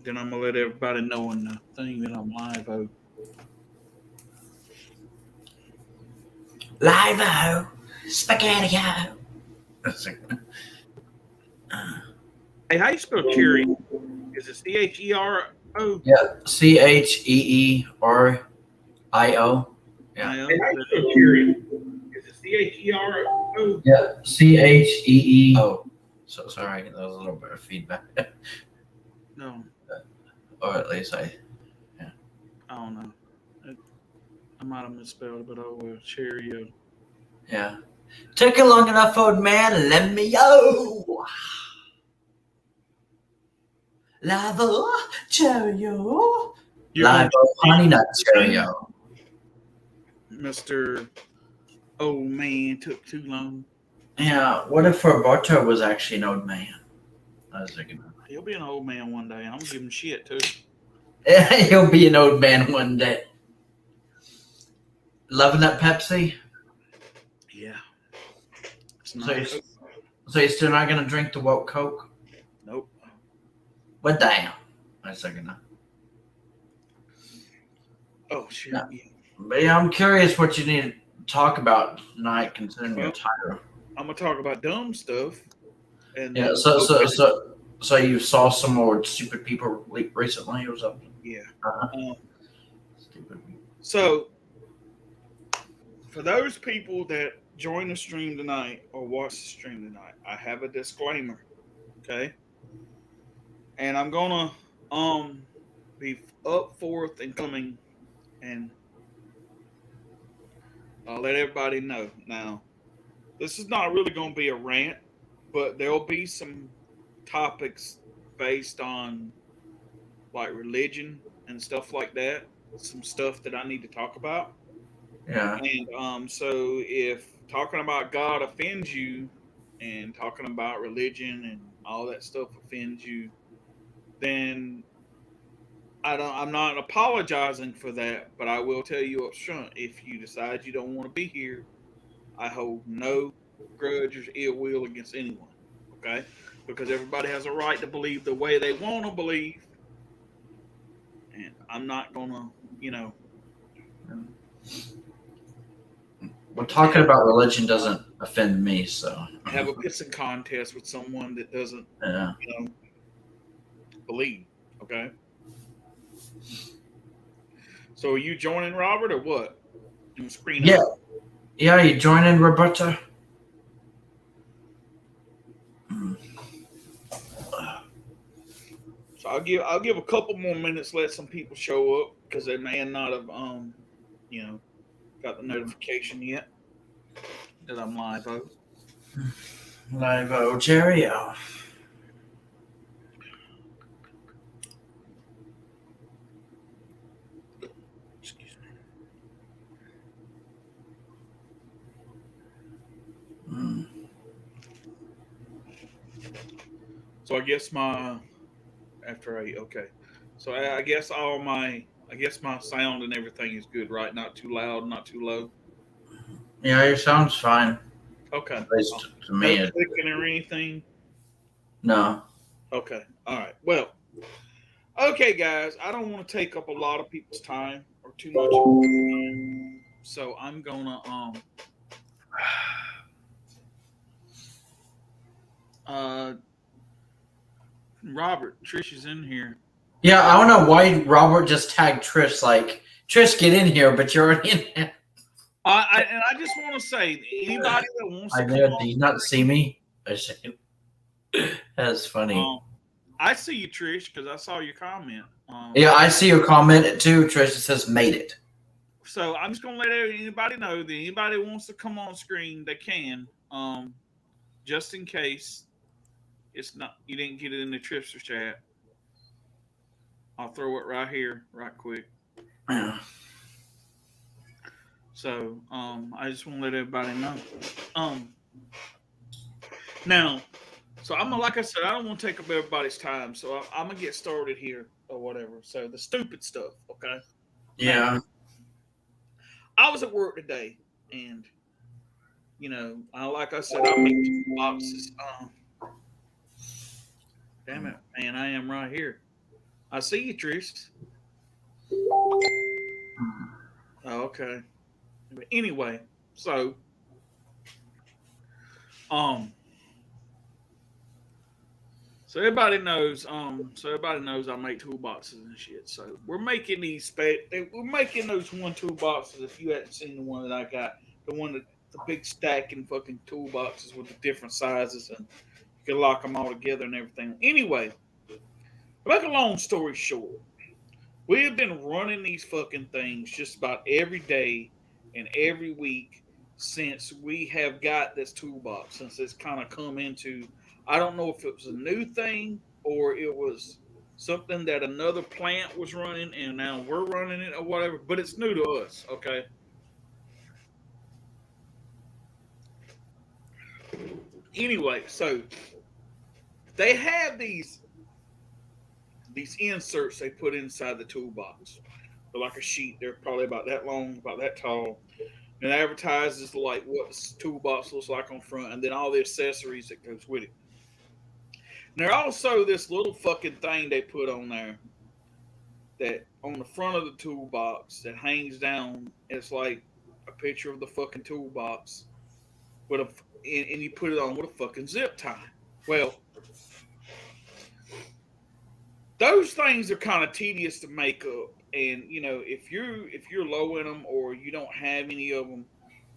Then I'm gonna let everybody know in the thing that I'm live. Oh, Live-o, spaghetti-o. hey, how you spell cherry? Is it CHERO? Yeah, Cheerio. Yeah, I am. Hey, how you spell cherry? Is it CHERO? yeah, Cheeo. So sorry, that was a little bit of feedback, No, or at least yeah. I don't know. I might have misspelled it, but oh well. Cheerio. Yeah. Took you long enough, old man. Let me go. Live-o, Cheerio. You're gonna Live-o, honey nut Cheerio. Mr. Old Man took too long. Yeah, what if Roberto was actually an old man? I was thinking, He'll be an old man one day, and I'm gonna give him shit too. he'll be an old man one day. Loving that Pepsi? Yeah, it's So nice. you're still not gonna drink the woke Coke? Nope. What damn? I was thinking that. Oh shit. Yeah. Yeah. But yeah, I'm curious what you need to talk about tonight, considering your Well, title. I'm gonna talk about dumb stuff, and Yeah. then So you saw some more stupid people recently or something? yeah. Uh-huh. Um, Stupid people. so for those people that join the stream tonight or watch the stream tonight, I have a disclaimer, okay? And I'm gonna be up forth and coming and let everybody know. Now, this is not really gonna be a rant, but there'll be some topics based on like religion and stuff like that. Some stuff that I need to talk about. Yeah. And so if talking about God offends you and talking about religion and all that stuff offends you, then I'm not apologizing for that, but I will tell you up front, if you decide you don't want to be here, I hold no grudge or ill will against anyone. Okay? Because everybody has a right to believe the way they want to believe. And I'm not gonna, you know, Well, talking about religion doesn't offend me, so have a pissing contest with someone that doesn't, yeah. believe. Okay. So are you joining Robert or what? You screen Yeah. up. Yeah, you joining, Roberta? So I'll give a couple more minutes, let some people show up because they may not have you know got the notification yet that I'm live. Oh, Live-o, Cheerio. excuse me. Mm. So I guess my after 8. Okay. So I guess my sound and everything is good, right? Not too loud, not too low. Yeah, your sound's fine. Okay. At least to No me. clicking or anything. No. Okay. All right. Well, okay, guys. I don't want to take up a lot of people's time or too much of your time, so I'm gonna uh Robert, Trish is in here. Yeah, I don't know why Robert just tagged Trish. Like, Trish, get in here, but you're already in here. I just want to say, anybody that wants to I come know. on, Do you not see me? That's funny. I see you, Trish, because I saw your comment. Yeah, I see your comment too, Trish. It says made it. So I'm just gonna let anybody know that anybody that wants to come on screen, they can. Just in case it's not you didn't get it in the Tripster chat, I'll throw it right here, right quick. Yeah. So I just want to let everybody know. Now, so I'm like I said, I don't want to take up everybody's time, so I'm gonna get started here or whatever. So the stupid stuff, okay? Yeah. Now, I was at work today, and like I said, I make boxes. Damn it, man! I am right here. I see you, Trish. Oh, okay. But anyway, so um, so everybody knows I make toolboxes and shit. So we're making we're making those one toolboxes. If you hadn't seen the one that I got, the one that the big stacking fucking toolboxes with the different sizes and you can lock them all together and everything. Anyway, to make a long story short, we have been running these fucking things just about every day and every week since we have got this toolbox, since it's kind of come into, I don't know if it was a new thing or it was something that another plant was running and now we're running it or whatever, but it's new to us, okay? Anyway, so they have these inserts they put inside the toolbox. They're like a sheet. They're probably about that long, about that tall. And it advertises like what the toolbox looks like on front, and then all the accessories that goes with it. And there's also this little fucking thing they put on there that on the front of the toolbox that hangs down. It's like a picture of the fucking toolbox with and you put it on with a fucking zip tie. Well, those things are kind of tedious to make up, and you know if you're low in them or you don't have any of them,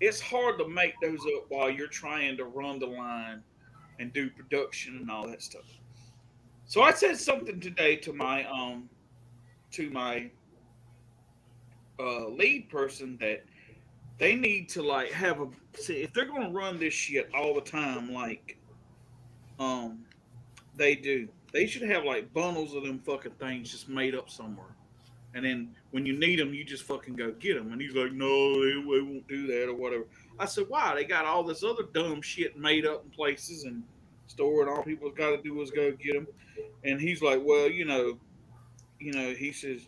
it's hard to make those up while you're trying to run the line and do production and all that stuff. So I said something today to my lead person that they need to like have a see if they're going to run this shit all the time like um they do. They should have like bundles of them fucking things just made up somewhere. And then when you need them, you just fucking go get them. And he's like, no, they won't do that or whatever. I said, why? They got all this other dumb shit made up in places and store, and all people got to do is go get them. And he's like, well, he says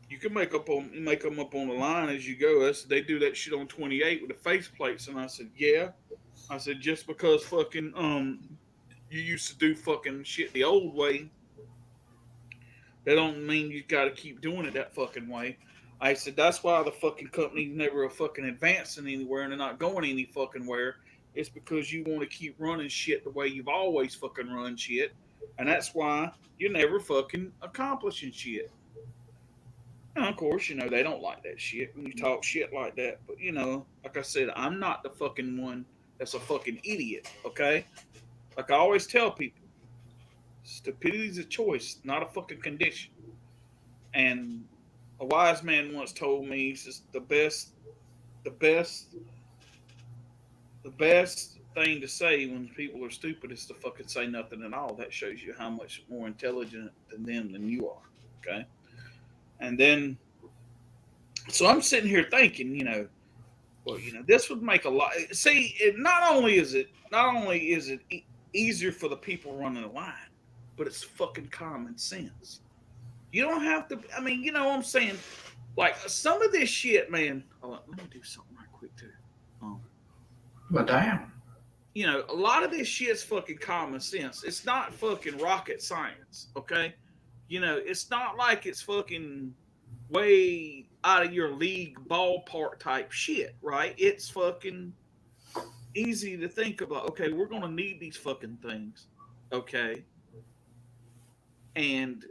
you can make them up on the line as you go. I said, they do that shit on 28 with the face plates. And I said, yeah. I said, just because fucking you used to do fucking shit the old way, that don't mean you got to keep doing it that fucking way. I said that's why the fucking company's never a fucking advancing anywhere and they're not going any fucking where. It's because you want to keep running shit the way you've always fucking run shit, and that's why you're never fucking accomplishing shit. And of course, they don't like that shit when you talk shit like that. But like I said, I'm not the fucking one that's a fucking idiot. Okay, like I always tell people, stupidity is a choice, not a fucking condition. And a wise man once told me, he says, the best, the best thing to say when people are stupid is to fucking say nothing at all. That shows you how much more intelligent than them than you are. Okay. And then, so I'm sitting here thinking, well, this would make a lot. See, not only is it easier for the people running the line, but it's fucking common sense. You don't have to. I mean, you know what I'm saying? Like some of this shit, man. Oh, let me do something right quick too. Well, damn. A lot of this shit's fucking common sense. It's not fucking rocket science, okay? It's not like it's fucking way out of your league ballpark type shit, right? It's fucking easy to think about. Okay, we're gonna need these fucking things, okay? And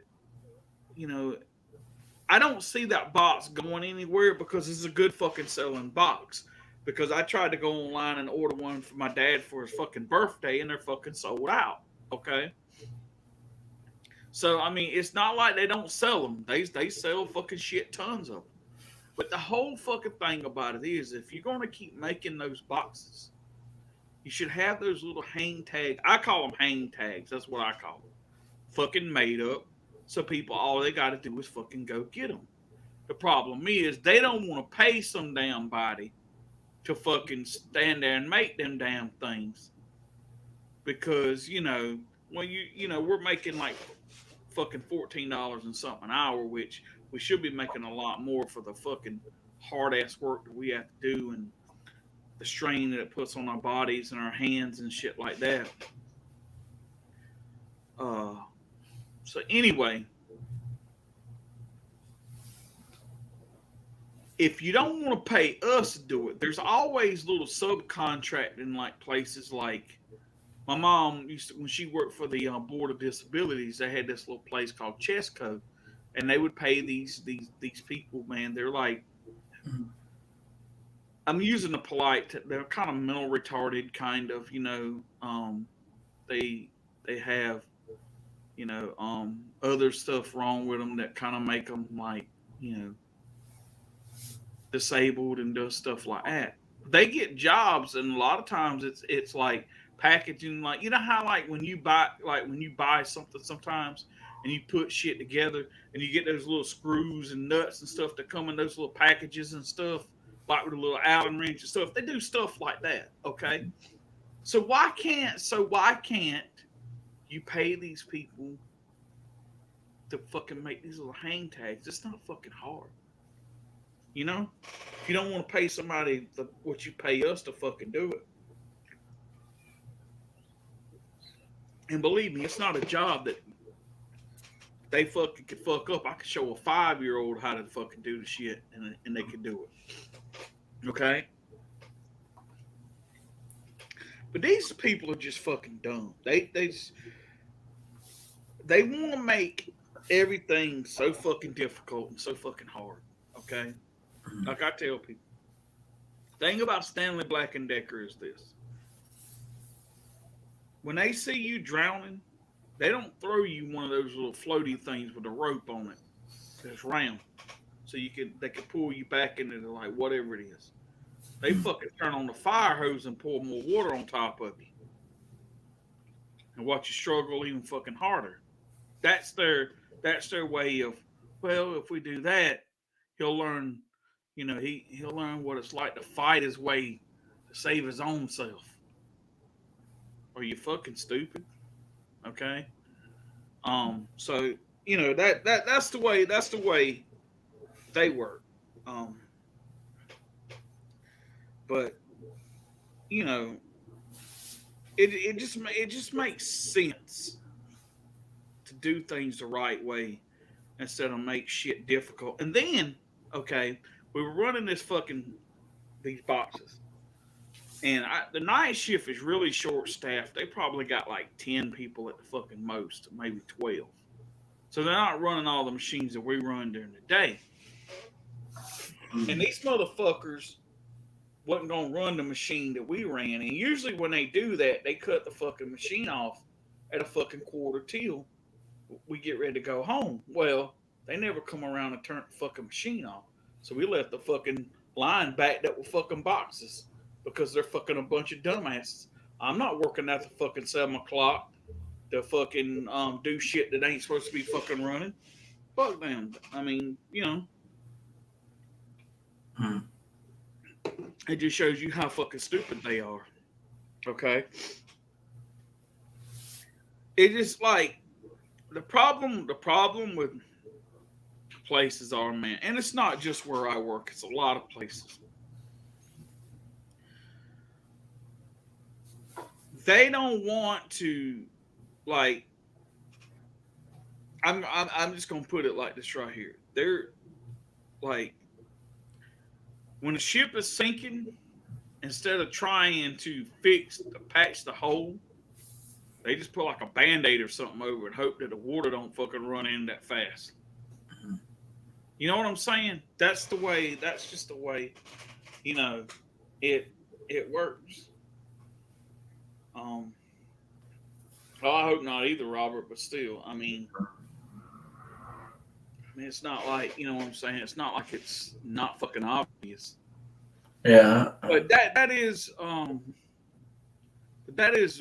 I don't see that box going anywhere because it's a good fucking selling box. Because I tried to go online and order one for my dad for his fucking birthday and they're fucking sold out. Okay. So, I mean, it's not like they don't sell them. They sell fucking shit tons of them. But the whole fucking thing about it is if you're going to keep making those boxes, you should have those little hang tags. I call them hang tags. That's what I call them. Fucking made up. So people, all they got to do is fucking go get them. The problem is they don't want to pay some damn body to fucking stand there and make them damn things. Because, we're making like fucking $14 and something an hour, which we should be making a lot more for the fucking hard ass work that we have to do and the strain that it puts on our bodies and our hands and shit like that. So anyway, if you don't want to pay us to do it, there's always little subcontracting like places like my mom used to, when she worked for the Board of Disabilities, they had this little place called Chesco, and they would pay these people, man. They're like, I'm using the polite. They're kind of mental retarded, kind of. They have other stuff wrong with them that kind of make them like disabled and does stuff like that. They get jobs, and a lot of times it's like packaging, like how like when you buy something sometimes and you put shit together and you get those little screws and nuts and stuff that come in those little packages and stuff, like with a little Allen wrench and stuff. They do stuff like that, okay? So why can't you pay these people to fucking make these little hang tags? It's not fucking hard. If you don't want to pay somebody what you pay us to fucking do it. And believe me, it's not a job that they fucking could fuck up. I could show a 5-year-old how to fucking do the shit, and they could do it. Okay? But these people are just fucking dumb. They want to make everything so fucking difficult and so fucking hard. Okay? Like I tell people, the thing about Stanley Black & Decker is this. When they see you drowning, they don't throw you one of those little floaty things with a rope on it that's round, so they can pull you back into like whatever it is. They fucking turn on the fire hose and pour more water on top of you, and watch you struggle even fucking harder. That's their way of, well, if we do that, he'll learn. He'll learn what it's like to fight his way to save his own self. Are you fucking stupid? Okay. So that's the way they work. But it just makes sense to do things the right way instead of make shit difficult. And then, okay, we were running these boxes, and the night shift is really short staffed. They probably got like 10 people at the fucking most, maybe 12. So they're not running all the machines that we run during the day. And these motherfuckers wasn't going to run the machine that we ran. And usually when they do that, they cut the fucking machine off at a fucking quarter till we get ready to go home. Well, they never come around and turn the fucking machine off. So we left the fucking line backed up with fucking boxes because they're fucking a bunch of dumbasses. I'm not working at the fucking 7 o'clock to fucking do shit that ain't supposed to be fucking running. Fuck them. I mean, it just shows you how fucking stupid they are. Okay? It is like the problem with places are, man, and it's not just where I work, it's a lot of places. They don't want to, like, I'm just gonna put it like this right here. They're like, when a ship is sinking, instead of trying to patch the hole, they just put like a Band-Aid or something over it and hope that the water don't fucking run in that fast. You know what I'm saying? That's just the way, it works. Well, I hope not either, Robert, but still, I mean, it's not like, you know what I'm saying? It's not like it's not fucking obvious. Yeah. But that is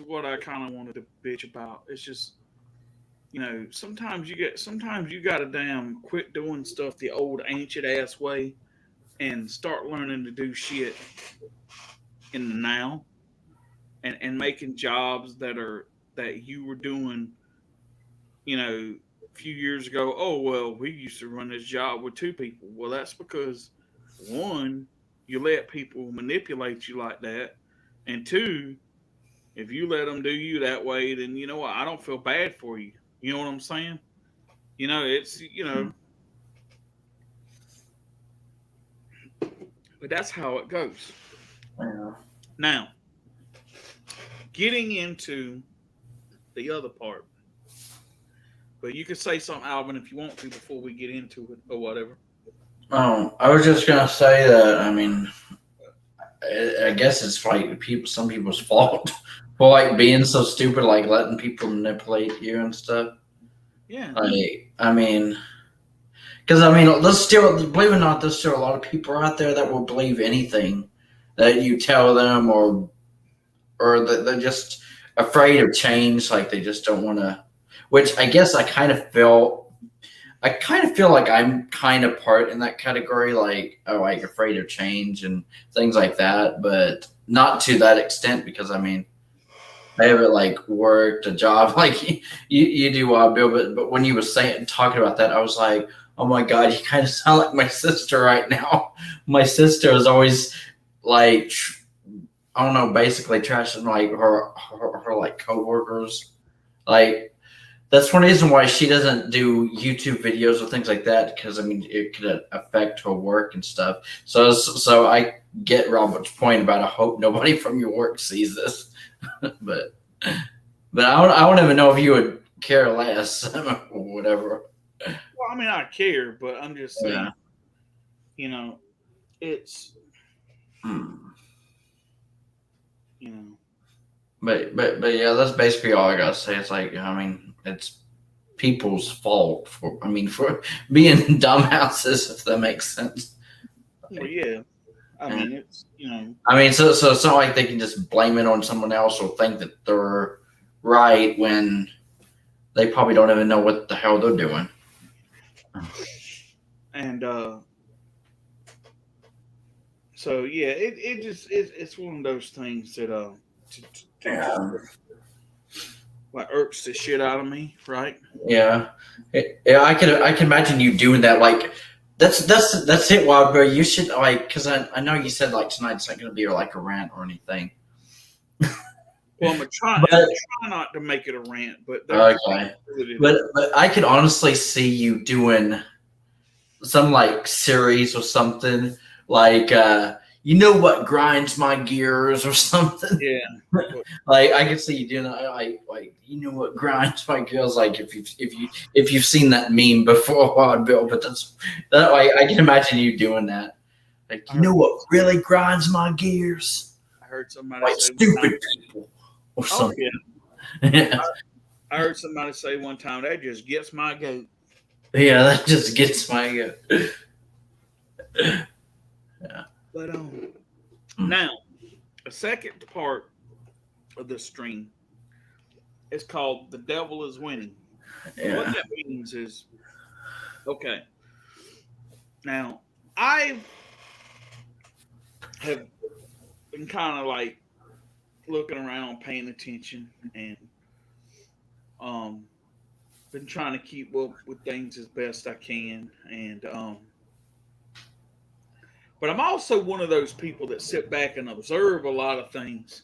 what I kind of wanted to bitch about. It's just, sometimes you got to damn quit doing stuff the old ancient ass way and start learning to do shit in the now and making jobs that you were doing, a few years ago. Oh, well, we used to run this job with 2 people. Well, that's because 1, you let people manipulate you like that. And 2, if you let them do you that way, then you know what? I don't feel bad for you. You know what I'm saying? It's, But that's how it goes. Yeah. Now, getting into the other part. But you could say something, Alvin, if you want to before we get into it or whatever. I was just gonna say that. I mean, I guess it's like some people's fault for like being so stupid, like letting people manipulate you and stuff. Yeah. Like, I mean, because I mean, let's still believe it or not, there's still a lot of people out there that will believe anything that you tell them, or that they're just afraid of change. Like they just don't want to. Which I guess I kind of feel like I'm kind of part in that category, like afraid of change and things like that, but not to that extent because I mean I haven't like worked a job like you do, Bill. But when you were talking about that, I was like, oh my god, you kind of sound like my sister right now. My sister is always like, I don't know, basically trashing like her like coworkers, like. That's one reason why she doesn't do YouTube videos or things like that, because I mean it could affect her work and stuff. So I get Robert's point about I hope nobody from your work sees this, but I don't even know if you would care less or whatever. Well, I mean, I care, but I'm just saying, it's, Hmm. you know. But yeah, that's basically all I gotta say. It's like I mean it's people's fault for being dumbasses, if that makes sense. Well, yeah. I mean, it's, I mean, so it's not like they can just blame it on someone else or think that they're right when they probably don't even know what the hell they're doing. And so yeah, it's one of those things that Yeah. like irks the shit out of me, right? Yeah, yeah. I can imagine you doing that. Like that's it, Wild Bear. You should like because I know you said like tonight's not going to be like a rant or anything. Well, I'm trying not to make it a rant, but Okay. But I could honestly see you doing some like series or something like you know what grinds my gears or something. Yeah. Like I can see you doing that. Like you know what grinds my gears. Like if you've seen that meme before, Bill. But that I can imagine you doing that. Like you know what really grinds my gears. I heard somebody like say stupid people or something. Yeah. I heard somebody say one time that just gets my goat. Yeah, that just gets my goat. Yeah. But now a second part of the stream is called "The Devil Is Winning." Yeah. What that means is, okay. Now I have been kind of like looking around, paying attention, and been trying to keep up with things as best I can, and but I'm also one of those people that sit back and observe a lot of things.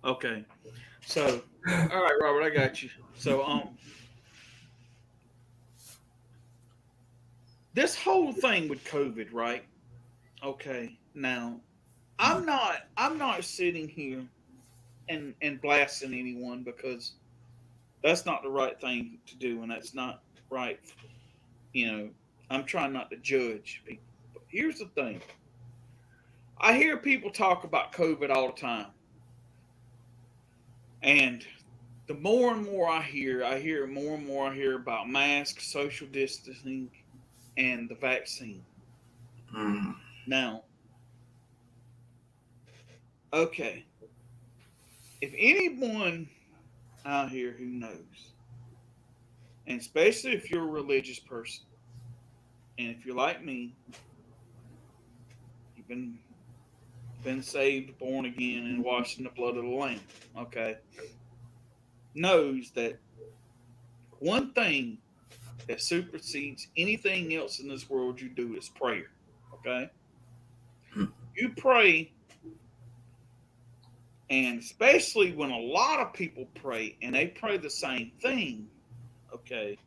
Okay, so all right, Robert, I got you. So this whole thing with COVID, right? Okay, now I'm not sitting here and blasting anyone because that's not the right thing to do, and that's not right. I'm trying not to judge people. But here's the thing: I hear people talk about COVID all the time, and the more and more I hear more and more I hear about masks, social distancing, and the vaccine. Mm. Now, okay, if anyone out here who knows, and especially if you're a religious person, and if you're like me, you've been saved, born again, and washed in the blood of the Lamb, okay, knows that one thing that supersedes anything else in this world you do is prayer, okay? You pray, and especially when a lot of people pray and they pray the same thing, okay,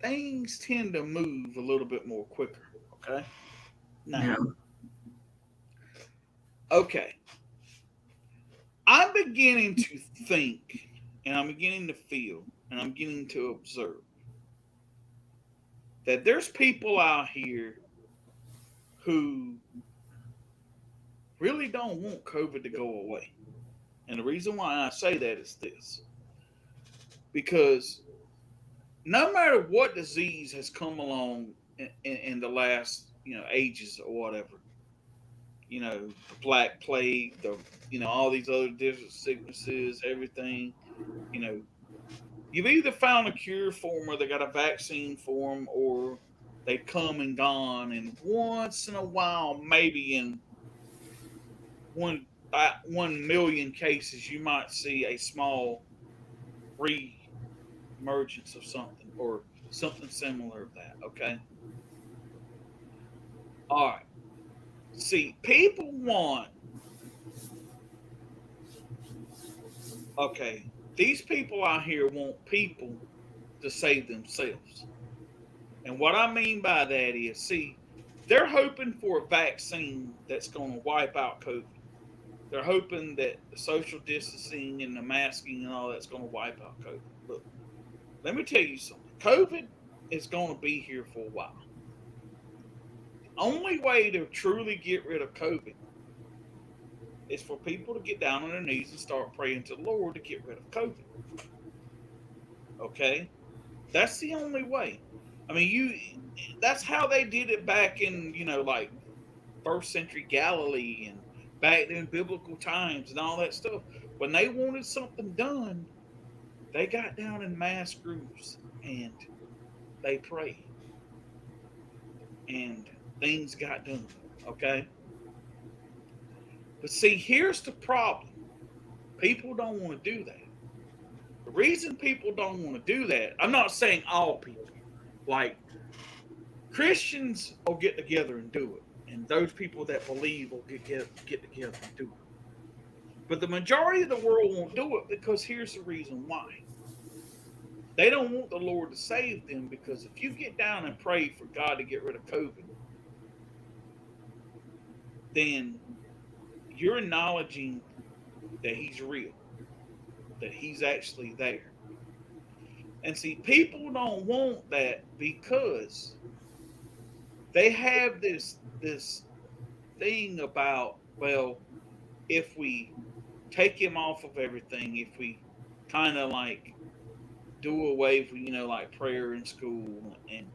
things tend to move a little bit more quicker. Okay. Now, Yeah. okay. I'm beginning to think, and I'm beginning to feel, and I'm beginning to observe that there's people out here who really don't want COVID to go away. And the reason why I say that is this, because no matter what disease has come along in the last, ages or whatever, the Black Plague, all these other different sicknesses, everything, you know, you've either found a cure for them or they got a vaccine for them, or they come and gone. And once in a while, maybe in one 1 million cases, you might see a small re-emergence of something or something similar to that. Okay. All right. See, people want, okay, these people out here want people to save themselves. And what I mean by that is, see, they're hoping for a vaccine that's going to wipe out COVID. They're hoping that the social distancing and the masking and all that's going to wipe out COVID. Look, let me tell you something. COVID is going to be here for a while. The only way to truly get rid of COVID is for people to get down on their knees and start praying to the Lord to get rid of COVID. Okay? That's the only way. I mean, that's how they did it back in, like first century Galilee and back in biblical times and all that stuff. When they wanted something done, they got down in mass groups and they prayed. And things got done. Okay? But see, here's the problem. People don't want to do that. The reason people don't want to do that, I'm not saying all people. Like, Christians will get together and do it. And those people that believe will get together and do it. But the majority of the world won't do it because here's the reason why. They don't want the Lord to save them, because if you get down and pray for God to get rid of COVID, then you're acknowledging that He's real, that He's actually there. And see, people don't want that because they have this thing about, well, if we take Him off of everything, if we kind of like do away with, like prayer in school and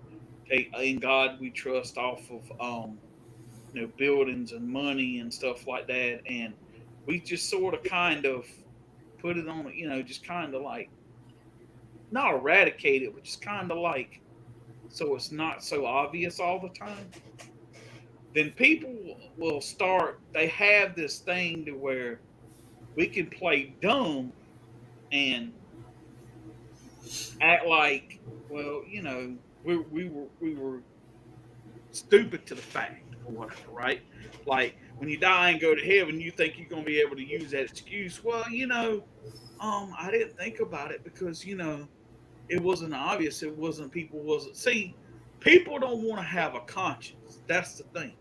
take in God we trust off of buildings and money and stuff like that, and we just sort of kind of put it on, just kind of like not eradicate it, but just kind of like so it's not so obvious all the time. Then people will start. They have this thing to where we can play dumb and act like, well, we were stupid to the fact or whatever, right? Like when you die and go to heaven, you think you're gonna be able to use that excuse. Well, I didn't think about it because it wasn't obvious. It wasn't people wasn't see. People don't want to have a conscience. That's the thing.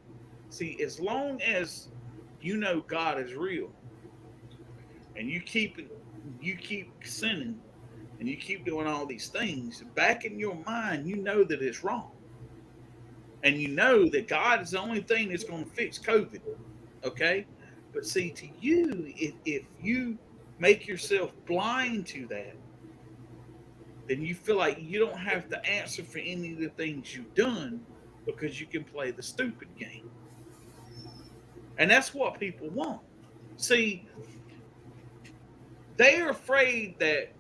See, as long as God is real, and you keep sinning, and you keep doing all these things, back in your mind, you know that it's wrong. And you know that God is the only thing that's going to fix COVID. Okay? But see, to you, if you make yourself blind to that, then you feel like you don't have to answer for any of the things you've done because you can play the stupid game. And that's what people want. See, they're afraid that,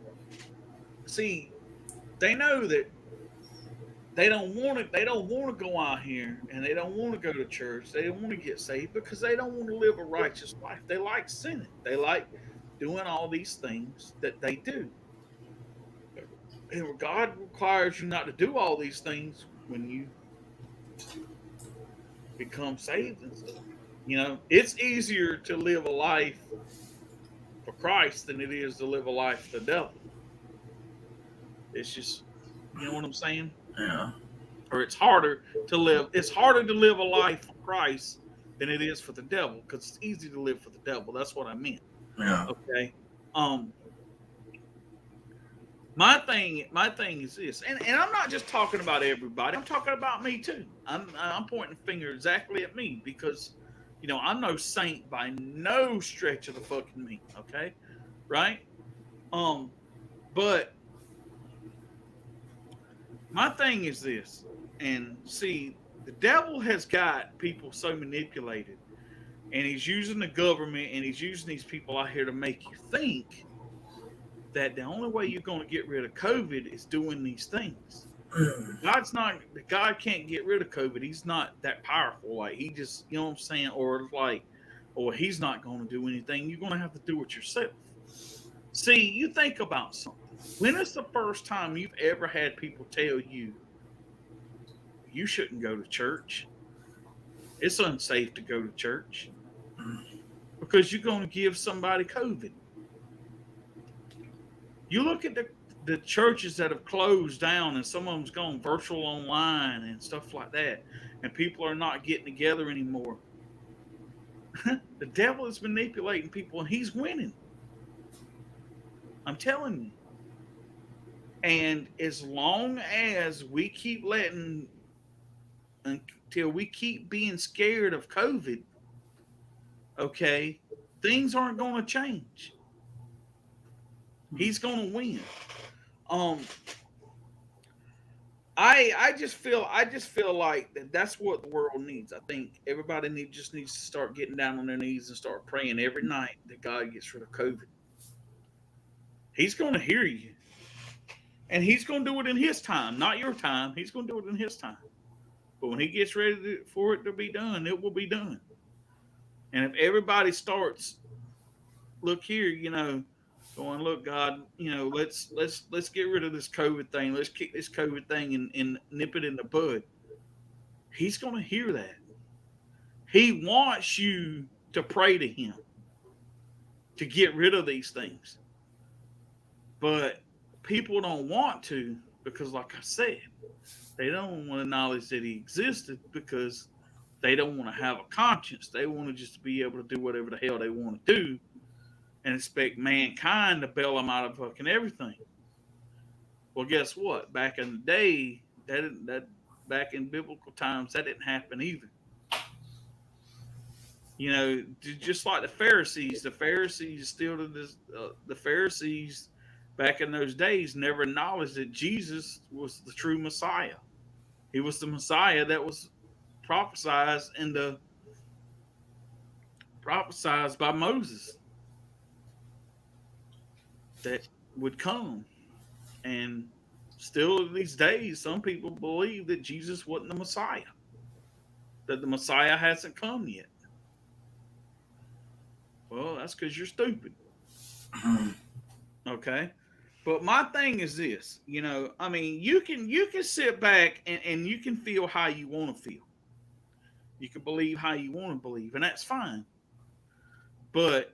they know that they don't want to go out here and they don't want to go to church. They don't want to get saved because they don't want to live a righteous life. They like sinning. They like doing all these things that they do. And God requires you not to do all these things when you become saved and stuff. It's easier to live a life for Christ than it is to live a life for the devil. It's just, you know what I'm saying? Yeah. Or it's harder to live. It's harder to live a life for Christ than it is for the devil, because it's easy to live for the devil. That's what I meant. Yeah. Okay. Um, my thing is this, and I'm not just talking about everybody. I'm talking about me too. I'm pointing the finger exactly at me because, I'm no saint by no stretch of the fucking me. Okay, right? But my thing is this, and see, the devil has got people so manipulated, and he's using the government and he's using these people out here to make you think that the only way you're going to get rid of COVID is doing these things. God's not. God can't get rid of COVID. He's not that powerful. Like he just, you know what I'm saying, or he's not going to do anything. You're going to have to do it yourself. See, you think about something. When is the first time you've ever had people tell you you shouldn't go to church? It's unsafe to go to church because you're going to give somebody COVID. You look at the churches that have closed down, and some of them's gone virtual online and stuff like that, and people are not getting together anymore. The devil is manipulating people, and he's winning. I'm telling you. And as long as we keep until we keep being scared of COVID, okay, things aren't going to change. He's going to win. I just feel like that's what the world needs. I think everybody just needs to start getting down on their knees and start praying every night that God gets rid of COVID. He's going to hear you, and He's going to do it in His time, not your time. He's going to do it in His time. But when He gets ready for it to be done, it will be done. And if everybody starts, look here, going, look, God, let's get rid of this COVID thing. Let's kick this COVID thing and nip it in the bud. He's going to hear that. He wants you to pray to Him to get rid of these things. But people don't want to because, like I said, they don't want to acknowledge that He existed because they don't want to have a conscience. They want to just be able to do whatever the hell they want to do and expect mankind to bail them out of fucking everything. Well, guess what? Back in the day, that back in biblical times, that didn't happen either. Just like the Pharisees still to this, the Pharisees back in those days never acknowledged that Jesus was the true Messiah. He was the Messiah that was prophesied by Moses that would come. And still these days, some people believe that Jesus wasn't the Messiah, that the Messiah hasn't come yet. Well, that's because you're stupid. Okay. But my thing is this, you can sit back and you can feel how you want to feel. You can believe how you want to believe, and that's fine. But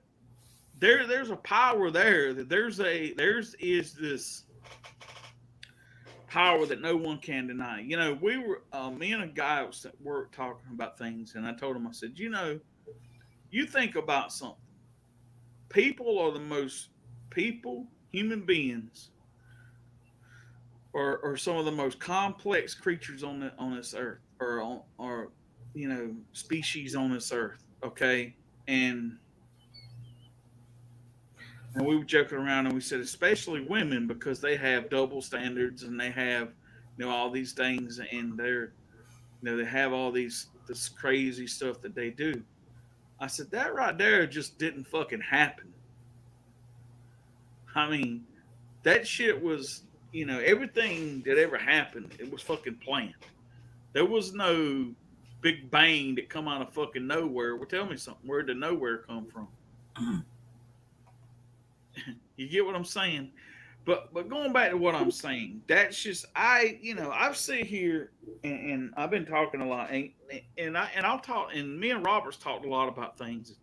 there's a power there. That there is this power that no one can deny. We were me and a guy was at work talking about things, and I told him, I said, you think about something. Human beings are some of the most complex creatures on this earth, or species on this earth. Okay, and we were joking around and we said, especially women, because they have double standards and they have all these things, and they have all this crazy stuff that they do. I said, that right there just didn't fucking happen. I mean, that shit was, everything that ever happened, it was fucking planned. There was no big bang that come out of fucking nowhere. Well, tell me something. Where did nowhere come from? You get what I'm saying? But going back to what I'm saying, that's just I've sit here and I've been talking a lot, and I'll talk, and me and Robert's talked a lot about things.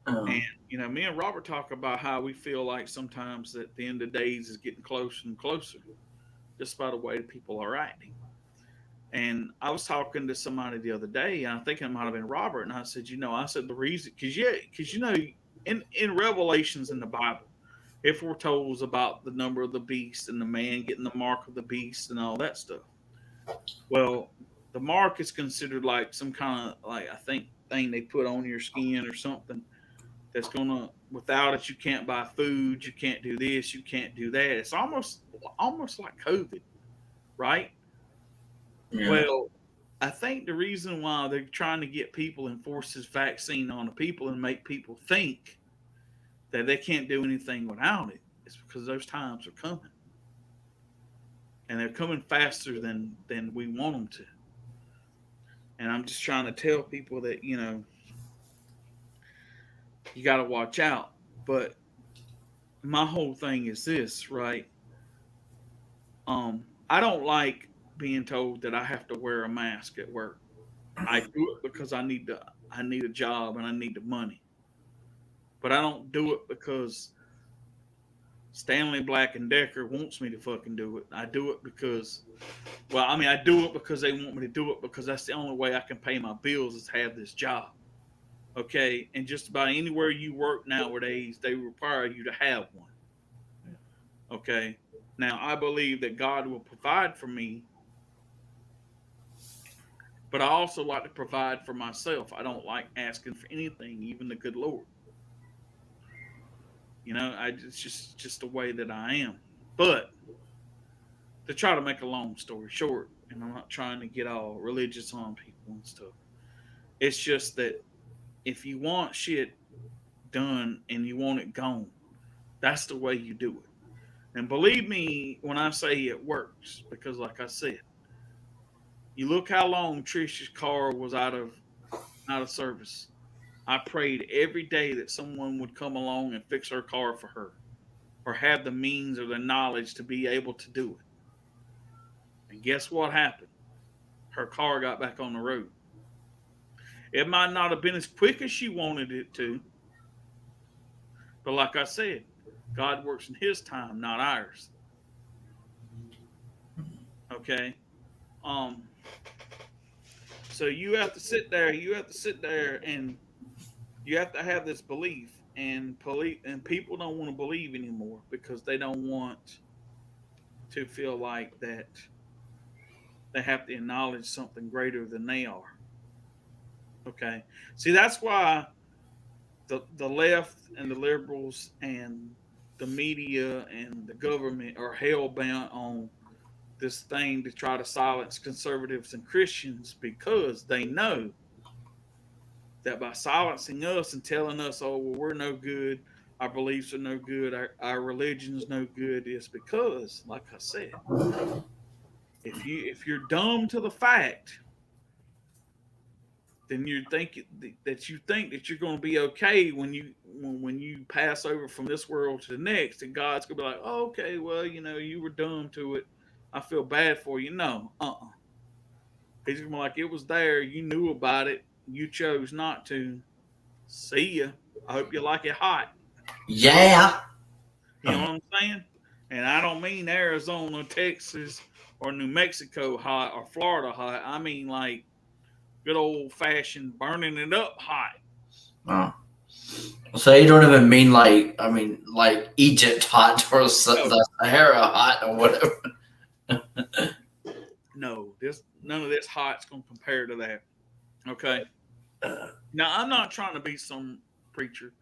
And me and Robert talk about how we feel like sometimes that the end of days is getting closer and closer. just by the way people are acting. And I was talking to somebody the other day, and I think it might have been Robert, and I said, I said the reason, because in Revelations in the Bible, it foretells about the number of the beast and the man getting the mark of the beast and all that stuff. Well, the mark is considered like some kind of like I think thing they put on your skin or something that's gonna without it you can't buy food, you can't do this, you can't do that. It's almost like COVID, right? Yeah. Well, I think the reason why they're trying to get people and force this vaccine on the people and make people think that they can't do anything without it is because those times are coming. And they're coming faster than we want them to. And I'm just trying to tell people that, you got to watch out. But my whole thing is this, right? I don't like being told that I have to wear a mask at work. I do it because I need a job and I need the money. But I don't do it because Stanley Black and Decker wants me to fucking do it. I do it because I do it because they want me to do it because that's the only way I can pay my bills is have this job. Okay, and just about anywhere you work nowadays, they require you to have one. Okay, now I believe that God will provide for me, but I also like to provide for myself. I don't like asking for anything, even the good Lord. It's just the way that I am. But to try to make a long story short, and I'm not trying to get all religious on people and stuff. It's just that if you want shit done and you want it gone, that's the way you do it. And believe me when I say it works, because like I said, you look how long Trisha's car was out of service. I prayed every day that someone would come along and fix her car for her, or have the means or the knowledge to be able to do it. And guess what happened? Her car got back on the road. It might not have been as quick as she wanted it to, but like I said, God works in His time, not ours. Okay. Um. So you have to sit there. You have to sit there, and you have to have this belief. And people don't want to believe anymore because they don't want to feel like that they have to acknowledge something greater than they are. Okay. See, that's why the left and the liberals and the media and the government are hell bent on this thing to try to silence conservatives and Christians because they know that by silencing us and telling us, oh, well, we're no good, our beliefs are no good, our religion's no good, is because, like I said, if you're dumb to the fact, then you think that you're going to be okay when you pass over from this world to the next, and God's going to be like, oh, okay, well, you were dumb to it. I feel bad for you. No, He's going to be like, it was there. You knew about it. You chose not to. See ya. I hope you like it hot. Yeah. You know what I'm saying? And I don't mean Arizona, Texas, or New Mexico hot or Florida hot. I mean like good old fashioned burning it up hot. Oh. So you don't even mean like Egypt hot or the Sahara hot or whatever. No, none of this hot's gonna compare to that. Okay. Now I'm not trying to be some preacher.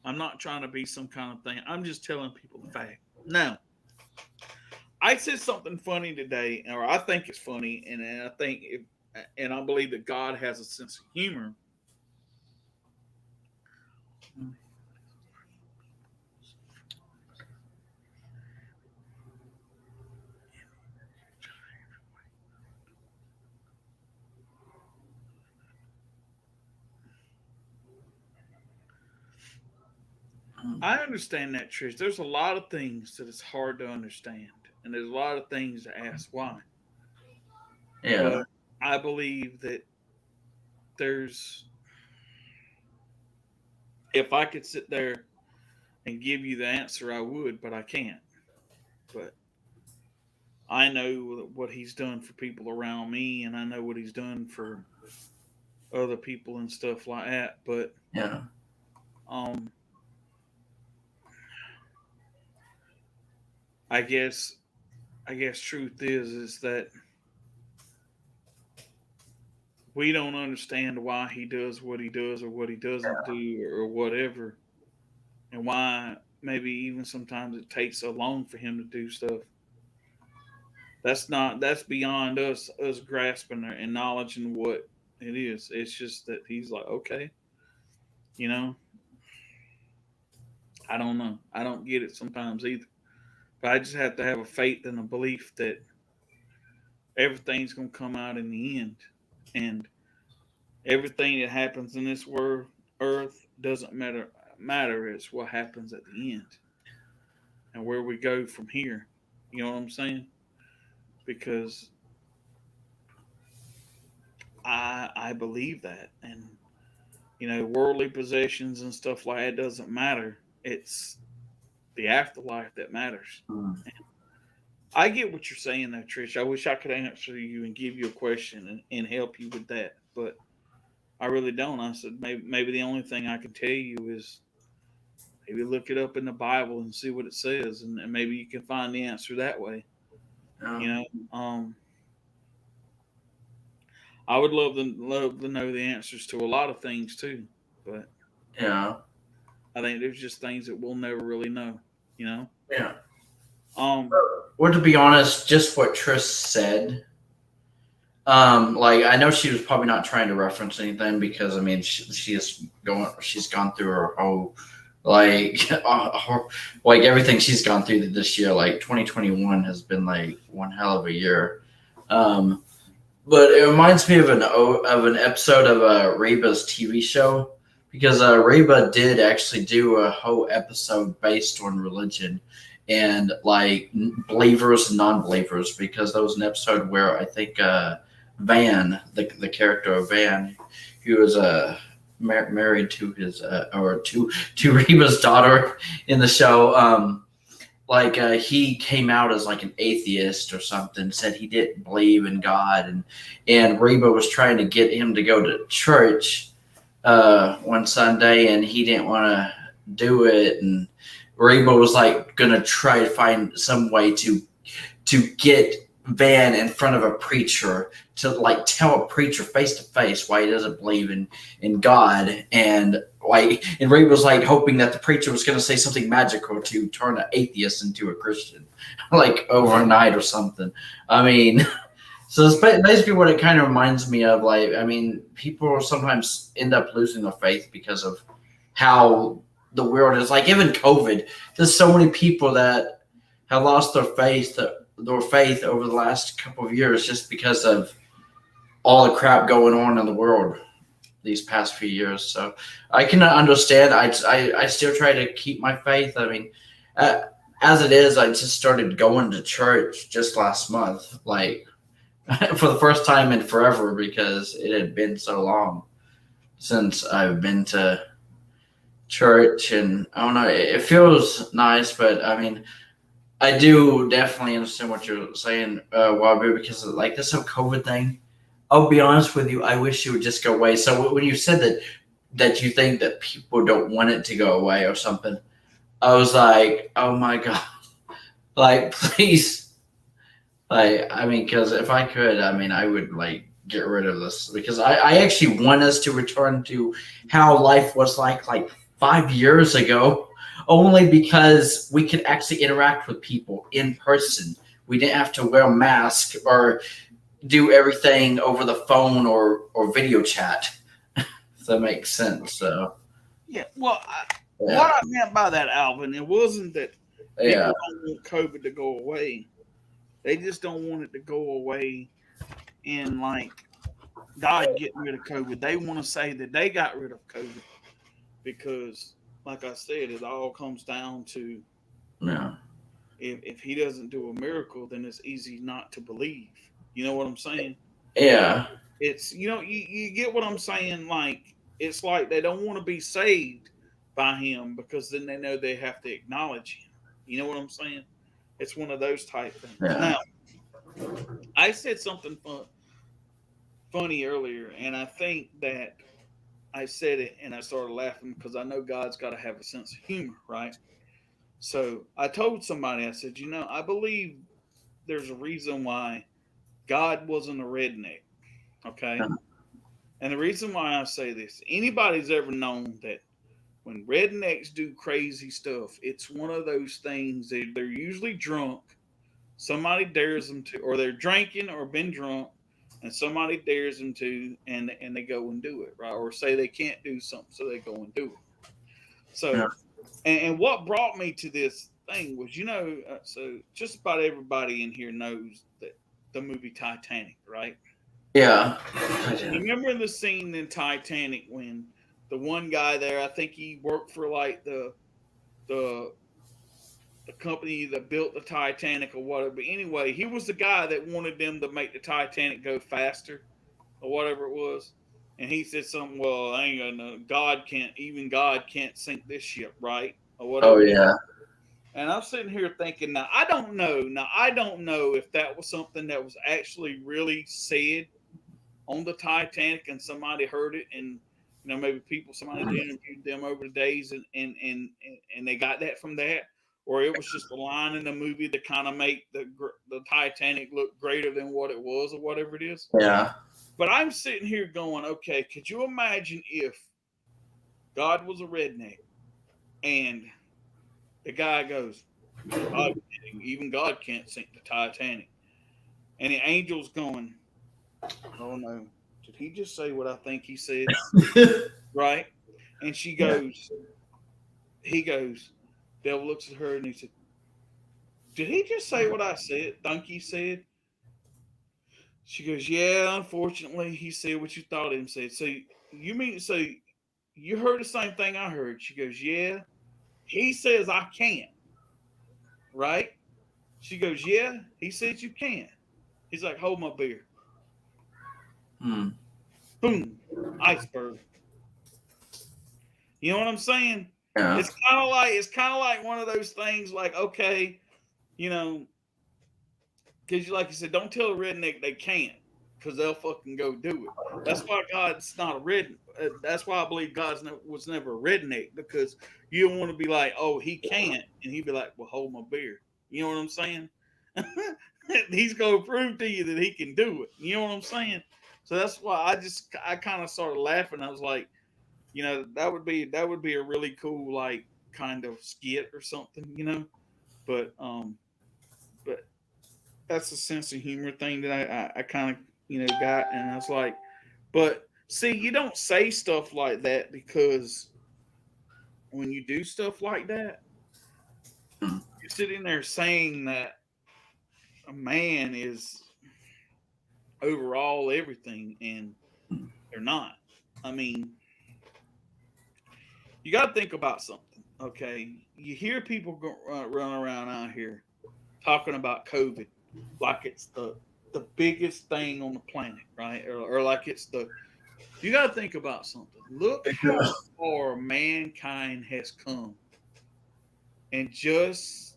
I'm not trying to be some kind of thing. I'm just telling people the fact. Now, I said something funny today, or I think it's funny, and I believe that God has a sense of humor. I understand that, Trish. There's a lot of things that it's hard to understand, and there's a lot of things to ask why. Yeah. But I believe that there's, if I could sit there and give you the answer, I would, but I can't. But I know what he's done for people around me, and I know what he's done for other people and stuff like that. But Yeah. um, I guess truth is that we don't understand why he does what he does or what he doesn't do or whatever, and why maybe even sometimes it takes so long for him to do stuff. That's beyond us grasping and acknowledging what it is. It's just that he's like, okay, you know, I don't know. I don't get it sometimes either. But I just have to have a faith and a belief that everything's gonna come out in the end. And everything that happens in this world earth doesn't matter. It's what happens at the end and where we go from here. You know what I'm saying? Because I believe that, and worldly possessions and stuff like that doesn't matter. It's the afterlife that matters. Mm. I get what you're saying there, Trish. I wish I could answer you and give you a question and help you with that, but I really don't. I said maybe the only thing I can tell you is maybe look it up in the Bible and see what it says, and maybe you can find the answer that way. You Yeah. know, I would love to know the answers to a lot of things too, but Yeah. I think there's just things that we'll never really know. You know, Yeah. um, Or to be honest, just what Trish said. Like I know she was probably not trying to reference anything because I mean she's gone through her whole like like everything she's gone through this year. Like 2021 has been like one hell of a year. Um, but it reminds me of an episode of Reba's TV show because Reba did actually do a whole episode based on religion and like believers and non-believers because there was an episode where I think Van, the character of Van, he was married to his or to Reba's daughter in the show. He came out as like an atheist or something, said he didn't believe in God, and Reba was trying to get him to go to church one Sunday, and he didn't want to do it, and Reba was like gonna try to find some way to get Van in front of a preacher to like tell a preacher face to face why he doesn't believe in God, and Ray was like hoping that the preacher was going to say something magical to turn an atheist into a Christian, like overnight or something. I mean, so it's basically what it kind of reminds me of. Like, I mean, people sometimes end up losing their faith because of how the world is. Like, even COVID, there's so many people that have lost their faith over the last couple of years just because of all the crap going on in the world these past few years. So I can understand. I still try to keep my faith. I mean, as it is, I just started going to church just last month, like for the first time in forever because it had been so long since I've been to church, and I don't know, it feels nice, but I mean, I do definitely understand what you're saying, Wabu, because of, like this whole COVID thing. I'll be honest with you. I wish it would just go away. So when you said that you think that people don't want it to go away or something, I was like, oh my god, like please, like I mean, because if I could, I mean, I would like get rid of this because I actually want us to return to how life was like 5 years ago. Only because we could actually interact with people in person. We didn't have to wear a mask or do everything over the phone or video chat. If that makes sense. So yeah. Well, yeah. What I meant by that, Alvin, it wasn't that people Yeah. don't want COVID to go away. They just don't want it to go away in like God getting rid of COVID. They want to say that they got rid of COVID because, like I said, it all comes down to Yeah. if he doesn't do a miracle, then it's easy not to believe. You know what I'm saying? Yeah. It's you get what I'm saying. Like it's like they don't want to be saved by him because then they know they have to acknowledge him. You know what I'm saying? It's one of those type things. Yeah. Now, I said something funny earlier, and I think that I said it and I started laughing because I know God's got to have a sense of humor, right? So I told somebody, I said, I believe there's a reason why God wasn't a redneck, okay? And the reason why I say this, anybody's ever known that when rednecks do crazy stuff, it's one of those things that they're usually drunk. Somebody dares them to, or they're drinking or been drunk, and somebody dares them to, and they go and do it, right? Or say they can't do something, so they go and do it. Yeah. So, and what brought me to this thing was, so just about everybody in here knows that the movie Titanic, right? Yeah. You remember the scene in Titanic when the one guy there, I think he worked for like the company that built the Titanic or whatever. But anyway, he was the guy that wanted them to make the Titanic go faster or whatever it was. And he said something, well, I ain't gonna God can't sink this ship, right? Or Oh whatever. yeah. And I'm sitting here thinking, now I don't know. Now I don't know if that was something that was actually really said on the Titanic and somebody heard it, and maybe somebody interviewed them over the days, and they got that from that, or it was just a line in the movie to kind of make the Titanic look greater than what it was, or whatever it is. Yeah. But I'm sitting here going, okay, could you imagine if God was a redneck and the guy goes, even God can't sink the Titanic, and the angel's going, oh no, did he just say what I think he said? Right? And she goes, he goes, devil looks at her and he said, did he just say what I think he said? She goes, yeah, unfortunately, he said what you thought him said. So you heard the same thing I heard? She goes, yeah. He says I can't. Right? She goes, yeah, he said you can. He's like, hold my beer. Boom, iceberg. You know what I'm saying? Yeah. It's kind of like one of those things. Like, okay, because like you said, don't tell a redneck they can't, because they'll fucking go do it. That's why God's not a redneck. That's why I believe God was never a redneck, because you don't want to be like, oh, he can't, and he'd be like, well, hold my beer. You know what I'm saying? He's gonna prove to you that he can do it. You know what I'm saying? So that's why I kind of started laughing. I was like, that would be a really cool, like, kind of skit or something, but that's a sense of humor thing that I kind of got, and I was like, but see, you don't say stuff like that, because when you do stuff like that, you're sitting there saying that a man is overall everything, and they're not. I mean, you got to think about something, okay? You hear people run around out here talking about COVID like it's the biggest thing on the planet, right? Or like it's you got to think about something. Look how far mankind has come, and just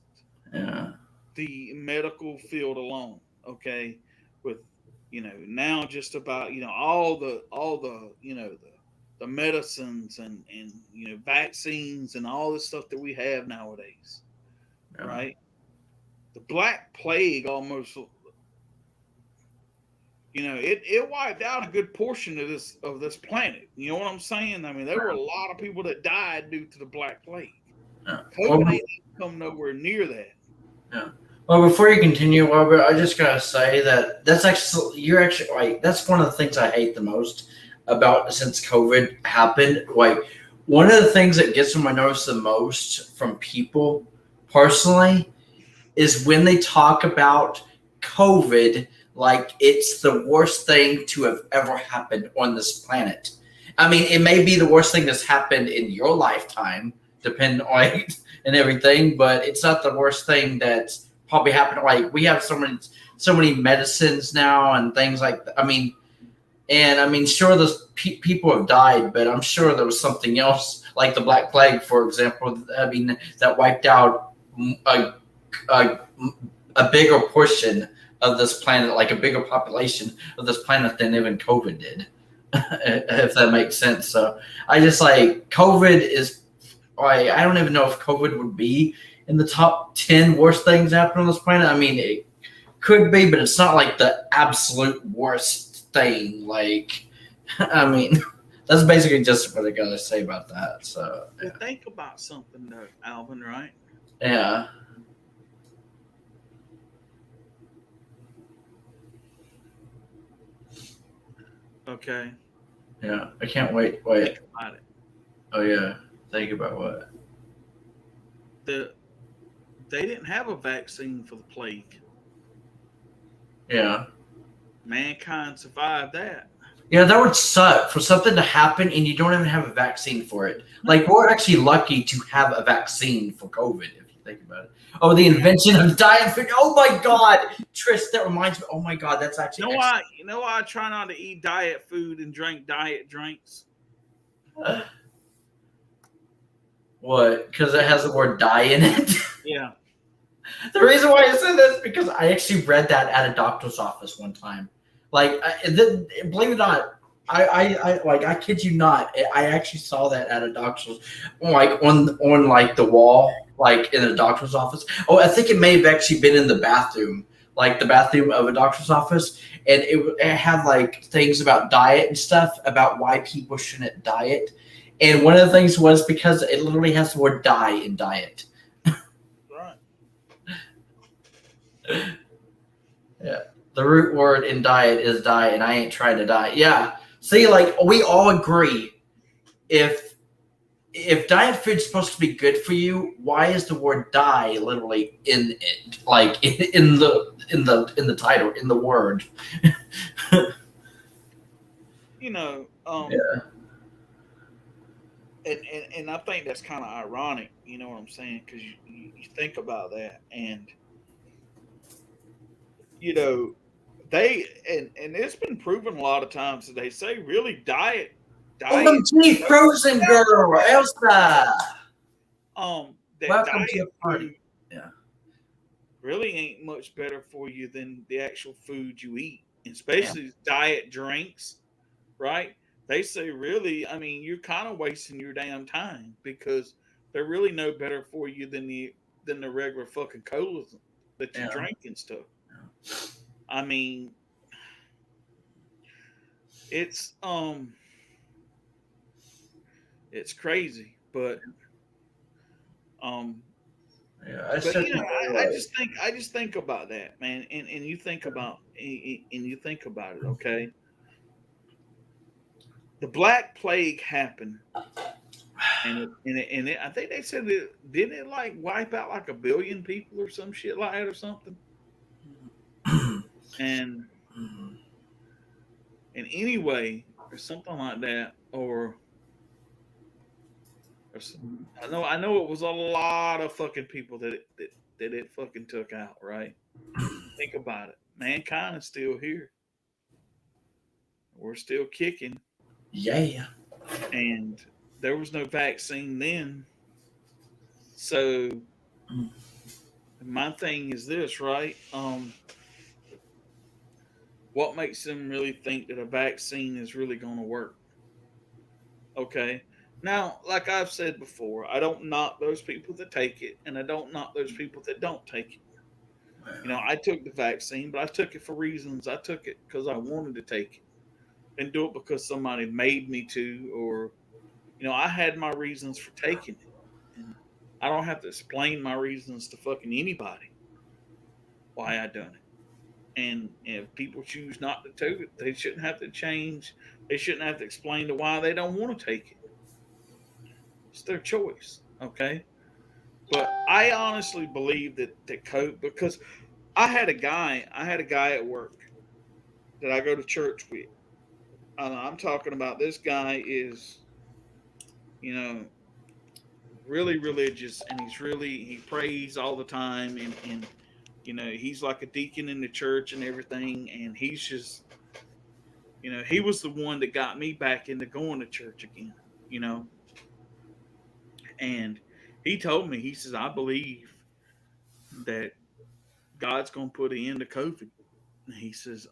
the medical field alone, okay, with now just about all the the medicines and vaccines and all the stuff that we have nowadays, right? The Black Plague almost, it wiped out a good portion of this planet. You know what I'm saying? I mean, there were a lot of people that died due to the Black Plague. COVID ain't come nowhere near that. Yeah. Well, before you continue, Robert, I just gotta say that's actually that's one of the things I hate the most about since COVID happened. Like, one of the things that gets on my nerves the most from people personally is when they talk about COVID like it's the worst thing to have ever happened on this planet. I mean, it may be the worst thing that's happened in your lifetime, depending on and everything, but it's not the worst thing that's probably happened. Like, we have so many medicines now and things like that. I mean, sure, those people have died, but I'm sure there was something else, like the Black Plague, for example. I mean, that wiped out a bigger portion of this planet, like a bigger population of this planet than even COVID did, if that makes sense. So I just like COVID is. I don't even know if COVID would be in the top 10 worst things happening on this planet. I mean, it could be, but it's not like the absolute worst thing. Like, I mean, that's basically just what I gotta say about that. So, yeah. Well, think about something though, Alvin, right? Yeah. Okay. Yeah. I can't wait. Think about it. Oh, yeah. Think about what? They didn't have a vaccine for the plague. Yeah. Mankind survived that. Yeah, that would suck for something to happen and you don't even have a vaccine for it. Like, we're actually lucky to have a vaccine for COVID, if you think about it. Oh, the invention of diet food. Oh my God, Trish, that reminds me. Oh my God, that's actually. You know why I try not to eat diet food and drink diet drinks? What? Because it has the word "die" in it. Yeah. The reason why I said this is because I actually read that at a doctor's office one time. Like, believe it or not, I kid you not, I actually saw that at a doctor's, like on like the wall, like in a doctor's office. Oh, I think it may have actually been in the bathroom, like the bathroom of a doctor's office, and it had like things about diet and stuff about why people shouldn't diet, and one of the things was because it literally has the word "die" in diet. Right. Yeah. The root word in diet is die, and I ain't trying to die. Yeah. See, like, we all agree, if diet food's supposed to be good for you, why is the word die literally in it? Like, in the title, in the word. You know, Yeah. and I think that's kind of ironic, you know what I'm saying? Because you think about that, and you know, and it's been proven a lot of times that they say really diet OMG, Frozen Girl, Elsa. that Welcome diet to your party. food Yeah. really ain't much better for you than the actual food you eat, especially diet drinks, right? They say really, I mean, you're kind of wasting your damn time because they're really no better for you than the regular fucking colas that you drink and stuff. I mean, it's it's crazy, but Yeah. but you know, I just think about that, man, and you think about it, okay? The Black Plague happened, and I think they said didn't it like wipe out like 1 billion people or some shit like that or something, and anyway or something like that or I know it was a lot of fucking people that it fucking took out, right? Think about it. Mankind is still here. We're still kicking. Yeah. And there was no vaccine then. So my thing is this, right? What makes them really think that a vaccine is really going to work? Okay. Now, like I've said before, I don't knock those people that take it, and I don't knock those people that don't take it. You know, I took the vaccine, but I took it for reasons. I took it because I wanted to take it, and do it because somebody made me to, or you know, I had my reasons for taking it, and I don't have to explain my reasons to fucking anybody why I done it. And if people choose not to take it, they shouldn't have to change. They shouldn't have to explain to why they don't want to take it. It's their choice, okay? But I honestly believe that COVID, because I had a guy at work that I go to church with. I'm talking about this guy is, you know, really religious, and he prays all the time, and you know, he's like a deacon in the church and everything, and he's just, you know, he was the one that got me back into going to church again, you know. And he told me, he says, I believe that God's going to put an end to COVID. he says,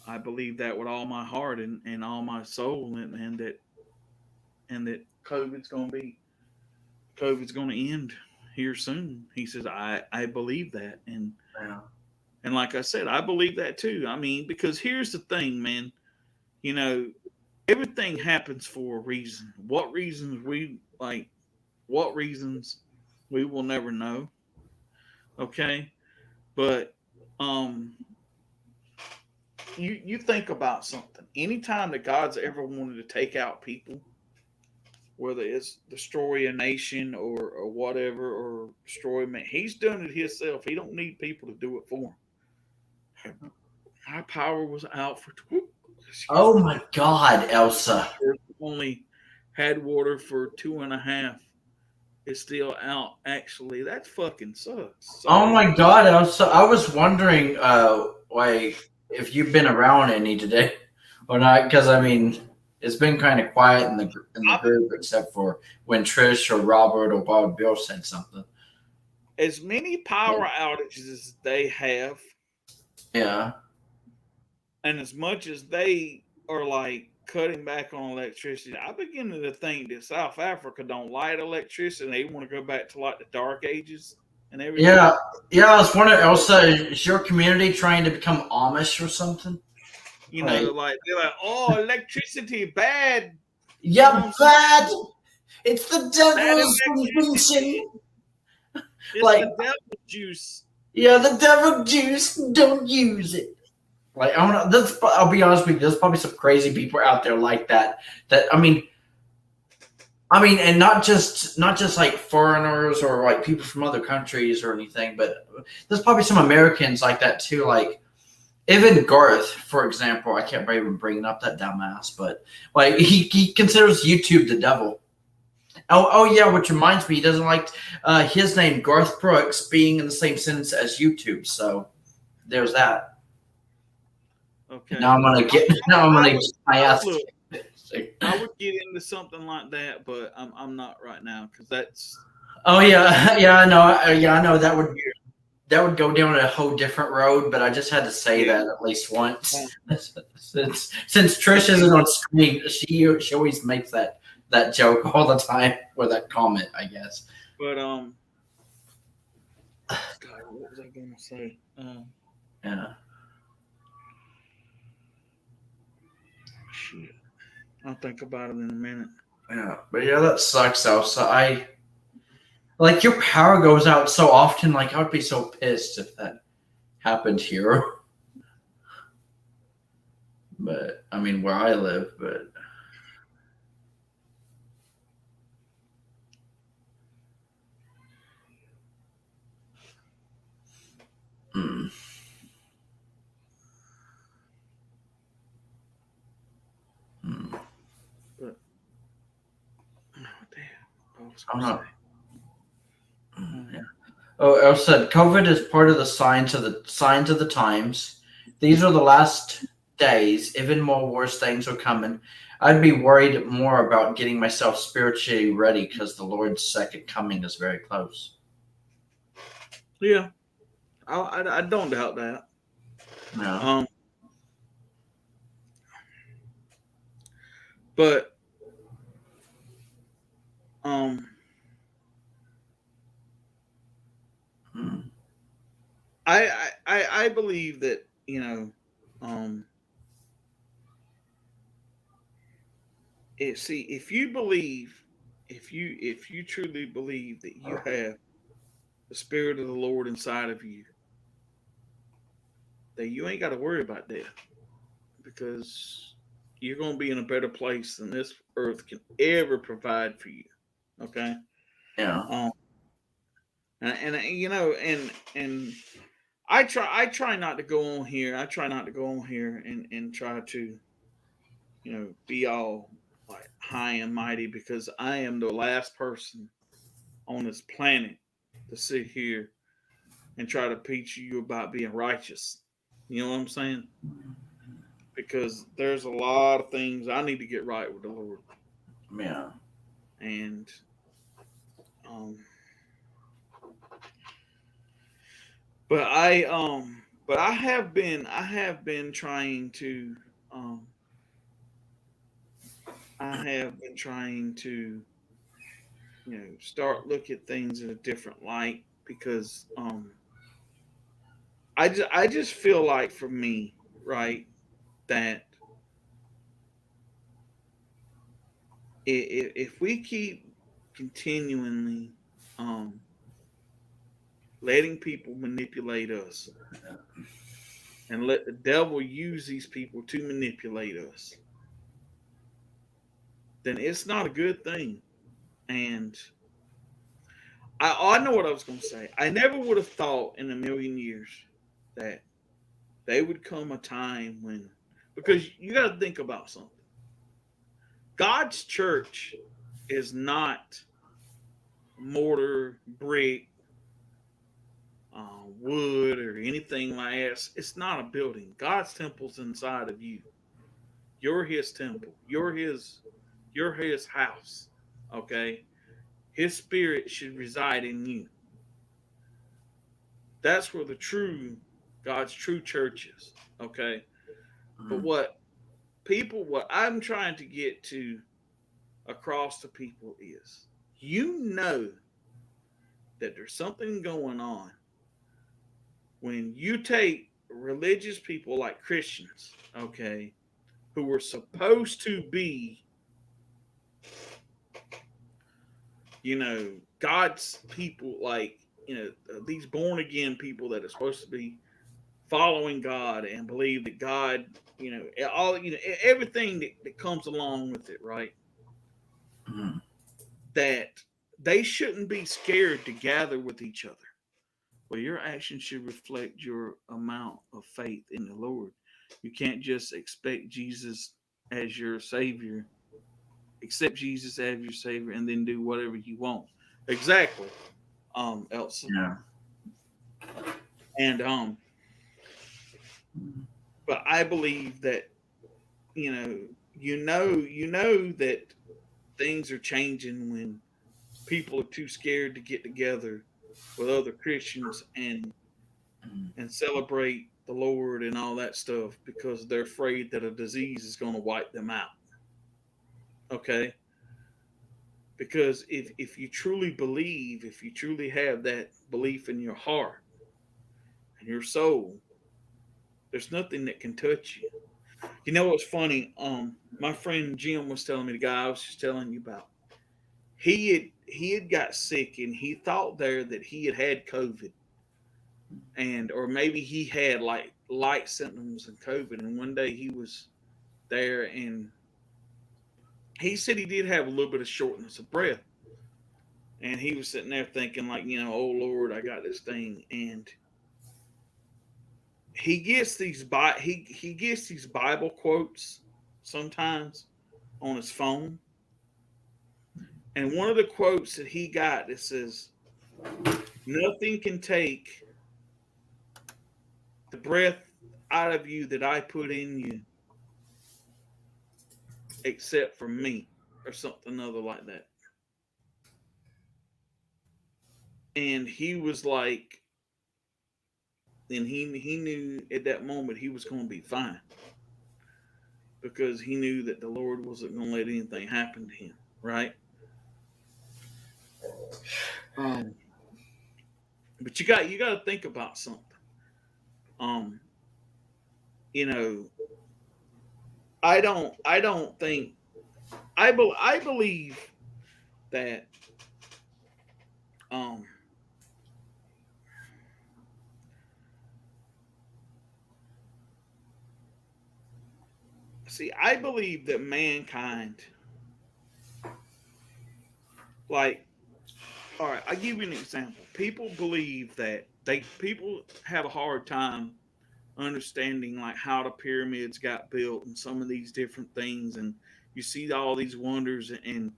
I believe that with all my heart and all my soul, and that COVID's gonna end here soon. He says, I believe that, Yeah. and like I said, I believe that too. I mean, because here's the thing, man. You know, everything happens for a reason. What reasons we will never know. Okay, but um, you think about something. Anytime that God's ever wanted to take out people, whether it's destroy a nation or whatever, or destroy man, He's done it Himself. He don't need people to do it for Him. My power was out for. Excuse Oh me. my God, Elsa. Only had water for 2.5. It's still out. Actually, that fucking sucks. Oh Sorry. my God, Elsa. I was wondering, like, if you've been around any today or not, because I mean, it's been kind of quiet in the I've been, group, except for when Trish or Robert or Wild Bill said something. as many power outages as they have, Yeah. and as much as they are like cutting back on electricity, I begin to think that South Africa don't like electricity. They want to go back to like the dark ages and everything. Yeah, yeah. I was wondering, Elsa, is your community trying to become Amish or something? You Like, know, like they're like, oh, electricity bad. You know what yeah, I'm saying? bad. It's the Bad devil's electricity. invention. It's Like, the devil juice. yeah, the devil juice. Don't use it. Like, I'm gonna. I'll be honest with you. There's probably some crazy people out there like that. That and not just like foreigners or like people from other countries or anything, but there's probably some Americans like that too. Like even Garth, for example. I can't even bring up that dumbass, but like he considers YouTube the devil. Oh yeah, which reminds me, he doesn't like his name Garth Brooks being in the same sentence as YouTube. So there's that. Okay. Now I'm gonna get. Now I'm I gonna would get my ass. look. I would get into something like that, but I'm not right now because that's Oh yeah, yeah, I know. Yeah, I know that would go down a whole different road. But I just had to say yeah. that at least once. Since Trish isn't on screen, she always makes that joke all the time or that comment, I guess. But God, what was I gonna say? Yeah. Shit, I'll think about it in a minute. Yeah, but yeah, that sucks though. So like your power goes out so often. Like I would be so pissed if that happened here. But I mean, where I live, but mm, mm, But oh, damn, I was I'm gonna not. say. Yeah. Oh, I said COVID is part of the signs of the times. These are the last days. Even more worse things are coming. I'd be worried more about getting myself spiritually ready because the Lord's second coming is very close. Yeah, I don't doubt that. Yeah. Um, but um, Mm, I believe that see if you believe, if you truly believe that you have the spirit of the Lord inside of you, that you ain't got to worry about death because you're going to be in a better place than this earth can ever provide for you. Okay. yeah. Um, and I try not to go on here. I try not to go on here and try to be all like high and mighty because I am the last person on this planet to sit here and try to teach you about being righteous. You know what I'm saying? Because there's a lot of things I need to get right with the Lord, Yeah. and um, but But I have been trying to um, start look at things in a different light because I just feel like for me, right, that if we keep continually um, letting people manipulate us and let the devil use these people to manipulate us, then it's not a good thing. And I know what I was going to say. I never would have thought in a million years that they would come a time when, because you got to think about something. God's church is not mortar, brick, wood, or anything like that. It's not a building. God's temple's inside of you. You're His temple. You're His house. Okay, His Spirit should reside in you. That's where the true God's true church is. Okay, but Mhm. what I'm trying to get to across to people is, you know that there's something going on when you take religious people like Christians, okay, who were supposed to be, God's people, like, these born again people that are supposed to be following God and believe that God, all, everything that comes along with it, right? Mhm. That they shouldn't be scared to gather with each other. Well, your actions should reflect your amount of faith in the Lord. You can't just expect Jesus as your Savior, accept Jesus as your Savior, and then do whatever you want. Exactly, Elsa. Yeah. And but I believe that that things are changing when people are too scared to get together with other Christians Mhm. and celebrate the Lord and all that stuff because they're afraid that a disease is going to wipe them out. Okay? Because if you truly believe, if you truly have that belief in your heart and your soul, there's nothing that can touch you. You know what's funny? My friend Jim was telling me, the guy I was just telling you about. He had got sick and he thought there that he had COVID, and or maybe he had like light symptoms of COVID. And one day he was there and he said he did have a little bit of shortness of breath, and he was sitting there thinking like, oh Lord, I got this thing. And he gets these Bible quotes sometimes on his phone, and one of the quotes that he got, that says, "Nothing can take the breath out of you that I put in you except for me," or something other like that. And he was like, and he knew at that moment he was going to be fine because he knew that the Lord wasn't going to let anything happen to him, right? Um, but you got to think about something. Um, you know, I don't think I believe that um I believe that mankind, like, all right, I'll give you an example. People believe that people have a hard time understanding like how the pyramids got built and some of these different things, and you see all these wonders, and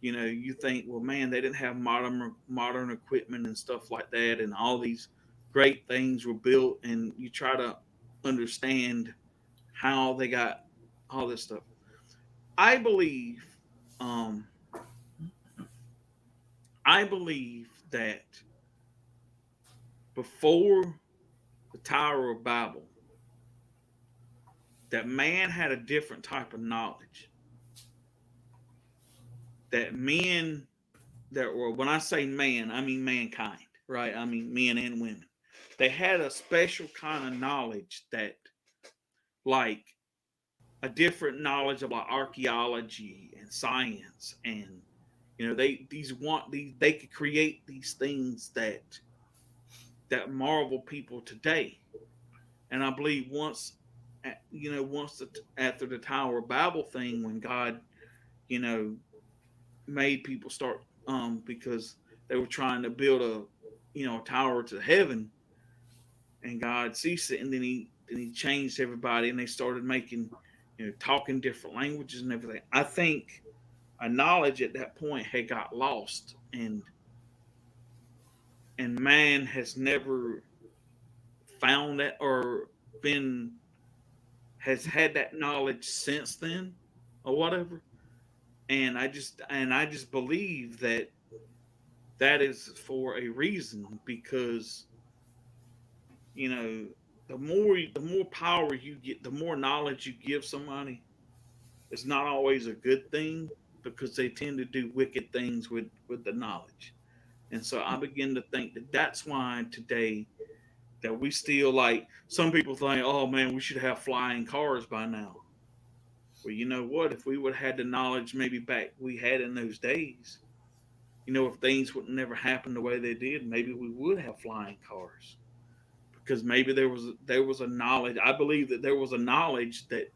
you think, well, man, they didn't have modern equipment and stuff like that, and all these great things were built, and you try to understand how they got all this stuff. I believe, um, I believe that before the Tower of Babel, that man had a different type of knowledge. That men that were, when I say man, I mean mankind, right? I mean men and women. They had a special kind of knowledge that, like, a different knowledge about archaeology and science, and they could create these things that marvel people today. And I believe after the Tower of Babel thing, when God, you know, made people start, because they were trying to build a tower to heaven, and God ceased it, and then he changed everybody, and they started making, talking different languages and everything. I think a knowledge at that point had got lost, and man has never found that, or been has had that knowledge since then, or whatever. And I just believe that is for a reason, because you know the more power you get, the more knowledge you give somebody, it's not always a good thing, because they tend to do wicked things with the knowledge. And so I begin to think that that's why today, that we still, like, some people think, oh man, we should have flying cars by now. Well, you know what, if we would have had the knowledge maybe back we had in those days, if things would never happen the way they did, maybe we would have flying cars, because maybe there was a knowledge. I believe that there was a knowledge that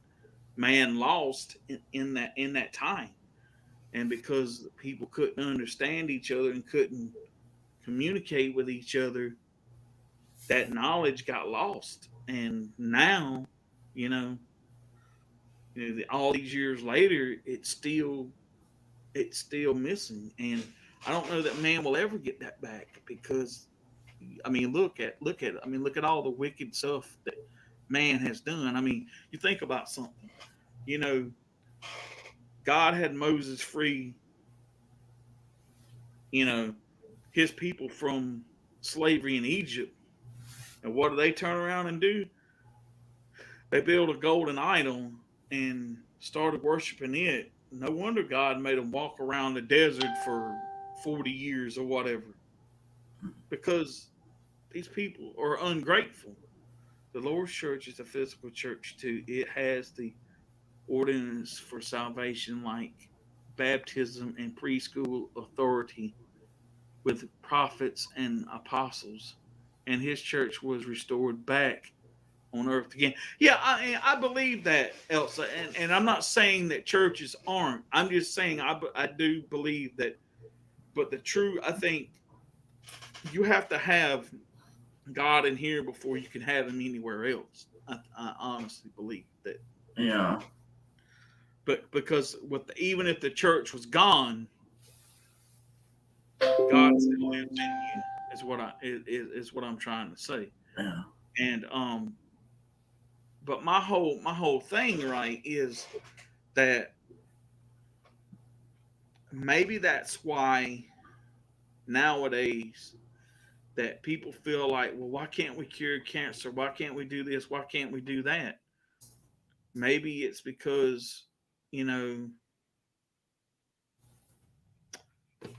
man lost in that time, and because people couldn't understand each other and couldn't communicate with each other, that knowledge got lost. And now, you know, all these years later, it's still missing, and I don't know that man will ever get that back, because I mean, look at it. I mean, look at all the wicked stuff that man has done. I mean, you think about something. You know, God had Moses free, you know, his people from slavery in Egypt. And what do they turn around and do? They built a golden idol and started worshiping it. No wonder God made them walk around the desert for 40 years or whatever, because these people are ungrateful. The Lord's church is a physical church too. It has the ordinance for salvation, like baptism and preschool authority, with prophets and apostles. And his church was restored back on earth again. Yeah, I believe that, Elsa. And I'm not saying that churches aren't. I'm just saying I do believe that. But I think you have to have God in here before you can have him anywhere else. I honestly believe that. Yeah. But because even if the church was gone, God still lives in you. Is what I'm trying to say. Yeah. And but my whole thing, right, is that maybe that's why nowadays that people feel like, well, why can't we cure cancer? Why can't we do this? Why can't we do that? Maybe it's because, you know,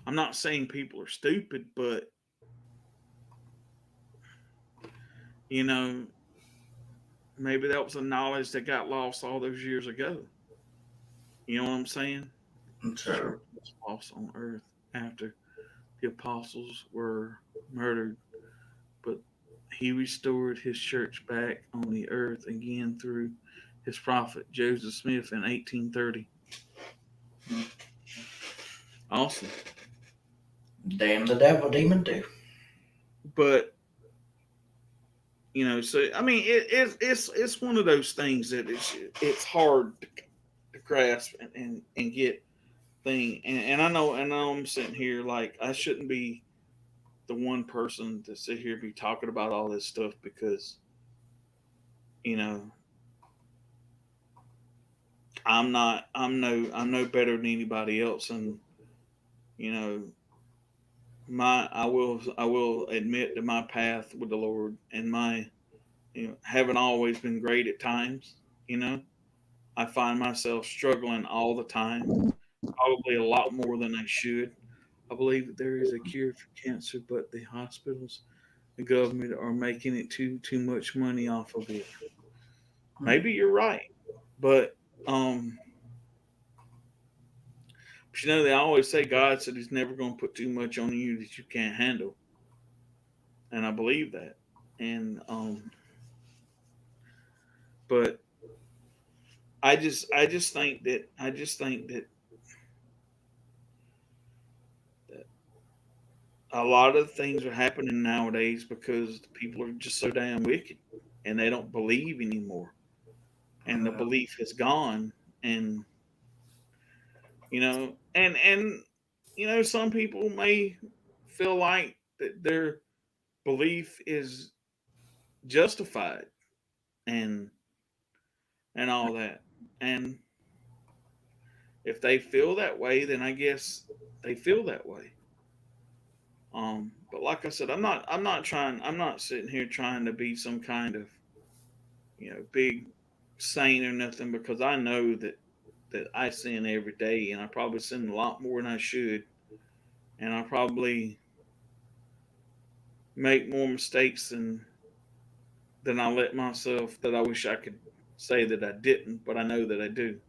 I'm not saying people are stupid, but, you know, maybe that was a knowledge that got lost all those years ago. You know what I'm saying? Sure. Church was lost on earth after the apostles were murdered, but he restored his church back on the earth again through his prophet Joseph Smith in 1830. Awesome. Damn the devil, demon do. But so I mean, it's one of those things that it's hard to grasp and get thing. And I know I'm sitting here like I shouldn't be the one person to sit here and be talking about all this stuff, because you know I'm no better than anybody else. And you know I will admit that my path with the Lord and my haven't always been great at times. You know, I find myself struggling all the time, probably a lot more than I should. I believe that there is a cure for cancer, but the hospitals, the government are making it too much money off of it. Maybe you're right, but um, but they always say God said He's never going to put too much on you that you can't handle, and I believe that. And but I just think that a lot of things are happening nowadays because people are just so damn wicked, and they don't believe anymore, and the belief is gone. And some people may feel like that their belief is justified, and all that. And if they feel that way, then I guess they feel that way. But like I said, I'm not sitting here trying to be some kind of, big saint or nothing, because I know that I sin every day, and I probably sin a lot more than I should, and I probably make more mistakes than I let myself, that I wish I could say that I didn't, but I know that I do.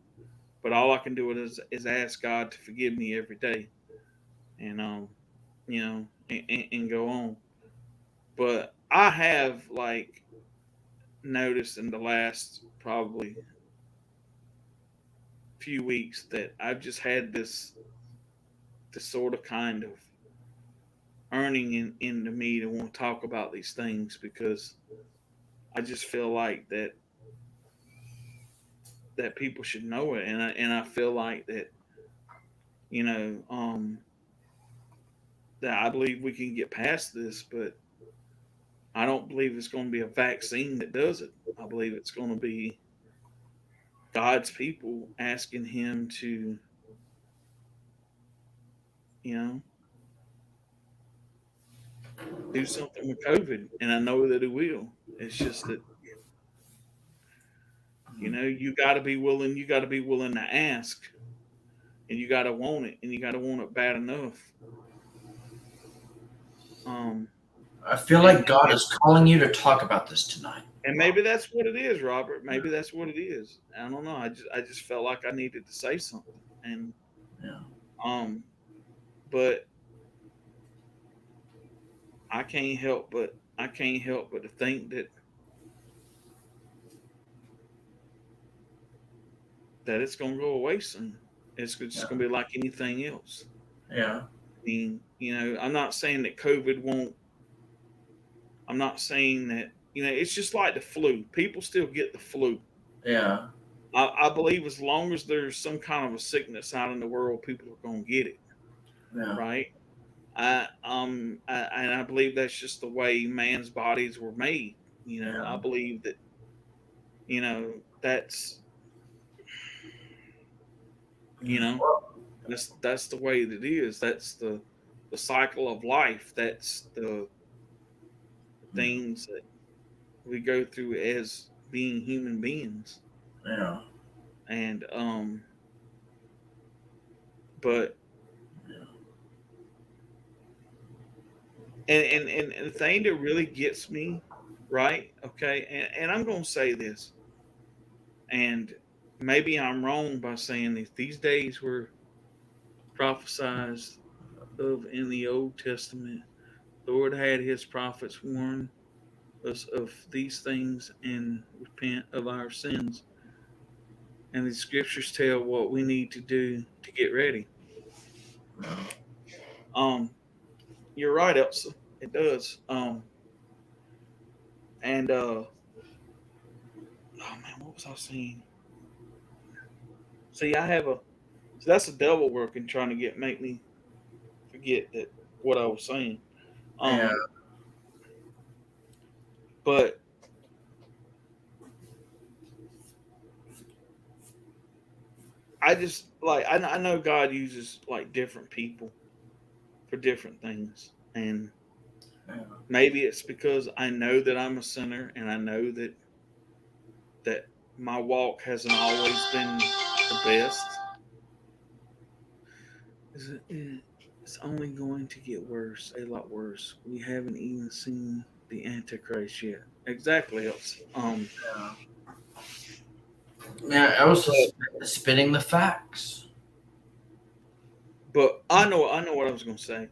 But all I can do is ask God to forgive me every day, and and go on. But I have, like, noticed in the last probably few weeks that I've just had this sort of kind of earning into me to want to talk about these things, because I just feel like that people should know it, and I feel like that, you know um that I believe we can get past this. But I don't believe it's going to be a vaccine that does it. I believe it's going to be God's people asking Him to, you know, do something with COVID, and I know that He will. It's just that, you got to be willing. You got to be willing to ask, and you got to want it, and you got to want it bad enough. Um, I feel and like God is calling you to talk about this tonight. and maybe that's what it is, Robert. Maybe that's what it is. I don't know. I just felt like I needed to say something, and Yeah. um, but I can't help but to think that it's gonna go away soon. It's just Yeah. gonna be like anything else. Yeah. I mean, I'm not saying that COVID won't. I'm not saying that. It's just like the flu. People still get the flu. Yeah. I believe as long as there's some kind of a sickness out in the world, people are gonna get it, Yeah. right? And I believe that's just the way man's bodies were made. I Yeah. believe that. That's you know that's the way that it is. That's the cycle of life. That's the things that we go through as being human beings. Yeah. And but and the thing that really gets me, right? Okay, and I'm gonna say this, and maybe I'm wrong by saying this. These days were prophesied of in the Old Testament. The Lord had His prophets warn us of these things and repent of our sins. And the scriptures tell what we need to do to get ready. Um, you're right, Elsa. It does. And oh man, what was I saying? See, I have a. So that's the devil working, trying to make me forget that what I was saying. Yeah. Um, but I just like I know God uses like different people for different things, and Yeah. Maybe it's because I know that I'm a sinner, and I know that my walk hasn't always been the best. It's only going to get worse, a lot worse. We haven't even seen the Antichrist yet. Exactly. Else. Yeah, I was But just spitting the facts. I know what I was going to say.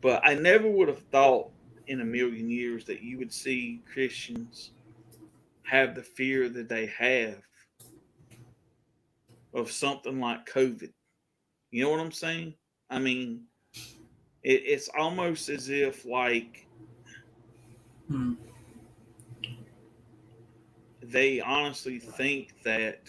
But I never would have thought in a million years that you would see Christians have the fear that they have of something like COVID. You know what I'm saying? I mean, it's almost as if like Hmm. they honestly think that.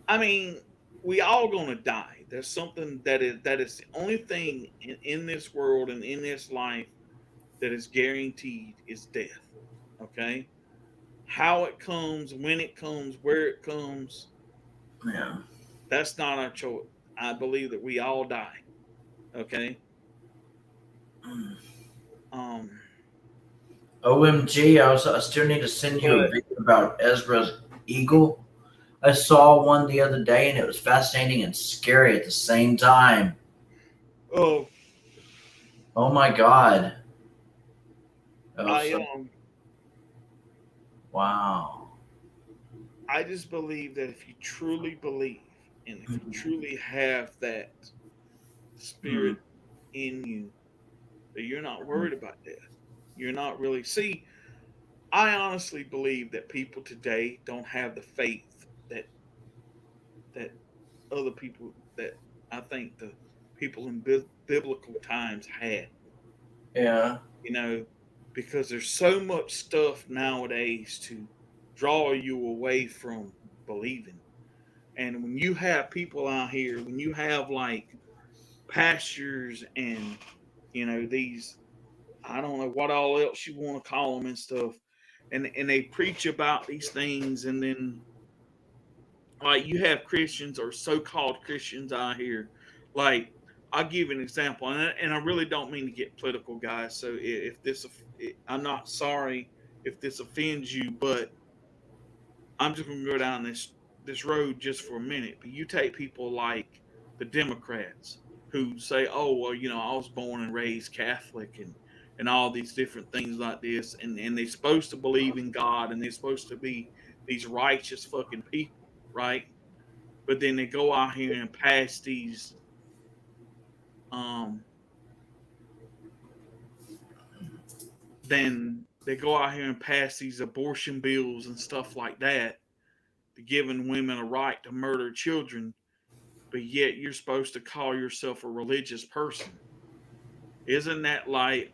I mean, we all gonna die. There's something that is the only thing in this world and in this life that is guaranteed is death. Okay, how it comes, when it comes, where it comes, Yeah. that's not our choice. I believe that we all die. Okay. Hmm. Um, OMG, I still need to send you a but video about Ezra's eagle. I saw one the other day and it was fascinating and scary at the same time. oh, Oh my god. That was I so wow. I just believe that if you truly believe and if you truly have that Hmm. spirit in you, that you're not worried about death. You're not really. See, I honestly believe that people today don't have the faith that other people that I think the people in biblical times had. Yeah. You know, because there's so much stuff nowadays to draw you away from believing. And when you have people out here, when you have like pastors and these, I don't know what all else you want to call them and stuff, and they preach about these things, and then like you have Christians or so-called Christians out here, like I'll give you an example, and I really don't mean to get political, guys. So if this, I'm not sorry if this offends you, but I'm just going to go down this road just for a minute. But you take people like the Democrats who say, "Oh, well, I was born and raised Catholic and all these different things like this," and they're supposed to believe in God and they're supposed to be these righteous fucking people, right? But then they go out here and pass these um then they go out here and pass these abortion bills and stuff like that, to giving women a right to murder children, but yet you're supposed to call yourself a religious person. Isn't that like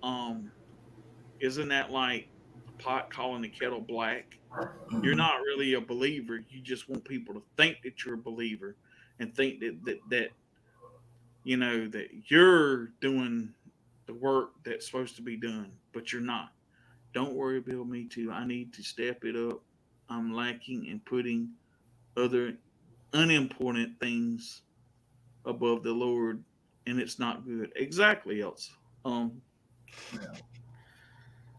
a pot calling the kettle black? You're Hmm. not really a believer. You just want people to think that you're a believer and think that you're doing the work that's supposed to be done, but you're not. Don't worry, Bill. Me too. I need to step it up. I'm lacking in putting other unimportant things above the Lord, and it's not good. Exactly, else. Um.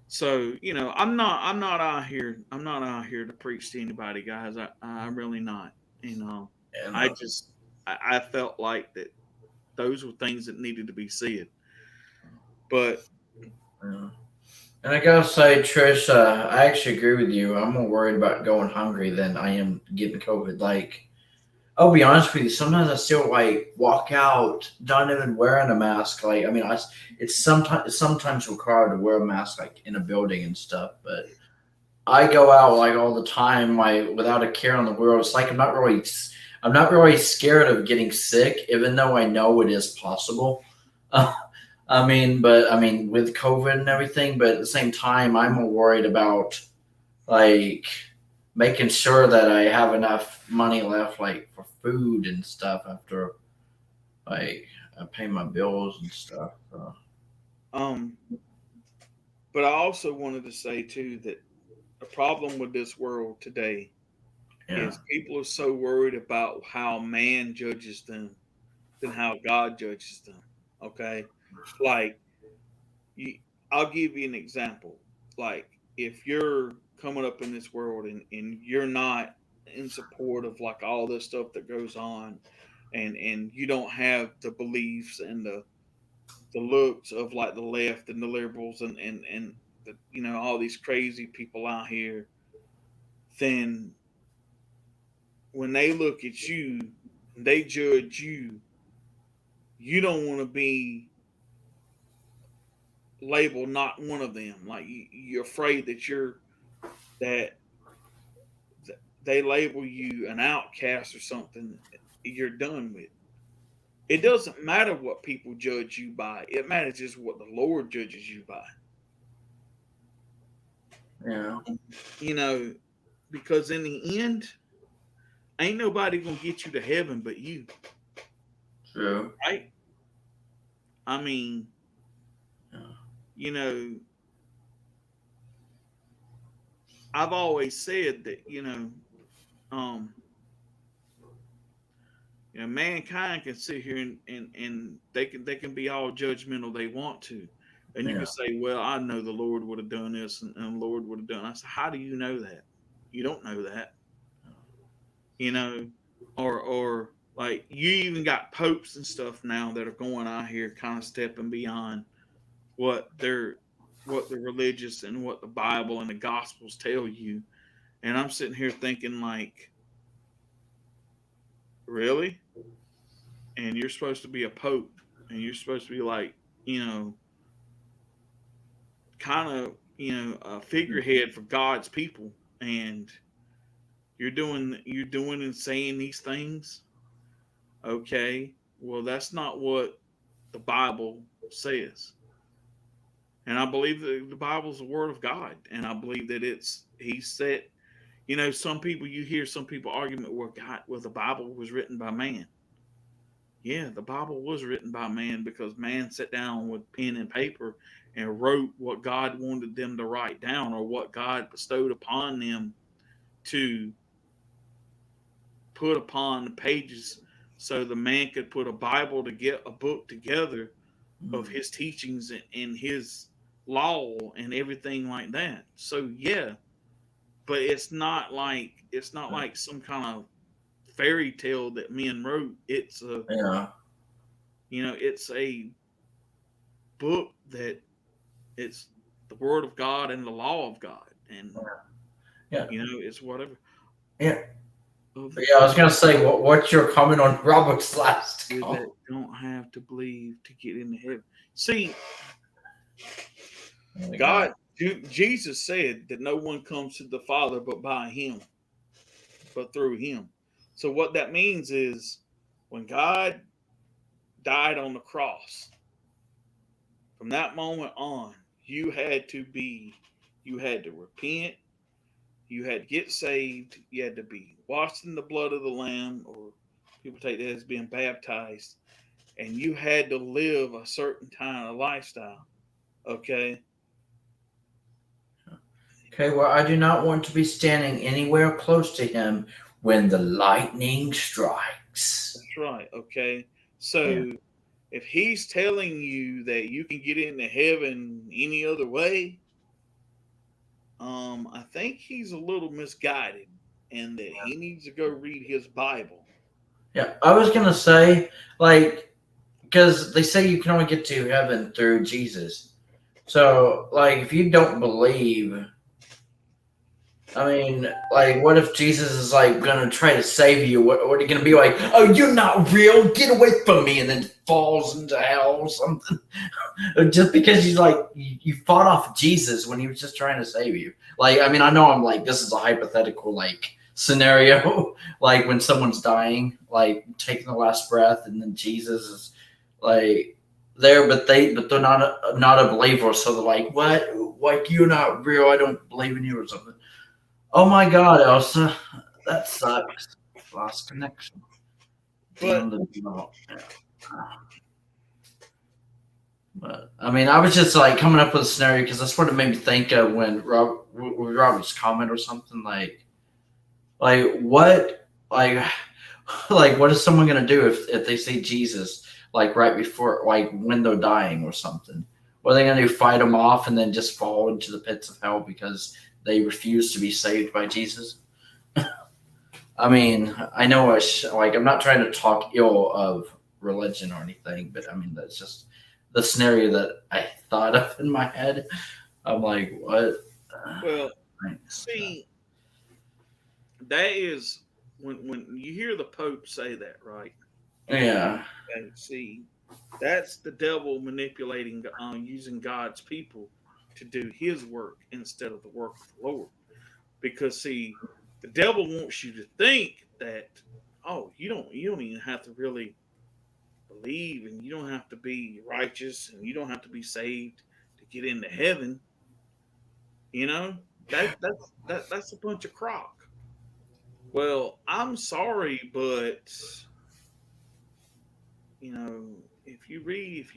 So I'm not out here. I'm not out here to preach to anybody, guys. I'm really not. And I just I felt like that those were things that needed to be said. But yeah. And I gotta say, Trish, I actually agree with you. I'm more worried about going hungry than I am getting COVID. Like, I'll be honest with you. Sometimes I still like walk out, not even wearing a mask. Like, I mean, it's sometimes required to wear a mask, like in a building and stuff. But I go out like all the time, like without a care in the world. It's like I'm not really scared of getting sick, even though I know it is possible. But I mean, with COVID and everything, but at the same time, I'm more worried about like making sure that I have enough money left, like for food and stuff after like I pay my bills and stuff. So, um, but I also wanted to say too that the problem with this world today yeah, is people are so worried about how man judges them than how God judges them. Okay, like I'll give you an example. Like if you're coming up in this world and you're not in support of like all this stuff that goes on, and you don't have the beliefs and the looks of like the left and the liberals and the, all these crazy people out here, then when they look at you, they judge you. You don't want to be labeled not one of them. Like you're afraid that they label you an outcast or something. You're done with. It doesn't matter what people judge you by. It matters just what the Lord judges you by. Yeah. Because in the end, ain't nobody gonna get you to heaven but you. True. Right? I mean, I've always said that, mankind can sit here and they can be all judgmental they want to. And you can say, well, I know the Lord would have done this and the Lord would have done. I said, how do you know that? You don't know that. Or like you even got popes and stuff now that are going out here kind of stepping beyond what the religious and what the Bible and the Gospels tell you. And I'm sitting here thinking like, really? And you're supposed to be a pope and you're supposed to be like, kind of, a figurehead for God's people, and you're doing and saying these things. Okay, well, that's not what the Bible says. And I believe that the Bible is the Word of God, and I believe that He said, some people, you hear some people argument where the Bible was written by man. Yeah, the Bible was written by man because man sat down with pen and paper and wrote what God wanted them to write down, or what God bestowed upon them to put upon the pages, so the man could put a book together of his teachings and his law and everything like that. So yeah, but it's not like some kind of fairy tale that men wrote. It's it's a book that it's the Word of God and the law of God, and it's whatever. Yeah. I was gonna say, what's your comment on Robert's last call? That don't have to believe to get into heaven. See, Jesus said that no one comes to the Father but by Him, but through Him. So what that means is, when God died on the cross, from that moment on, you had to repent, you had to get saved, you had to be washed in the blood of the Lamb, or people take that as being baptized, and you had to live a certain kind of lifestyle. Okay? Okay, well, I do not want to be standing anywhere close to Him when the lightning strikes. That's right, okay? So if He's telling you that you can get into heaven any other way, I think he's a little misguided, and that he needs to go read his Bible. Yeah, I was going to say, because they say you can only get to heaven through Jesus. So, if you don't believe, what if Jesus is, going to try to save you? What are you going to be like, oh, you're not real, get away from me, and then falls into hell or something? Just because you fought off Jesus when He was just trying to save you. I know I'm this is a hypothetical, scenario, when someone's dying, taking the last breath, and then Jesus is, there, but they're not a believer, so they're like, what? You're not real, I don't believe in you or something. Oh my God, Elsa, that sucks. Lost connection. But I was just coming up with a scenario because that's what it made me think of when Robert's comment or something what what is someone gonna do if they see Jesus right before when they're dying or something? What are they going to do? Fight them off and then just fall into the pits of hell because they refuse to be saved by Jesus? I mean, I know I'm not trying to talk ill of religion or anything, but I mean, that's just the scenario that I thought of in my head. I'm like, what? Well, see, that is when you hear the Pope say that, right? Yeah. Okay, see, that's the devil manipulating, using God's people to do His work instead of the work of the Lord. Because see, the devil wants you to think that, oh, you don't even have to really believe, and you don't have to be righteous, and you don't have to be saved to get into heaven. You know, that's a bunch of crock. Well, I'm sorry, but you know, if you read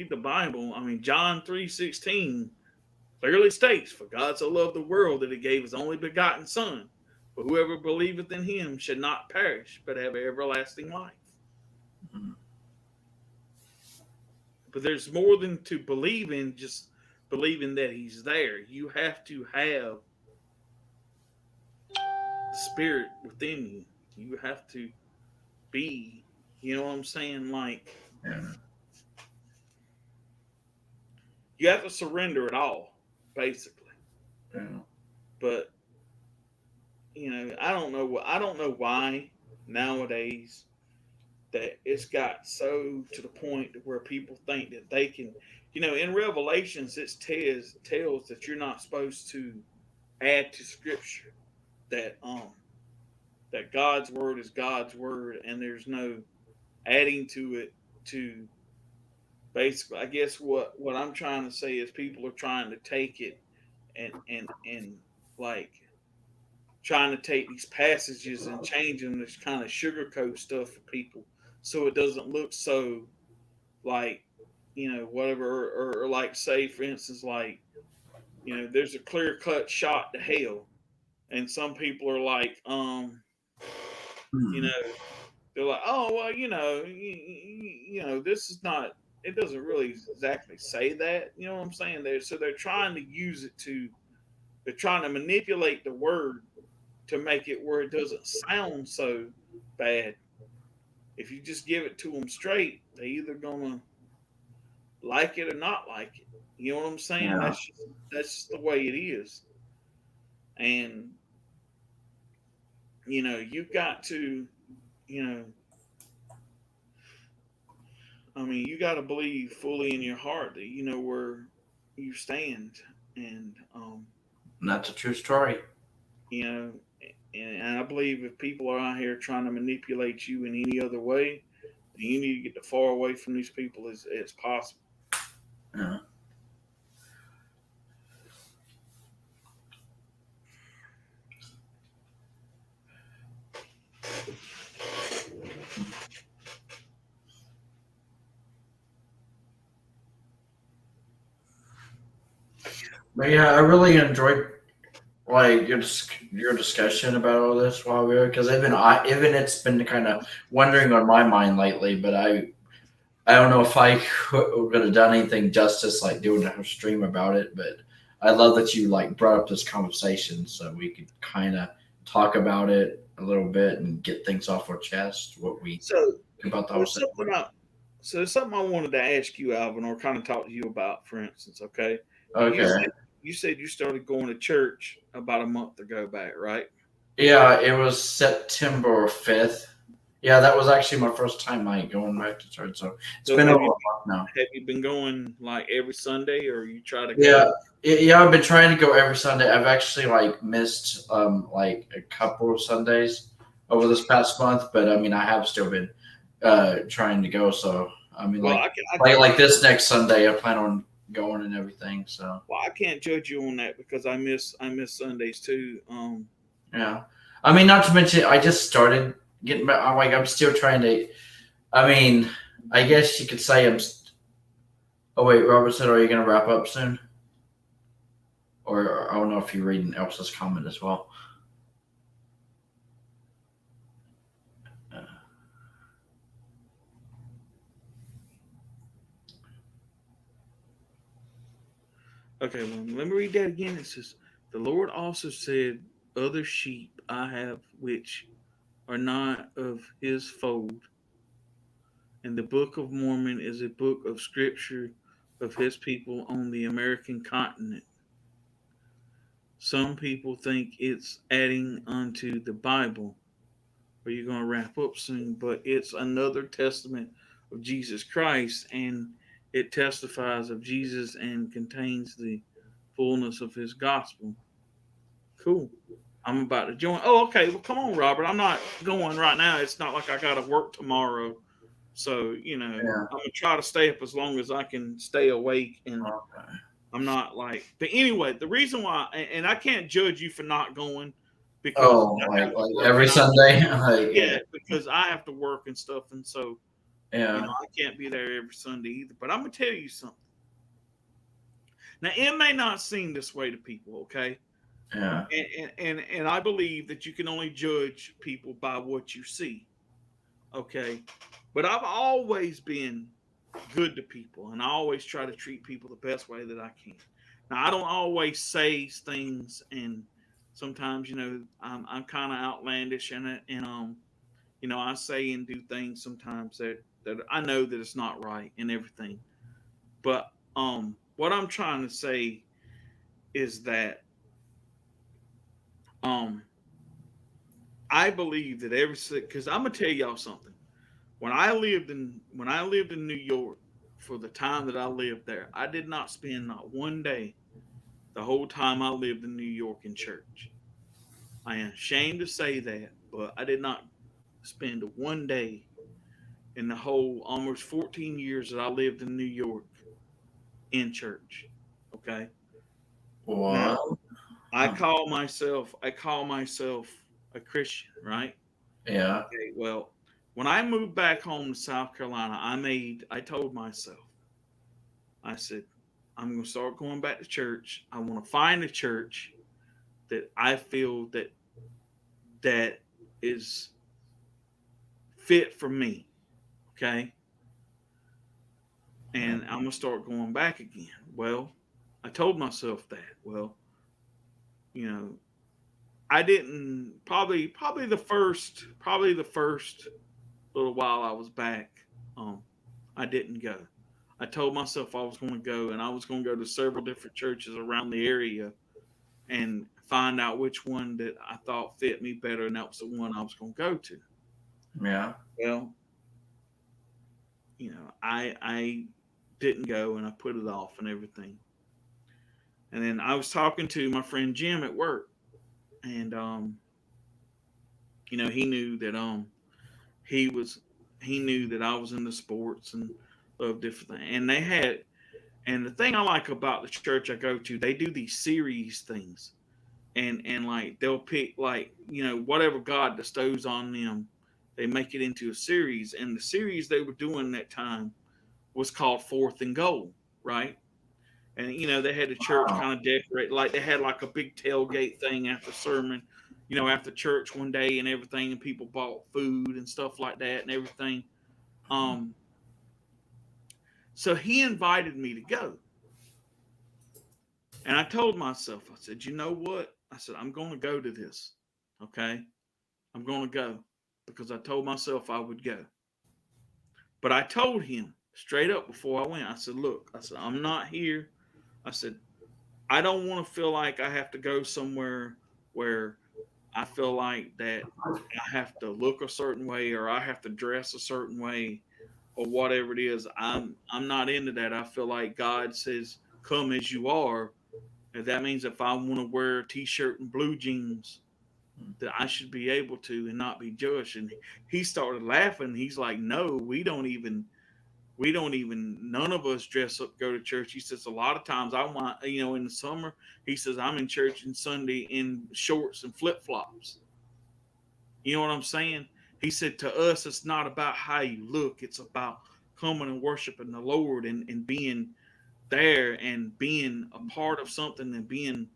the Bible, I mean John 3:16 clearly states, "For God so loved the world that He gave His only begotten Son, but whoever believeth in Him should not perish, but have everlasting life." Mm-hmm. But there's more than to believe in just believing that He's there. You have to have the Spirit within you. You have to be, you know what I'm saying? Like, Yeah. you have to surrender it all, basically. Yeah. But you know, I don't know why nowadays that it's got so to the point where people think that they can, you know, in Revelations it tells that you're not supposed to add to Scripture. That that God's word is God's word, and there's no adding to it. To basically, I guess what I'm trying to say is people are trying to take it and like trying to take these passages and change them to kind of sugarcoat stuff for people so it doesn't look so like, you know, whatever, or like, say for instance, like, you know, there's a clear cut shot to hell, and some people are like, you Mm-hmm. know, they're like, oh well, you know, this is not, it doesn't really exactly say that, you know what I'm saying? They're trying to use it to, they're trying to manipulate the word to make it where it doesn't sound so bad. If you just give it to them straight, they either gonna like it or not like it. You know what I'm saying? Yeah. That's just the way it is. And you know, you've got to, you know, I mean, you got to believe fully in your heart that you know where you stand, and And that's a true story. you know, and I believe if people are out here trying to manipulate you in any other way, then you need to get as far away from these people as possible. Yeah. But yeah, I really enjoyed like your discussion about all this while we were, because even it's been kind of wondering on my mind lately, but I don't know if I could have done anything justice like doing a stream about it, but I love that you like brought up this conversation so we could kind of talk about it a little bit and get things off our chest. What we So think about the whole there's situation. something I wanted to ask you, Alvin, or kind of talk to you about, for instance. Okay, Okay. you said you started going to church about a month ago back, right? Yeah, it was September 5th. Yeah, that was actually my first time like going back to church. So it's So been over a month now. have you been going like every Sunday, or you try to Yeah, go? yeah, I've been trying to go every Sunday. I've actually like missed like a couple of Sundays over this past month, but I mean I have still been trying to go. So I mean Well, like this next Sunday I plan on going and everything. So well, I can't judge you on that because I miss Sundays too. yeah, I mean not to mention I just started getting back. I'm still trying to. I mean I guess you could say Oh wait, Robert said, "Are you going to wrap up soon?" Or I don't know if you're reading Elsa's comment as well. Okay, well, let me read that again. It says, "The Lord also said, other sheep I have which are not of his fold. And the Book of Mormon is a book of scripture of his people on the American continent. Some people think it's adding unto the Bible, or you're going to wrap up soon, but it's another testament of Jesus Christ, and it testifies of Jesus and contains the fullness of his gospel." Cool. I'm about to join. Oh, okay. Well, come on, Robert. I'm not going right now. It's not like I got to work tomorrow. So, I'm Yeah. going to try to stay up as long as I can stay awake. And Okay. I'm not like, but anyway, the reason why, and I can't judge you for not going because Oh, I have to like work every and Sunday? Like, yeah, because I have to work and stuff. And so, yeah. I can't be there every Sunday either. But I'm going to tell you something. Now, it may not seem this way to people, okay? Yeah. And I believe that you can only judge people by what you see. Okay. But I've always been good to people, and I always try to treat people the best way that I can. Now I don't always say things, and sometimes I'm kind of outlandish in it, and I say and do things sometimes that I know that it's not right and everything. But what I'm trying to say is that um I believe that because I'm gonna tell y'all something. When I lived in New York for the time that I lived there, I did not spend not one day the whole time I lived in New York in church. I am ashamed to say that, but I did not spend one day in the whole almost 14 years that I lived in New York in church. Okay. Now What? I call myself a Christian, right? Yeah. Okay, well, when I moved back home to South Carolina, I told myself, I said, I'm going to start going back to church. I want to find a church that I feel that is fit for me, okay? And I'm going to start going back again. Well, I told myself that. Well, you know, I didn't probably the first little while I was back, I didn't go. I told myself I was going to go, and I was going to go to several different churches around the area and find out which one that I thought fit me better, and that was the one I was going to go to. Yeah. Well, I didn't go, and I put it off and everything. And then I was talking to my friend Jim at work, and he knew that he was he knew that I was into sports and of different things. And the thing I like about the church I go to, they do these series things, and like they'll pick, like, whatever God bestows on them, they make it into a series. And the series they were doing that time was called Fourth and Goal, right? And they had the church Wow. kind of decorate, like they had like a big tailgate thing after sermon, after church one day and everything, and people bought food and stuff like that and everything. Um, so he invited me to go, and I told myself, I said, you know what? I said, I'm going to go to this, okay? I'm going to go because I told myself I would go. But I told him straight up before I went, I said, look, I said, I'm not here. I said, I don't want to feel like I have to go somewhere where I feel like that I have to look a certain way or I have to dress a certain way or whatever it is. I'm not into that. I feel like God says, come as you are. And that means if I want to wear a t-shirt and blue jeans, that I should be able to and not be judged. And he started laughing. He's like, no, we don't even none of us dress up, go to church. He says a lot of times I want, in the summer, he says I'm in church on Sunday in shorts and flip-flops. You know what I'm saying? He said to us it's not about how you look, it's about coming and worshiping the Lord and being there and being a part of something and being,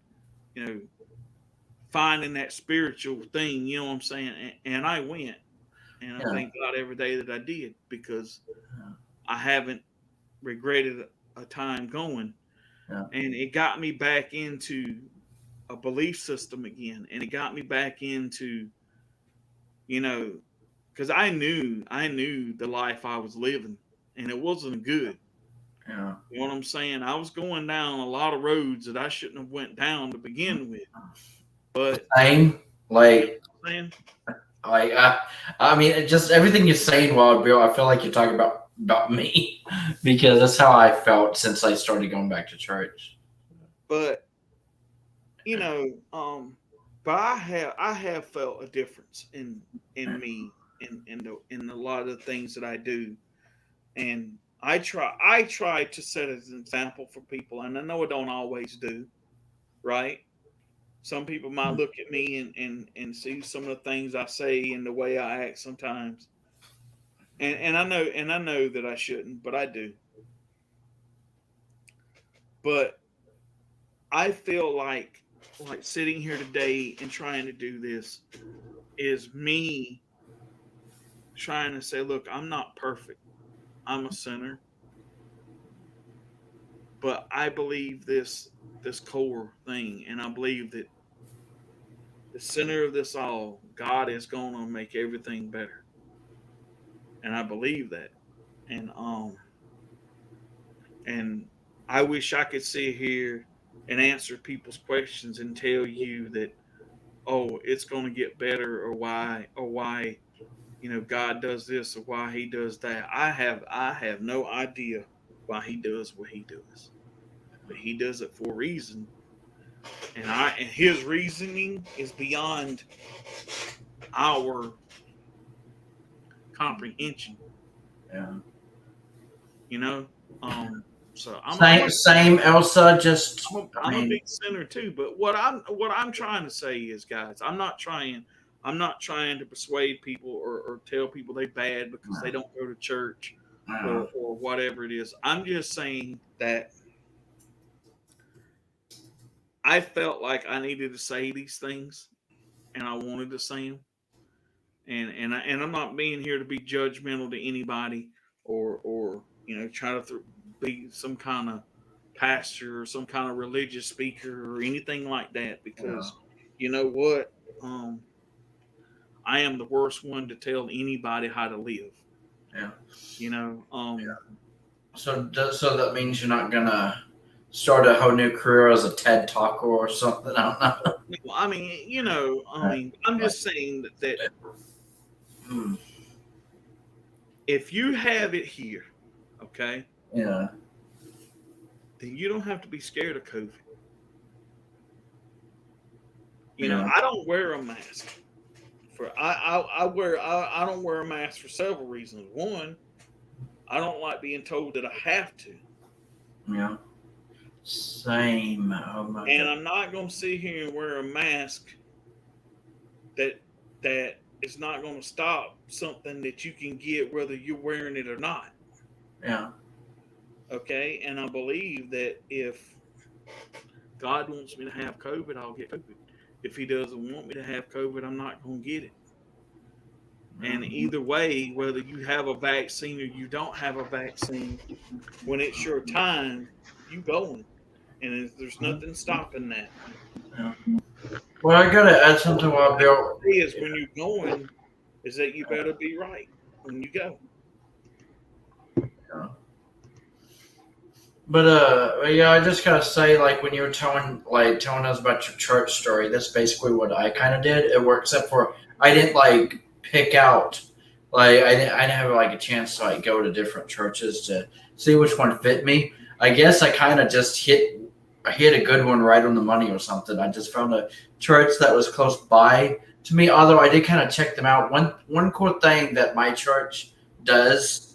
you know, finding that spiritual thing, you know what I'm saying? And I went, and I Yeah. thank God every day that I did, because I haven't regretted a time going. Yeah. And it got me back into a belief system again, and it got me back into, you know, because I knew the life I was living, and it wasn't good. Yeah. You know what I'm saying? I was going down a lot of roads that I shouldn't have went down to begin with. But Same. Like, man, like I mean, just everything you're saying, Wild Bill. I feel like you're talking about me because that's how I felt since I started going back to church. but you know, but I have felt a difference in me in a lot of the things that I do, and I try to set as an example for people, and I know I don't always do, right? Some people might look at me and see some of the things I say and the way I act sometimes, and I know that I shouldn't, but I do. But I feel like sitting here today and trying to do this is me trying to say, look, I'm not perfect. I'm a sinner, but I believe this core thing, and I believe that the center of this all, God is going to make everything better, and I believe that. And and I wish I could sit here and answer people's questions and tell you that, oh, it's going to get better, or why God does this or why he does that. I have no idea why he does what he does, but he does it for a reason, and his reasoning is beyond our comprehension. Yeah. you know so Same, Elsa. Just, I I'm a mean, big sinner too, but what I'm trying to say is, guys, I'm not trying to persuade people or tell people they bad because they don't go to church, or whatever it is. I'm just saying that I felt like I needed to say these things, and I wanted to say them, and I'm not being here to be judgmental to anybody, or try to be some kind of pastor or some kind of religious speaker or anything like that, yeah, because you know what, um, I am the worst one to tell anybody how to live. yeah. You know, So that means you're not gonna start a whole new career as a TED talker or something. I don't know. I mean, I'm just saying that Hmm. if you have it here, okay, Yeah. then you don't have to be scared of COVID. Yeah. I don't wear a mask. I don't wear a mask for several reasons. One, I don't like being told that I have to, Yeah. Same. Oh my and god. I'm not going to sit here and wear a mask that is not going to stop something that you can get whether you're wearing it or not. Yeah. Okay, and I believe that if God wants me to have COVID, I'll get COVID. If He doesn't want me to have COVID, I'm not going to get it. And either way, whether you have a vaccine or you don't have a vaccine, when it's your time, you going, and there's nothing stopping that. Yeah. Well, I gotta add something while Bill. Is when you're going, is that you better be right when you go. Yeah. But yeah, I just gotta say, like when you were telling us about your church story, that's basically what I kind of did. It worked, except for I didn't like pick out, like I didn't have like a chance to like go to different churches to see which one fit me. I guess I kind of just I hit a good one right on the money or something. I just found a church that was close by to me. Although I did kind of check them out. One cool thing that my church does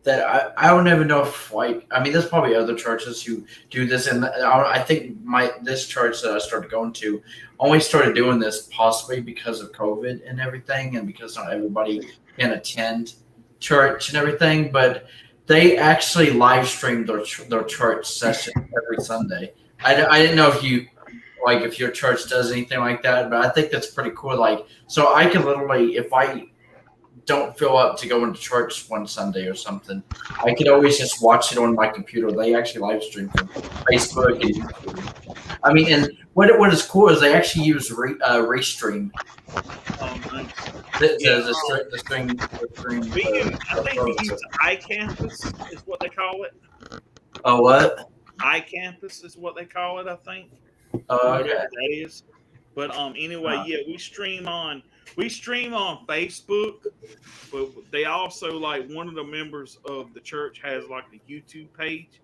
that I don't even know if, like, I mean, there's probably other churches who do this, and I think this church that I started going to only started doing this possibly because of COVID and everything, and because not everybody can attend church and everything, but they actually live stream their church session every Sunday. I didn't know if your church does anything like that, but I think that's pretty cool. Like, so I can literally, if I don't feel up to going to church one Sunday or something, I could always just watch it on my computer. They actually live stream from Facebook and YouTube. I mean, and what is cool is they actually use Restream Nice. the stream. I think we use iCampus is what they call it. Oh, what? iCampus is what they call it, I think. Oh, Whatever okay. that is. But anyway, yeah, we stream on Facebook, but they also like one of the members of the church has like a YouTube page,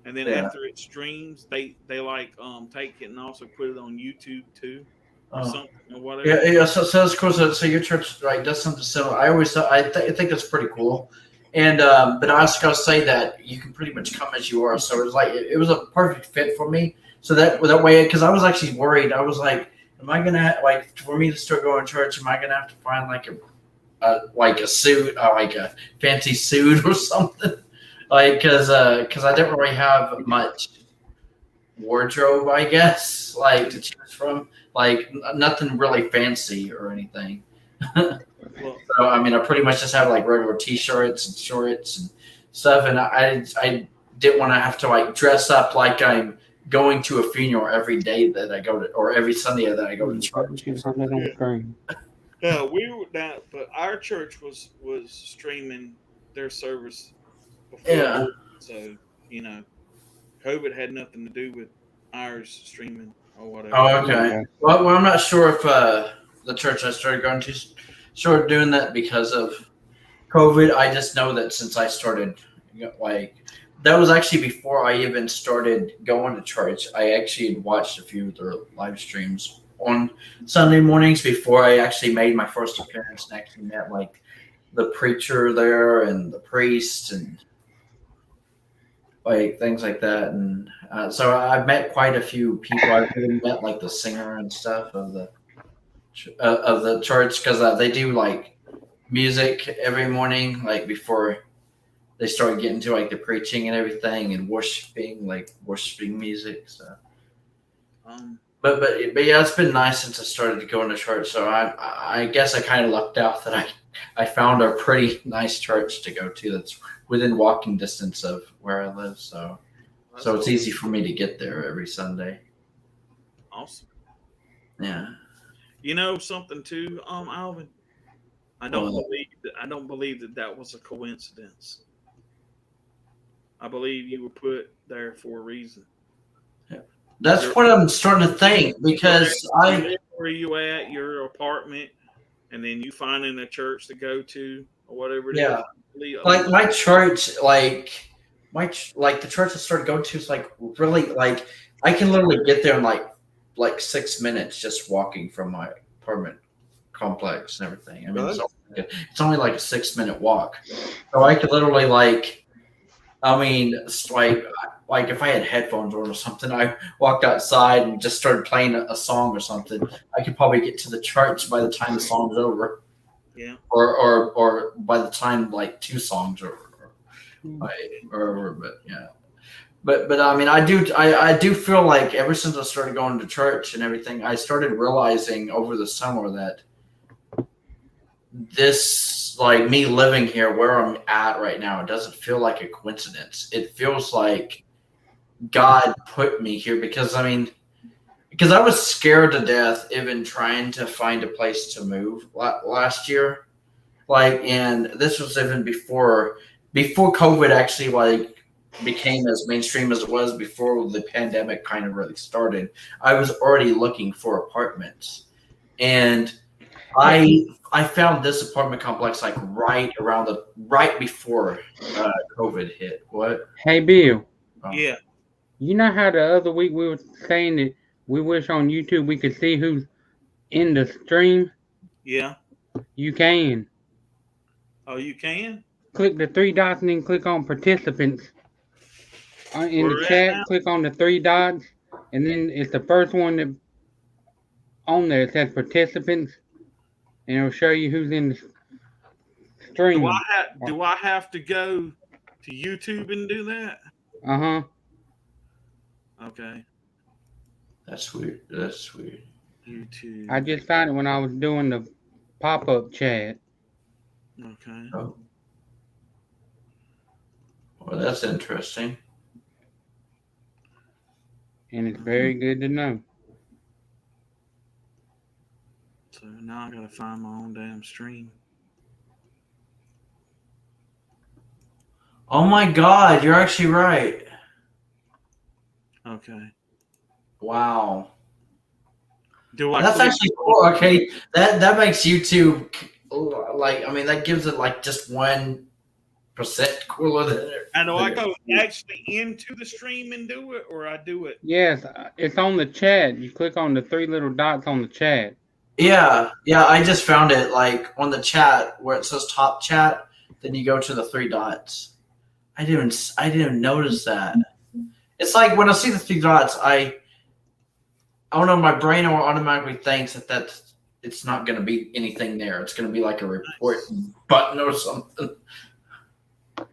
and then after it streams, they like take it and also put it on YouTube too, or something or whatever. Yeah. So that's cool. So your church like does something similar. I always thought I think it's pretty cool. And but I also gotta say that you can pretty much come as you are. So it was like it was a perfect fit for me. So that way, because I was actually worried. I was like, am I gonna like for me to start going to church? Am I gonna have to find like a suit, like a fancy suit or something? Like because I didn't really have much wardrobe, I guess, like to choose from. Like nothing really fancy or anything. Well, So I mean, I pretty much just have like regular T-shirts and shorts and stuff, and I didn't want to have to like dress up like I'm going to a funeral every day that I go to, or every Sunday that I go to church. yeah, but our church was streaming their service before. Yeah. So COVID had nothing to do with ours streaming or whatever. Oh, okay. Well, I'm not sure if the church I started going to started doing that because of COVID. I just know that since I started, like, that was actually before I even started going to church. I actually had watched a few of their live streams on Sunday mornings before I actually made my first appearance and actually met, like, the preacher there and the priest and, like, things like that. And so I've met quite a few people. I've even met, like, the singer and stuff of the church because they do, like, music every morning, like, before they start getting to like the preaching and everything and worshiping music. So, but yeah, it's been nice since I started going to church. So I guess I kind of lucked out that I found a pretty nice church to go to that's within walking distance of where I live. So it's easy for me to get there every Sunday. Awesome. Yeah. You know something too, Alvin. I don't believe that was a coincidence. I believe you were put there for a reason. Yeah. That's what I'm starting to think because where you at your apartment, and then you finding a church to go to or whatever it is. Like my church, like the church I started going to is like really like I can literally get there in like 6 minutes just walking from my apartment complex and everything. I mean, it's only like a 6-minute walk, so I could literally it's like if I had headphones on or something, I walked outside and just started playing a song or something. I could probably get to the church by the time the song's over. Yeah. Or by the time like 2 songs or over, but yeah. But I mean, I do feel like ever since I started going to church and everything, I started realizing over the summer that this, like me living here where I'm at right now, it doesn't feel like a coincidence. It feels like God put me here because I was scared to death even trying to find a place to move last year. And this was even before COVID actually became as mainstream as it was, before the pandemic kind of really started. I was already looking for apartments, and I found this apartment complex like right before COVID hit. What? Hey, Bill. Yeah. You know how the other week we were saying that we wish on YouTube we could see who's in the stream? Yeah. You can. Oh, you can? Click the 3 dots and then click on participants. In the chat, click on the 3 dots, and then it's the first one that on there. It says participants, and it'll show you who's in the stream. Do I have to go to YouTube and do that? Uh-huh. Okay. That's weird. YouTube. I just found it when I was doing the pop-up chat. Okay. Oh. Well, that's interesting. And it's very good to know. So now I gotta find my own damn stream. Oh my God, you're actually right. Okay. Wow. Do I That's click? actually cool. Okay, that makes YouTube like, I mean, that gives it like just 1% cooler than it. And do I than go it- actually into the stream and do it, or I do it? Yes, it's on the chat. You click on the 3 little dots on the chat. Yeah, I just found it like on the chat where it says top chat. Then you go to the 3 dots. I didn't even notice that. It's like when I see the 3 dots, I don't know. My brain automatically thinks that it's not going to be anything there. It's going to be like a report button or something. Oh,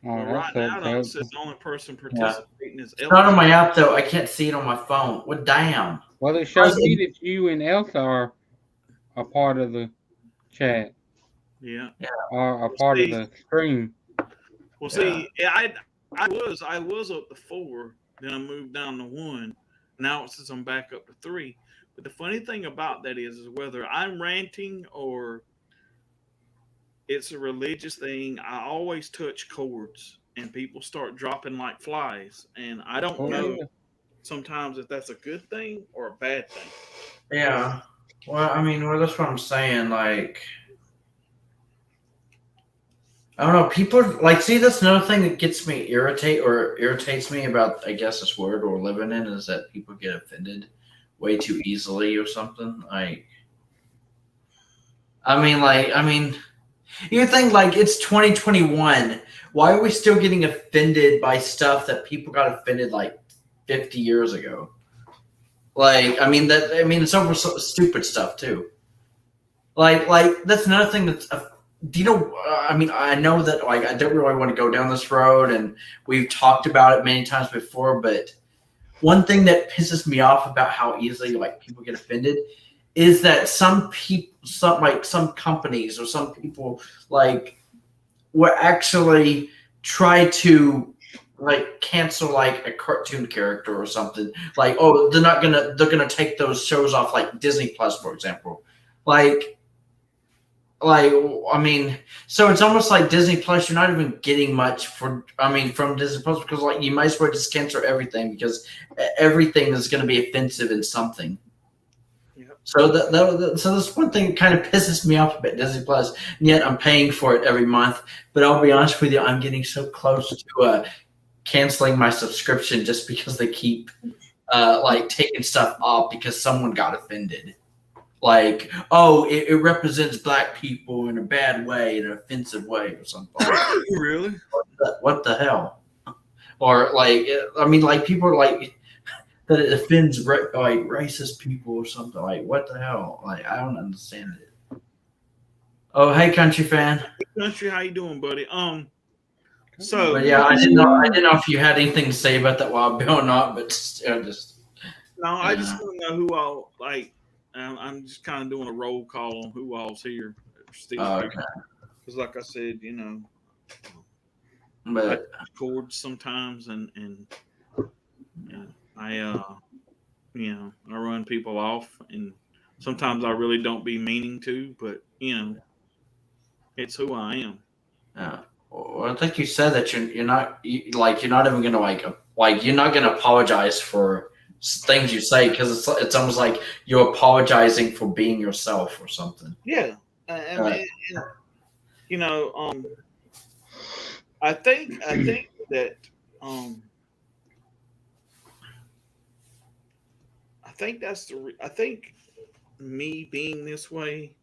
Well, right that's now, though, it says the only person participating is It's not on Elvis. my app though. I can't see it on my phone. What damn? Well, it shows me that you and Elsa are a part of the chat, Yeah. or a part of the stream. Well, see, I was up to 4, then I moved down to 1. Now it says I'm back up to 3. But the funny thing about that is whether I'm ranting or it's a religious thing, I always touch chords and people start dropping like flies. And I don't Oh, know yeah. sometimes if that's a good thing or a bad thing. Yeah. Well, I mean, well, that's what I'm saying. Like, I don't know. People like see that's another thing that gets me irritates me about I guess this world we're living in is that people get offended way too easily or something. Like, I mean, you think like it's 2021. Why are we still getting offended by stuff that people got offended like 50 years ago? Like, I mean it's over stupid stuff too. Like that's another thing that's. Do you know? I mean, I know that like I don't really want to go down this road, and we've talked about it many times before. But one thing that pisses me off about how easily like people get offended is that some people, some companies or some people like will actually try to like cancel like a cartoon character or something. Like, oh, they're gonna take those shows off like Disney Plus, for example. Like I mean, so it's almost like Disney Plus. You're not even getting much from Disney Plus because like you might as well just cancel everything because everything is going to be offensive in something. Yep. So so this one thing kind of pisses me off about Disney Plus, and yet I'm paying for it every month. But I'll be honest with you, I'm getting so close to canceling my subscription just because they keep like taking stuff off because someone got offended. Like, oh, it represents black people in a bad way, in an offensive way, or something. Really? What the hell? Or like, I mean, like people are like that it offends like racist people or something. Like, what the hell? Like, I don't understand it. Oh, hey, country fan. Country, how you doing, buddy? So But yeah, I didn't know if you had anything to say about that Wild Bill or not. But just no, I just want to know who all like. I'm just kind of doing a roll call on who all's here. okay. Because, like I said, you know, I But touch chords sometimes, and I you know, I run people off, and sometimes I really don't be meaning to, but you know, it's who I am. yeah. Well, I think you said that you're not you're not even gonna like you're not gonna apologize for things you say because it's almost like you're apologizing for being yourself or something. Yeah, and, you know, I think that I think that's I think me being this way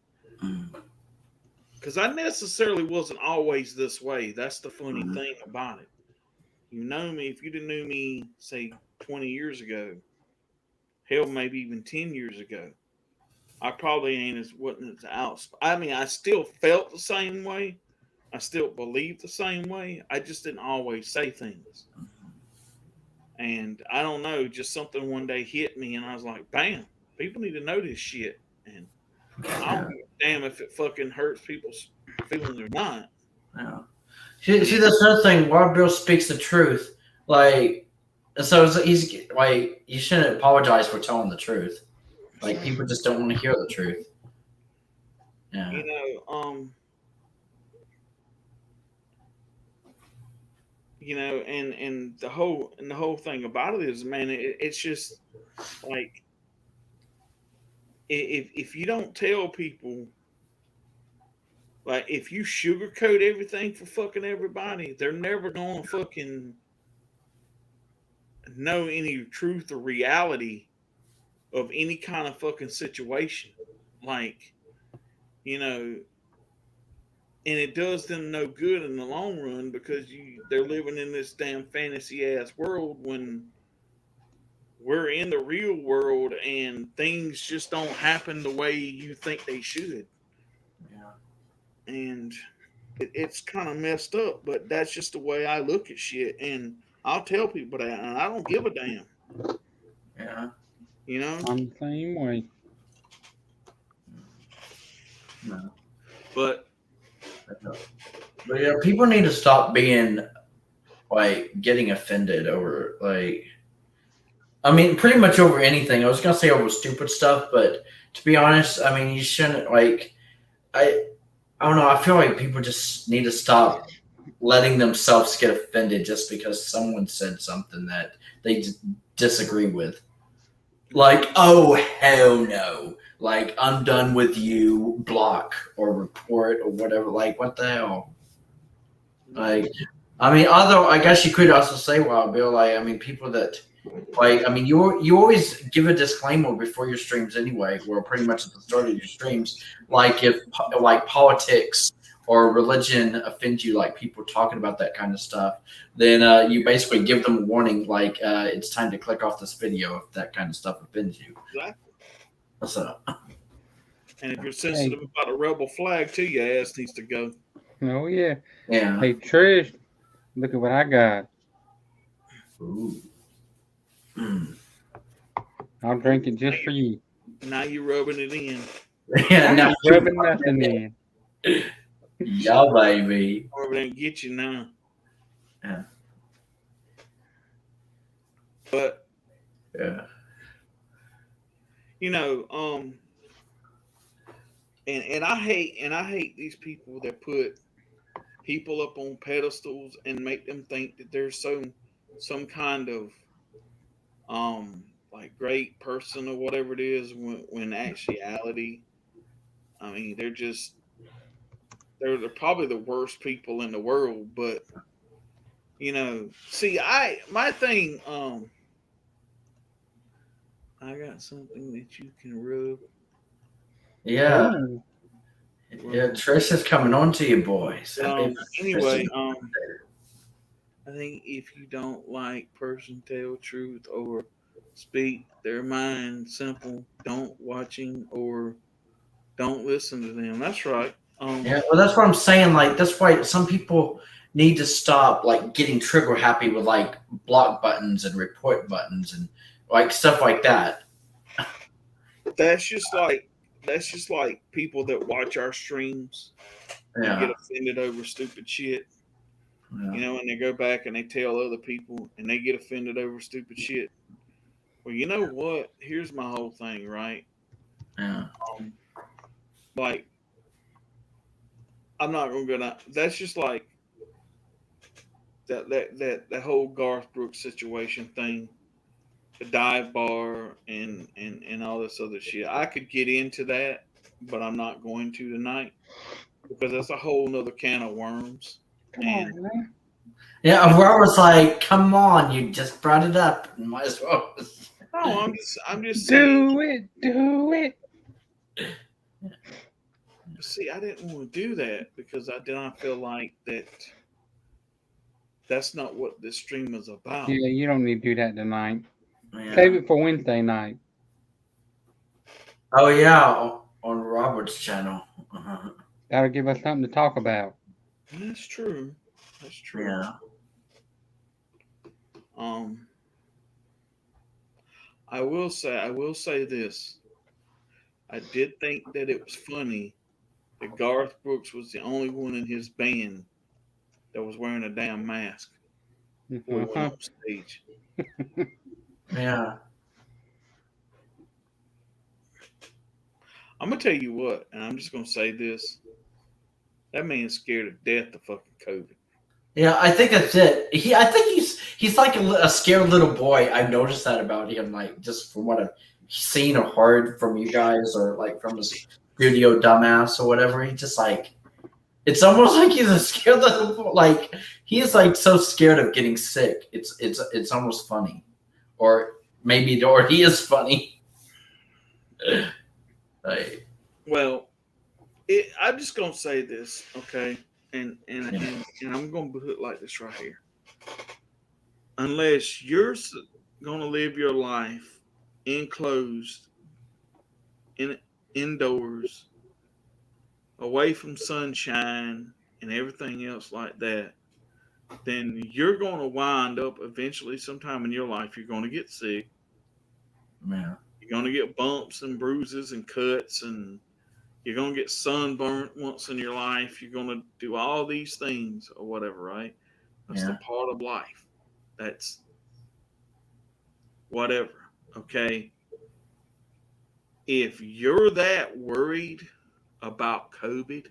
because I necessarily wasn't always this way. That's the funny thing about it. You know me, if you'd have knew me, say 20 years ago, hell, maybe even 10 years ago, I probably ain't as wasn't as out. I mean, I still felt the same way. I still believed the same way. I just didn't always say things. And I don't know, just something one day hit me, and I was like, "Bam! People need to know this shit." And I don't give a damn if it fucking hurts people's feeling they're not. Yeah. See, that's another thing. Wild Bill speaks the truth. Like, so he's like, you shouldn't apologize for telling the truth. Like, people just don't want to hear the truth. Yeah. You know, and the whole thing about it is, man, it's just like if you don't tell people, like if you sugarcoat everything for fucking everybody, they're never gonna fucking know any truth or reality of any kind of fucking situation. Like, you know, and it does them no good in the long run because they're living in this damn fantasy ass world when we're in the real world and things just don't happen the way you think they should. Yeah. And it's kind of messed up, but that's just the way I look at shit. And I'll tell people that, and I don't give a damn. Yeah. You know? I'm the same way. No. But yeah, people need to stop being like getting offended over like. I mean, pretty much over anything. I was gonna say over stupid stuff, but to be honest, I mean, you shouldn't like. I don't know. I feel like people just need to stop letting themselves get offended just because someone said something that they disagree with. Like, oh hell no! Like, I'm done with you. Block or report or whatever. Like, what the hell? Like, I mean, although I guess you could also say, "Well, Bill, like, I mean, people that." Like, I mean, you always give a disclaimer before your streams anyway, or pretty much at the start of your streams. Like if like politics or religion offend you, like people talking about that kind of stuff, then you basically give them a warning, like it's time to click off this video if that kind of stuff offends you. exactly. So, And if you're sensitive about a rebel flag too, your ass needs to go. Oh yeah. yeah. Hey Trish, look at what I got. Ooh. Mm. I'll drink it just for you. Now you're rubbing it in. Yeah, I'm now not rubbing nothing in. yeah, baby. Or they get you now. Yeah. But Yeah. you know, and I hate these people that put people up on pedestals and make them think that there's some kind of like great person or whatever it is when actuality, I mean, they're probably the worst people in the world. But you know, see, my thing, I got something that you can rub. Yeah. Ooh. Yeah, Trish is coming on to you, boys. Anyway, I think if you don't like person tell truth or speak their mind simple, don't watching or don't listen to them. That's right. Yeah, well, that's what I'm saying. Like, that's why some people need to stop like getting trigger happy with like block buttons and report buttons and like stuff like that. That's just like people that watch our streams and Yeah, get offended over stupid shit. yeah, You know, and they go back and they tell other people and they get offended over stupid shit. Well, you know what? Here's my whole thing, right? yeah. Like, I'm not gonna. That's just like that whole Garth Brooks situation thing, the dive bar and all this other shit. I could get into that, but I'm not going to tonight because that's a whole nother can of worms. Come And on, man. Yeah, Aurora was like, "Come on, you just brought it up. Might as well." no, I'm just saying. Do it. See, I didn't want to do that because I feel like that's not what this stream is about. Yeah, you don't need to do that tonight. Yeah. Save it for Wednesday night. Oh yeah, on Robert's channel. Uh-huh. That'll give us something to talk about. That's true. That's true. Yeah. I will say this. I did think that it was funny that Garth Brooks was the only one in his band that was wearing a damn mask before he went Uh-huh. on stage. Yeah. I'm gonna tell you what, and I'm just gonna say this: that man's scared to death of fucking COVID. Yeah, I think that's it. I think he's like a scared little boy. I've noticed that about him, like just from what I've seen or heard from you guys, or like from his studio dumbass or whatever. He just like it's almost like he's a scared little like he's like so scared of getting sick. It's almost funny, or maybe or he is funny. Like, Well, I'm just gonna say this, okay? And I'm gonna put it like this right here: unless you're gonna live your life enclosed, in indoors, away from sunshine and everything else like that, then you're gonna wind up eventually, sometime in your life, you're gonna get sick. yeah, You're gonna get bumps and bruises and cuts, and you're gonna get sunburnt once in your life. You're gonna do all these things or whatever, right? That's the yeah, part of life. That's whatever. Okay. If you're that worried about COVID,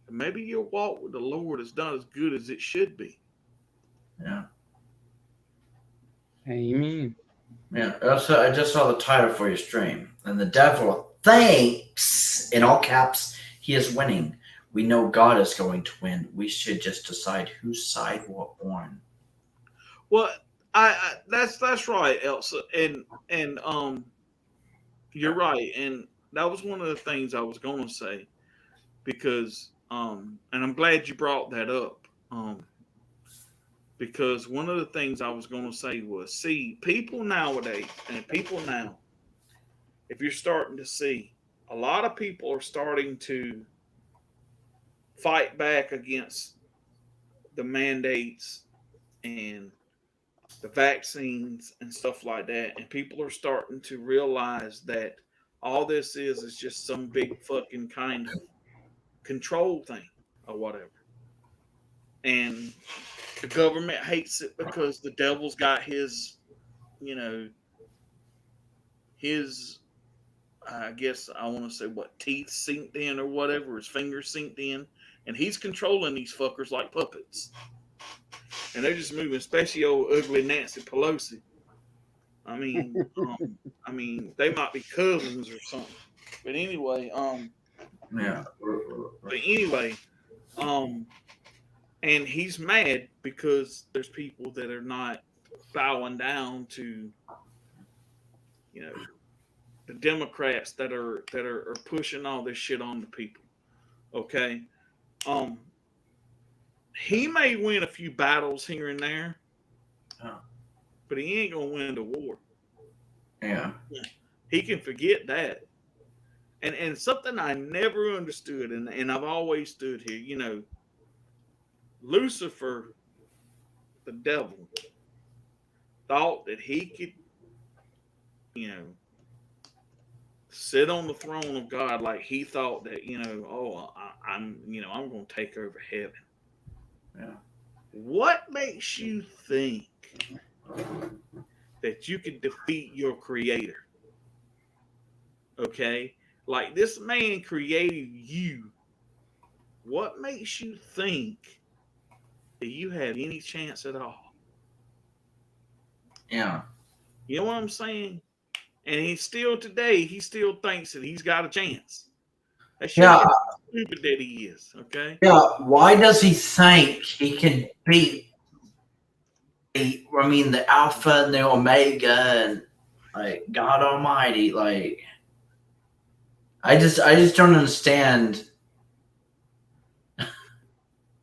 maybe your walk with the Lord is not as good as it should be. yeah. Amen. Yeah, also, I just saw the title for your stream. And the devil thinks, in all caps, he is winning. We know God is going to win. We should just decide whose side we're on. Well, I that's right, Elsa, and you're right, and that was one of the things I was going to say because and I'm glad you brought that up because one of the things I was going to say was, see, people nowadays and people now, if you're starting to see, a lot of people are starting to fight back against the mandates and the vaccines and stuff like that, and people are starting to realize that all this is just some big fucking kind of control thing or whatever. And the government hates it because the devil's got his, you know, his, I guess I want to say what, teeth synced in or whatever, his fingers synced in, and he's controlling these fuckers like puppets. And they're just moving, especially old ugly Nancy Pelosi. I mean, they might be cousins or something. But anyway, Yeah. but anyway, um, and he's mad because there's people that are not bowing down to, you know, the Democrats that are pushing all this shit on the people. Okay, um, he may win a few battles here and there, Oh, but he ain't gonna win the war. yeah. He can forget that. And something I never understood, and I've always stood here, you know, Lucifer, the devil, thought that he could, you know, sit on the throne of God like he thought that, you know, oh, I'm going to take over heaven. Yeah. What makes you think that you can defeat your creator? Okay? Like this man created you. What makes you think that you have any chance at all? Yeah. You know what I'm saying? And he still thinks that he's got a chance. That shows Yeah. you how stupid that he is. Okay. Yeah. Why does he think he can beat the Alpha and the Omega and like God Almighty? Like, I just don't understand.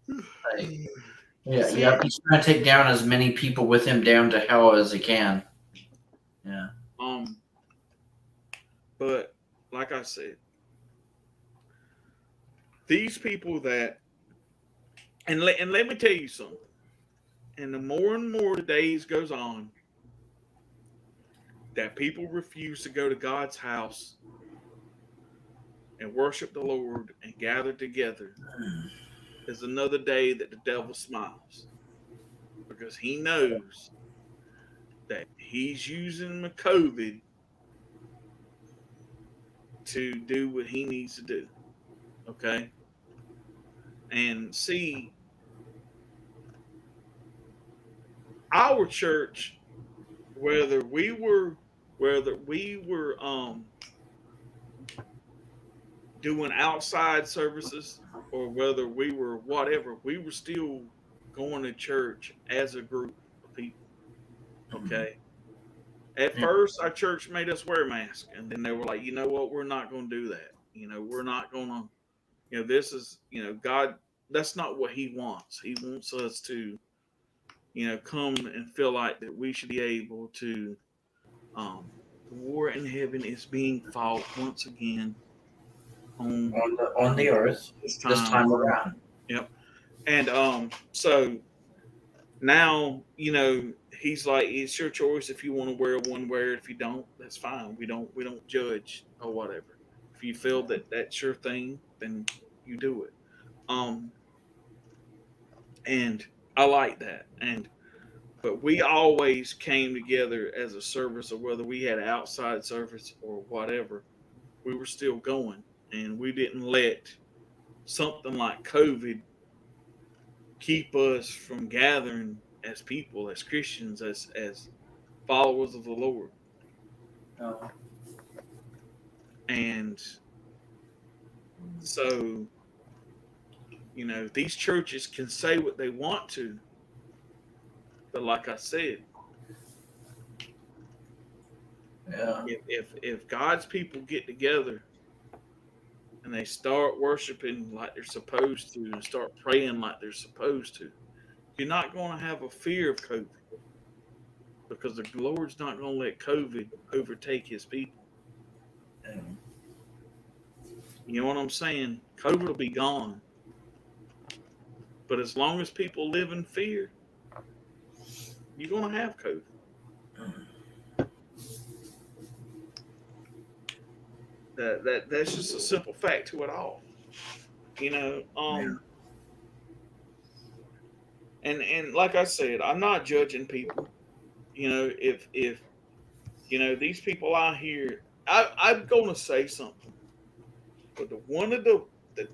Like, yeah, he's trying to take down as many people with him down to hell as he can. Yeah. But like I said, these people that and let me tell you something. And the more and more the days goes on, that people refuse to go to God's house, and worship the Lord and gather together is another day that the devil smiles, because he knows that he's using the COVID to do what he needs to do. Okay. And see, our church, whether we were whether we were doing outside services or whether we were whatever, we were still going to church as a group of people. Okay. At Yeah. first, our church made us wear masks, and then they were like, you know what, we're not going to do that. We're not going to, this is, God, that's not what He wants. He wants us to, come and feel like that we should be able to, the war in heaven is being fought once again on On the earth this this time. time around. Yep. And so now, he's like, it's your choice. If you want to wear one, wear it. If you don't, that's fine. We don't judge or whatever. If you feel that that's your thing, then you do it. Um, and I like that. But we always came together as a service, or whether we had outside service or whatever, we were still going, and we didn't let something like COVID keep us from gathering as people, as Christians, as followers of the Lord. No. And so, these churches can say what they want to, but like I said, Yeah. if God's people get together and they start worshiping like they're supposed to and start praying like they're supposed to, you're not going to have a fear of COVID, because the Lord's not going to let COVID overtake His people. Yeah. You know what I'm saying? COVID will be gone. But as long as people live in fear, you're going to have COVID. That's just a simple fact to it all. And like I said, I'm not judging people. If these people out here, I'm going to say something. But one of the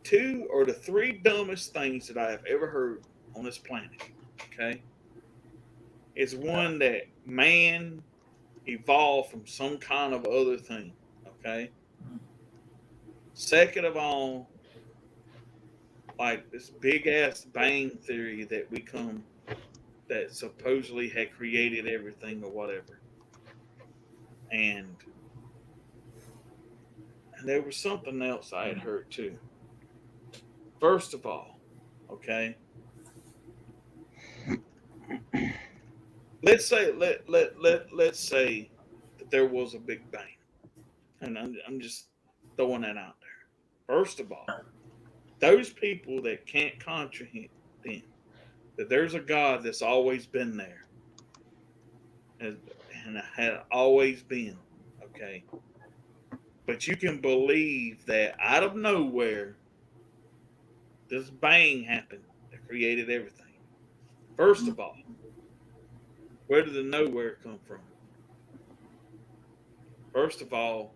two or the three dumbest things that I have ever heard on this planet, okay, is one that man evolved from some kind of other thing, okay? Second of all, like this big ass bang theory that supposedly had created everything or whatever. And there was something else I had heard too. First of all, okay, let's say let's say that there was a big bang, and I'm just throwing that out there. First of all, those people that can't comprehend that there's a God that's always been there and had always been, okay, but you can believe that out of nowhere this bang happened that created everything. First of all, where did the nowhere come from? First of all,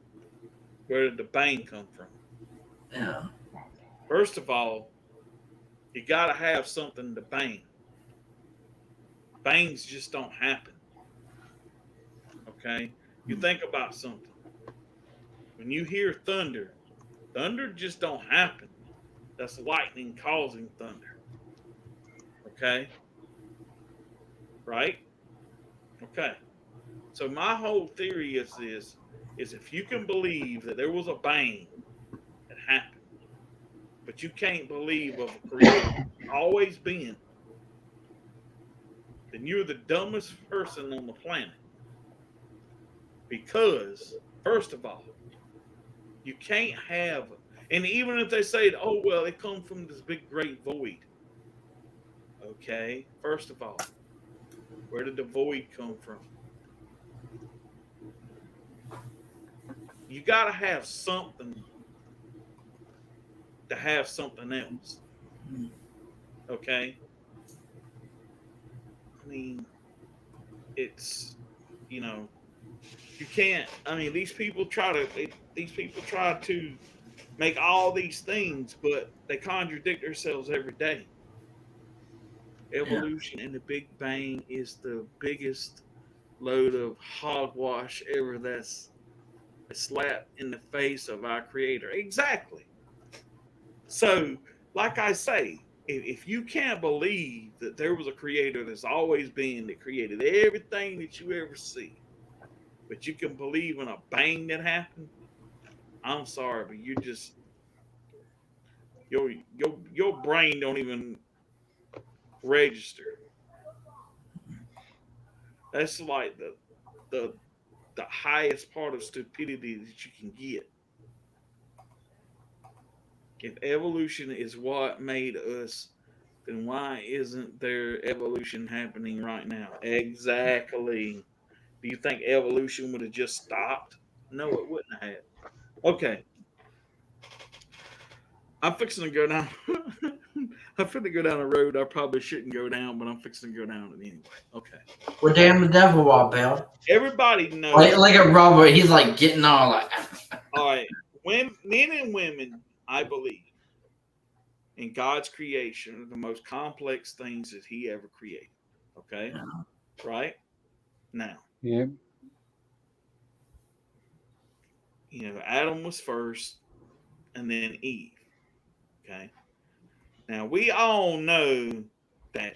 where did the bang come from? Yeah. First of all, you got to have something to bang. Bangs just don't happen. Okay? You think about something. When you hear thunder, thunder just don't happen. That's lightning causing thunder. Okay? Right? Okay. So my whole theory is this, is if you can believe that there was a bang that happened, but you can't believe of a creator always been, then you're the dumbest person on the planet. Because, first of all, you can't have, and even if they say, oh, well, it come from this big great void. Okay, first of all, where did the void come from? You got to have something to have something else. Okay. I mean, it's, you know, you can't. I mean, these people try to make all these things, but they contradict themselves every day. Yeah. Evolution and the Big Bang is the biggest load of hogwash ever. That's a slap in the face of our Creator. Exactly. So, like I say, if you can't believe that there was a Creator that's always been, that created everything that you ever see, but you can believe in a bang that happened, I'm sorry, but you just your brain don't even register. That's like the the highest part of stupidity that you can get. If evolution is what made us, then why isn't there evolution happening right now? Exactly. Do you think evolution would have just stopped? No, it wouldn't have. Okay, I'm fixing to go down. I'm fixing to go down a road I probably shouldn't go down, but I'm fixing to go down it anyway. Okay. Well, damn the devil, Bill. Everybody knows. Like at Robert, he's like getting all like. All right, men and women, I believe, in God's creation are the most complex things that He ever created. Okay, right now, Yeah. Adam was first, and then Eve. Okay, now we all know that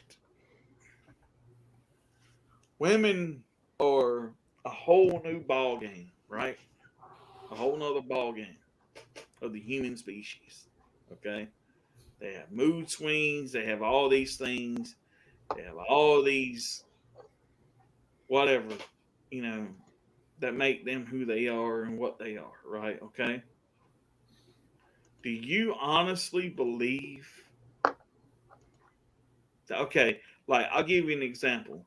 women are a whole new ball game, right? A whole nother ball game of the human species. Okay, they have mood swings. They have all these things. They have all these whatever, you know, that make them who they are and what they are, right? Okay. Do you honestly believe that? Okay, like I'll give you an example.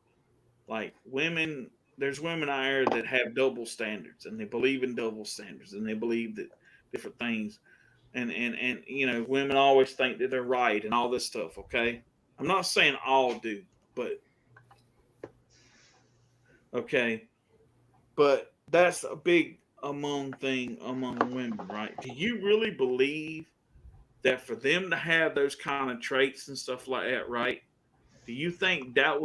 Like women, there's women out there that have double standards, and they believe in double standards, and they believe that different things, and women always think that they're right and all this stuff. Okay, I'm not saying all do, but okay, but that's a big among thing among women, right? Do you really believe that for them to have those kind of traits and stuff like that, right? Do you think that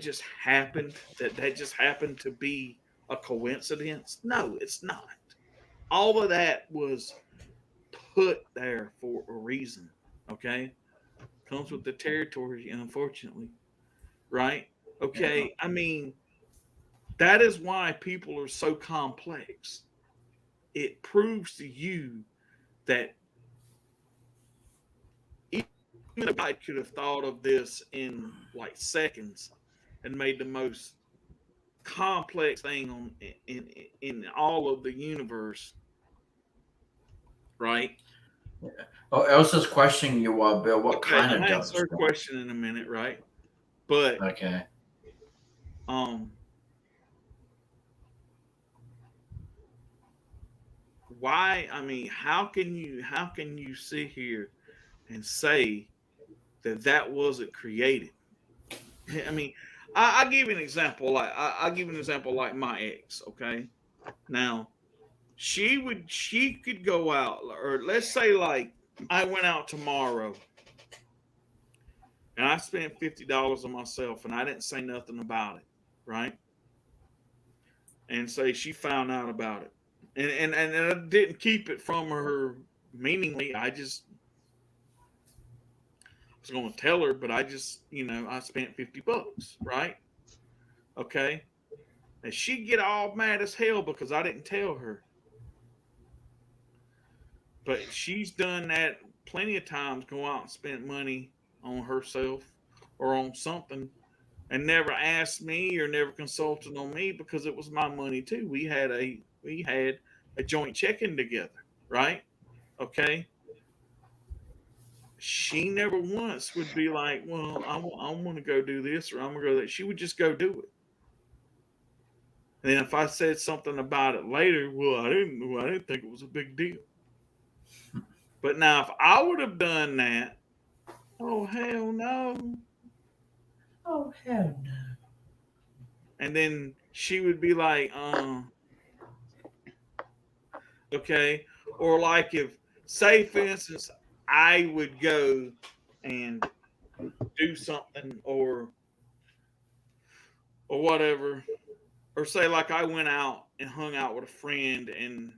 just happened? That just happened to be a coincidence? No, it's not. All of that was put there for a reason. Okay, comes with the territory, unfortunately, right? Okay, I mean that is why people are so complex. It proves to you that even I could have thought of this in like seconds and made the most complex thing in all of the universe, right? Oh, Elsa's questioning you, Bill. What Okay, kind I'm of gonna answer her double question in a minute, right? But Okay. um, why? I mean, how can you sit here and say that that wasn't created? I mean, I'll give you an example. I'll give you an example like my ex. Okay, now she could go out, or let's say like I went out tomorrow and I spent $50 on myself and I didn't say nothing about it, right? And say she found out about it, and I didn't keep it from her meaningly. I just was going to tell her, but I just I spent $50, right? Okay, and she'd get all mad as hell because I didn't tell her. But she's done that plenty of times, go out and spend money on herself or on something and never asked me or never consulted on me because it was my money too. We had a joint checking together, right? Okay. She never once would be like, well, I want to go do this or I'm going to go that. She would just go do it. And then if I said something about it later, well, I didn't think it was a big deal. But now, if I would have done that, oh hell no! Oh hell no! And then she would be like, okay, or like if, say, for instance, I would go and do something or whatever, or say like I went out and hung out with a friend and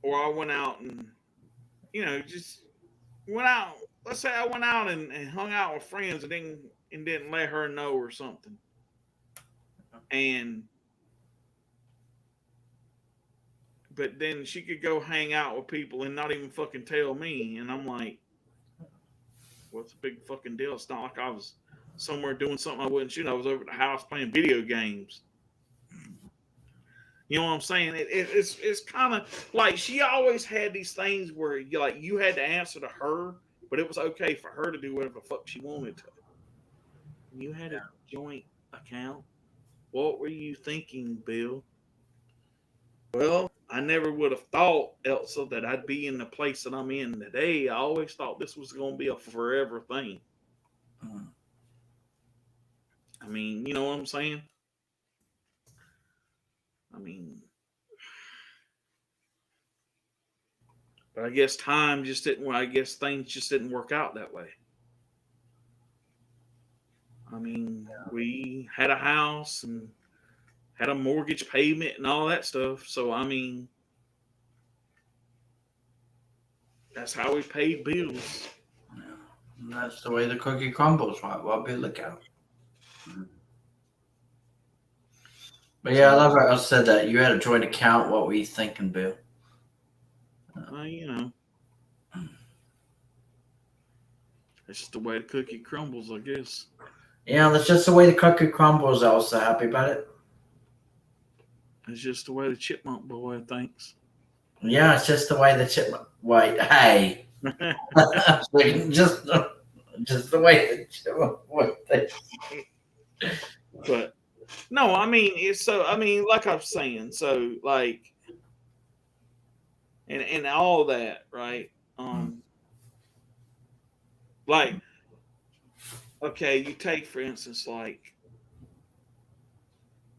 or I went out and just went out. Let's say I went out and hung out with friends and didn't let her know or something, but then she could go hang out with people and not even fucking tell me, and I'm like, what's the big fucking deal? It's not like I was somewhere doing something I wouldn't shoot. I was over at the house playing video games. You know what I'm saying? It's kind of like she always had these things where you had to answer to her, but it was okay for her to do whatever the fuck she wanted to. You had a joint account. What were you thinking, Bill? Well, I never would have thought, Elsa, that I'd be in the place that I'm in today. I always thought this was going to be a forever thing. I mean, you know what I'm saying? I mean, but I guess time just didn't. I guess things just didn't work out that way. I mean, we had a house and had a mortgage payment and all that stuff. So I mean, that's how we paid bills. And that's the way the cookie crumbles, right? Well, be lookout. But yeah, I love how I said that. You had a joint account. What were you thinking, Bill? It's just the way the cookie crumbles, I guess. Yeah, that's just the way the cookie crumbles. I was so happy about it. It's just the way the chipmunk boy thinks. Yeah, it's just the way the chipmunk. Wait, hey, just the way the chipmunk boy thinks. But no, I mean it's so. I mean, like I'm saying, so like, and all that, right? Like, okay, you take for instance, like,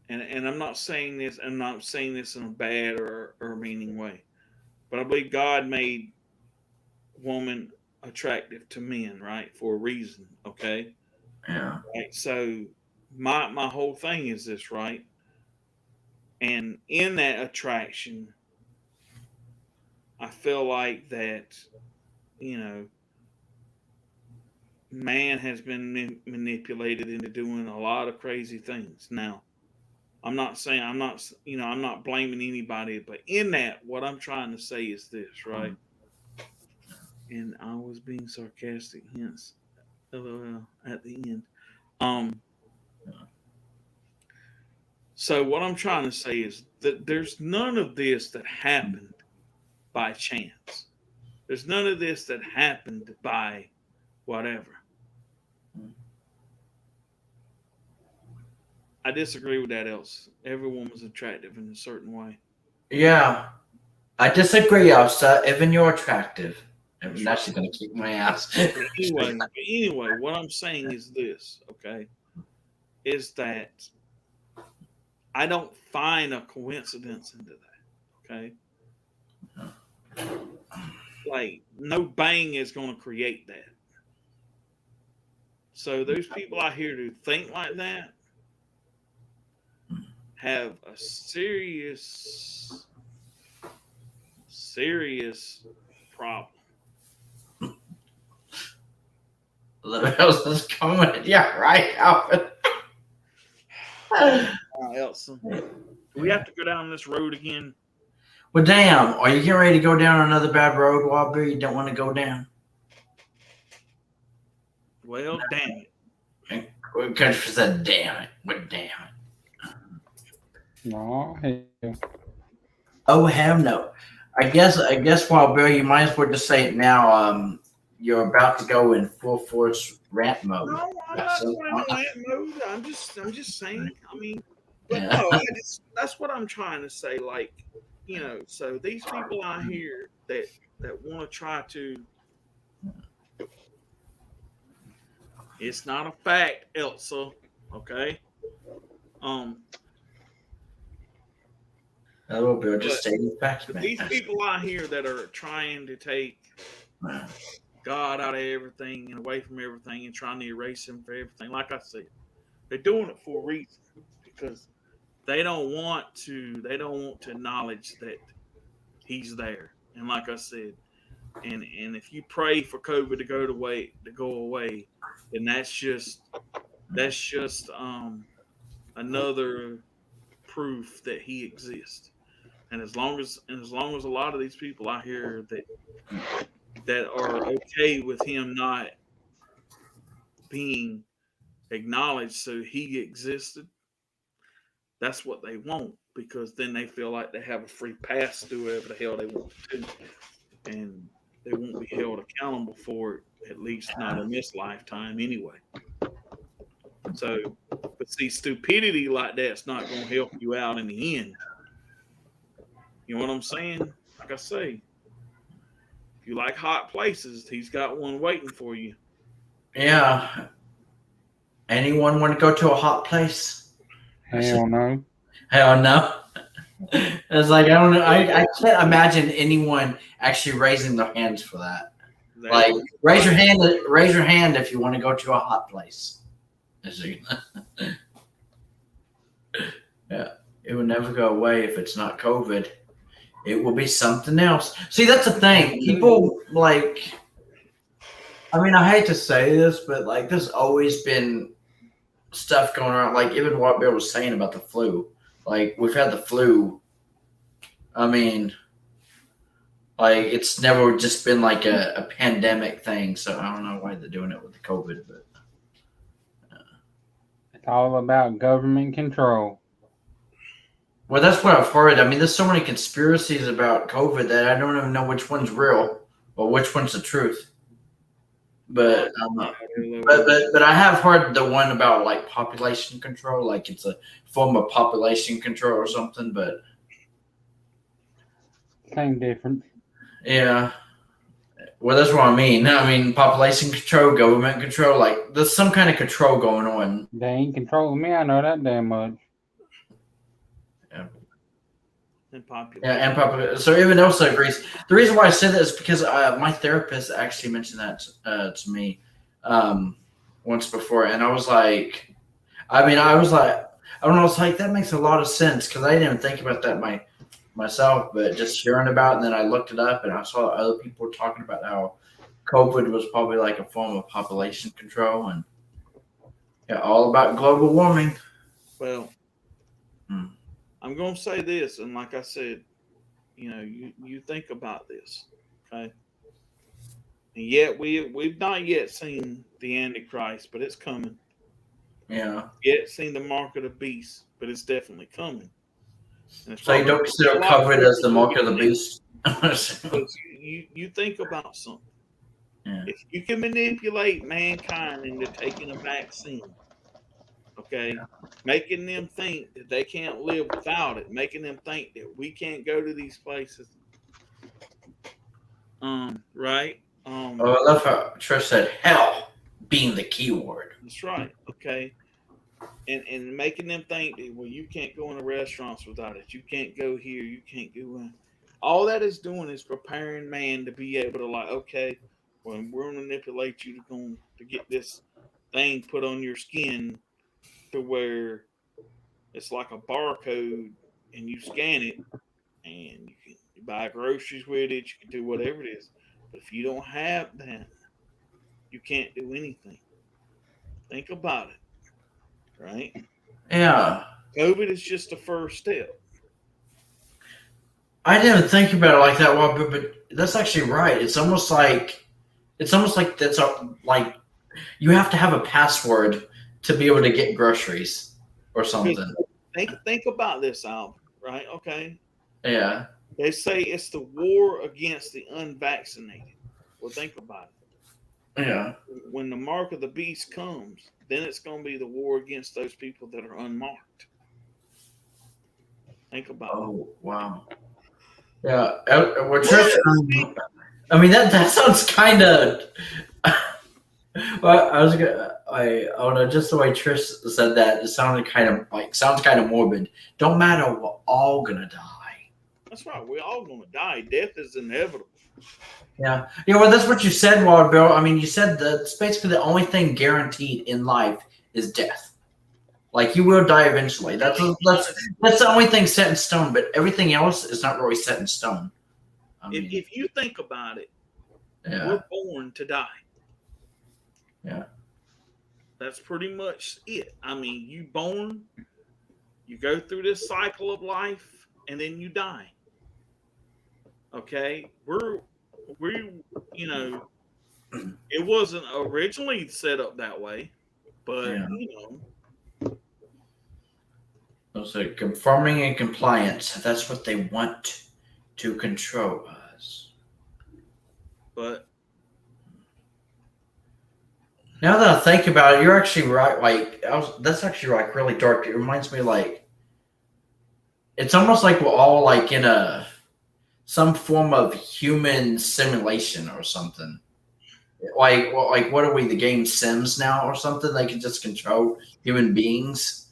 and I'm not saying this. I'm not saying this in a bad or meaning way, but I believe God made woman attractive to men, right, for a reason. Okay, Yeah. right. So my whole thing is this, right? And in that attraction, I feel like that, man has been manipulated into doing a lot of crazy things. Now, I'm not blaming anybody, but in that, what I'm trying to say is this, right? And I was being sarcastic, hence LOL at the end. So what I'm trying to say is that there's none of this that happened by chance. There's none of this that happened by whatever. I disagree with that, Else. Every woman's attractive in a certain way. Yeah. I disagree, Elsa. Even you're attractive. I'm actually going to kick my ass. Anyway, what I'm saying is this, okay? Is that I don't find a coincidence into that, okay? Like, no bang is going to create that. So those people out here who think like that have a serious problem. Elsa's coming. Yeah, right, Alvin. Elsa, do we have to go down this road again? Well, damn. Are you getting ready to go down another bad road, Wobbly? You don't want to go down? Well, damn it. Because she said, damn it. Well, damn it. No, hell. Oh, hell no. I guess, Wobbly, you might as well just say it now. You're about to go in full force rant mode. No, I'm not going in rant mode. I'm just saying. I mean, but Yeah. no, that's what I'm trying to say. Like, so these people out here that want to try to, it's not a fact, Elsa. Okay. That will be But just stating facts, man. these people out here that are trying to take Man. God out of everything and away from everything and trying to erase him for everything, like I said, they're doing it for a reason, because they don't want to acknowledge that he's there. And like I said, and if you pray for COVID to go away, then that's just another proof that he exists. And as long as a lot of these people out here that are okay with him not being acknowledged, so he existed, that's what they want, because then they feel like they have a free pass to do whatever the hell they want to do, and they won't be held accountable for it, at least not in this lifetime anyway. So, but see, stupidity like that's not going to help you out in the end. You know what I'm saying? Like I say, if you like hot places, he's got one waiting for you. Yeah. Anyone want to go to a hot place? Hell no. Hell no. It's like, I don't know. I can't imagine anyone actually raising their hands for that. Like, raise your hand if you want to go to a hot place. Yeah, it will never go away if it's not COVID. It will be something else. See, that's the thing. People, like, I mean, I hate to say this, but, like, there's always been stuff going around. Like, even what Bill was saying about the flu. Like, we've had the flu. I mean, like, it's never just been, like, a pandemic thing. So I don't know why they're doing it with the COVID, but. It's all about government control. Well, that's what I've heard. I mean, there's so many conspiracies about COVID that I don't even know which one's real or which one's the truth. But but I have heard the one about, like, population control, like it's a form of population control or something. But Same difference. yeah, well, that's what I mean. I mean, population control, government control, like there's some kind of control going on. They ain't controlling me. I know that damn much. And popular. Yeah, and popular. So even Elsa agrees. The reason why I said that is because my therapist actually mentioned that to me once before, and I was like, I don't know, it's like that makes a lot of sense because I didn't even think about that myself, but just hearing about it, and then I looked it up, and I saw other people talking about how COVID was probably like a form of population control, and yeah, all about global warming. Well, I'm going to say this, and like I said, you think about this, okay? And yet we've not yet seen the Antichrist, but it's coming. Yeah. Yet seen the mark of the beast, but it's definitely coming. So you don't consider COVID as the mark of the beast? you think about something. Yeah. If you can manipulate mankind into taking a vaccine, okay, making them think that they can't live without it, making them think that we can't go to these places, right? I love how Trish said hell being the key word. That's right. Okay. And making them think that, well, you can't go into restaurants without it. You can't go here. You can't go in. All that is doing is preparing man to be able to, like, okay, when we're going to manipulate you to get this thing put on your skin to where it's like a barcode, and you scan it, and you can buy groceries with it. You can do whatever it is. But if you don't have that, you can't do anything. Think about it. Right? Yeah. COVID is just the first step. I didn't think about it like that, well, but that's actually right. It's almost like that's like you have to have a password to be able to get groceries or something. Think about this, Al. Right? Okay. Yeah. They say it's the war against the unvaccinated. Well, think about it. Yeah. When the mark of the beast comes, then it's going to be the war against those people that are unmarked. Think about it. Oh, wow. Yeah. Well, Trish, I mean that sounds kind of. Well, I was gonna. I don't know. Just the way Trish said that, it sounded sounds kind of morbid. Don't matter. We're all gonna die. That's right. We're all going to die. Death is inevitable. Yeah. Yeah. Well, that's what you said, Wild Bill. I mean, you said that it's basically the only thing guaranteed in life is death. Like you will die eventually. That's the only thing set in stone. But everything else is not really set in stone. I mean, If you think about it, yeah. we're born to die. Yeah. That's pretty much it. I mean, you born, you go through this cycle of life, and then you die. Okay? It wasn't originally set up that way, but Yeah. So conforming and compliance, that's what they want to control us. But now that I think about it, you're actually right. That's actually like really dark. It reminds me it's almost like we're all like in some form of human simulation or something. Like what are we? The game Sims now or something? They can just control human beings.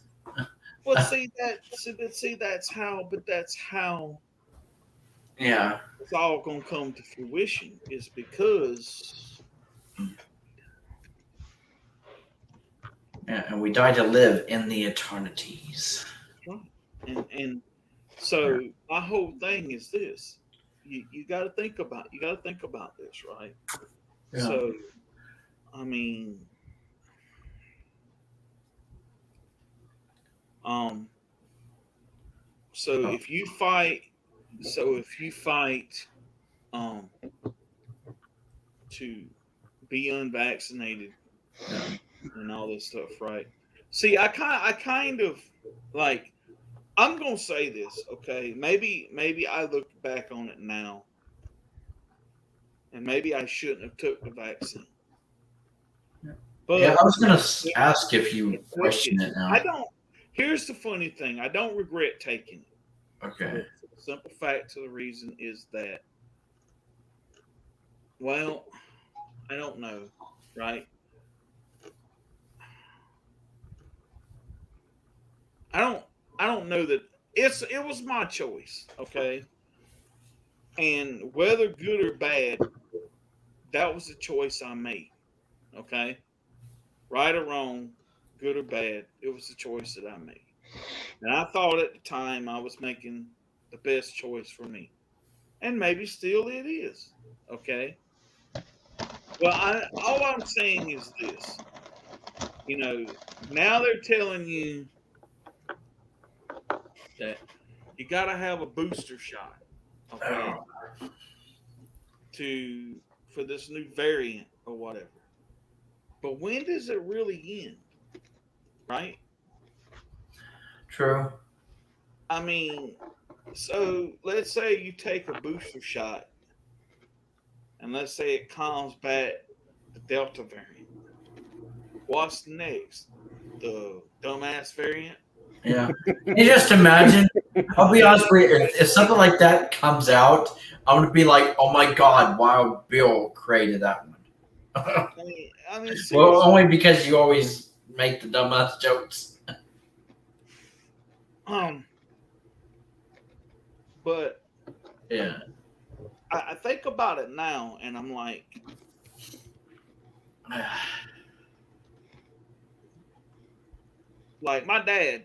well, that's how Yeah. it's all gonna come to fruition. Is because Yeah, and we die to live in the eternities. and so my whole thing is this: you got to think about this, right? Yeah. So, I mean, so if you fight, to be unvaccinated and all this stuff, right? See, I kind of like. I'm gonna say this, okay? Maybe I look back on it now, and maybe I shouldn't have took the vaccine. But Yeah, I was gonna ask if you question it now. I don't. Here's the funny thing: I don't regret taking it. Okay. The simple fact of the reason is that, well, I don't know, right? I don't know that it was my choice, okay? And whether good or bad, that was the choice I made, okay? Right or wrong, good or bad, it was the choice that I made. And I thought at the time I was making the best choice for me. And maybe still it is, okay? Well, all I'm saying is this. Now they're telling you that you got to have a booster shot, okay, for this new variant or whatever. But when does it really end? Right? True. I mean, so let's say you take a booster shot, and let's say it comes back the Delta variant. What's next? The dumbass variant? Yeah. You just imagine. I'll be honest with you. If something like that comes out, I'm gonna be like, "Oh my God, Wild Bill created that one." I mean, well, only because you always make the dumbass jokes. But yeah, I think about it now, and I'm like, like my dad.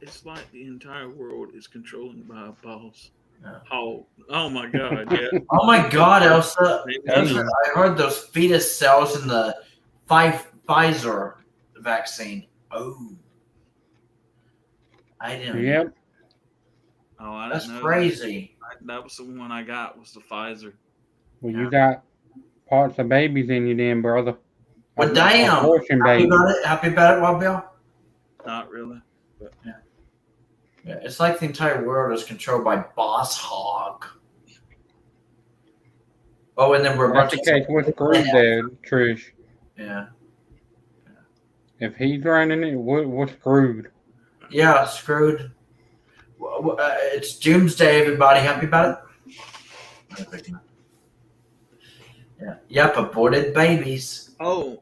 It's like the entire world is controlled by a boss. Yeah. Oh my God! Yeah. Oh my God, Elsa! I heard those fetus cells in the Pfizer vaccine. Oh, I didn't. Yep. Oh, I That's didn't know crazy. that was the one I got. Was the Pfizer? Well, you got parts of babies in you, then, brother. Well, damn. Happy about it, Wild Bill? Not really. But. Yeah, it's like the entire world is controlled by Boss Hog. Oh, and then we're about to. Okay, we're screwed there, Trish. Yeah. If he's running it, we're screwed. Yeah, screwed. it's Doomsday, everybody. Happy about it? Yeah. Yep, aborted babies. Oh,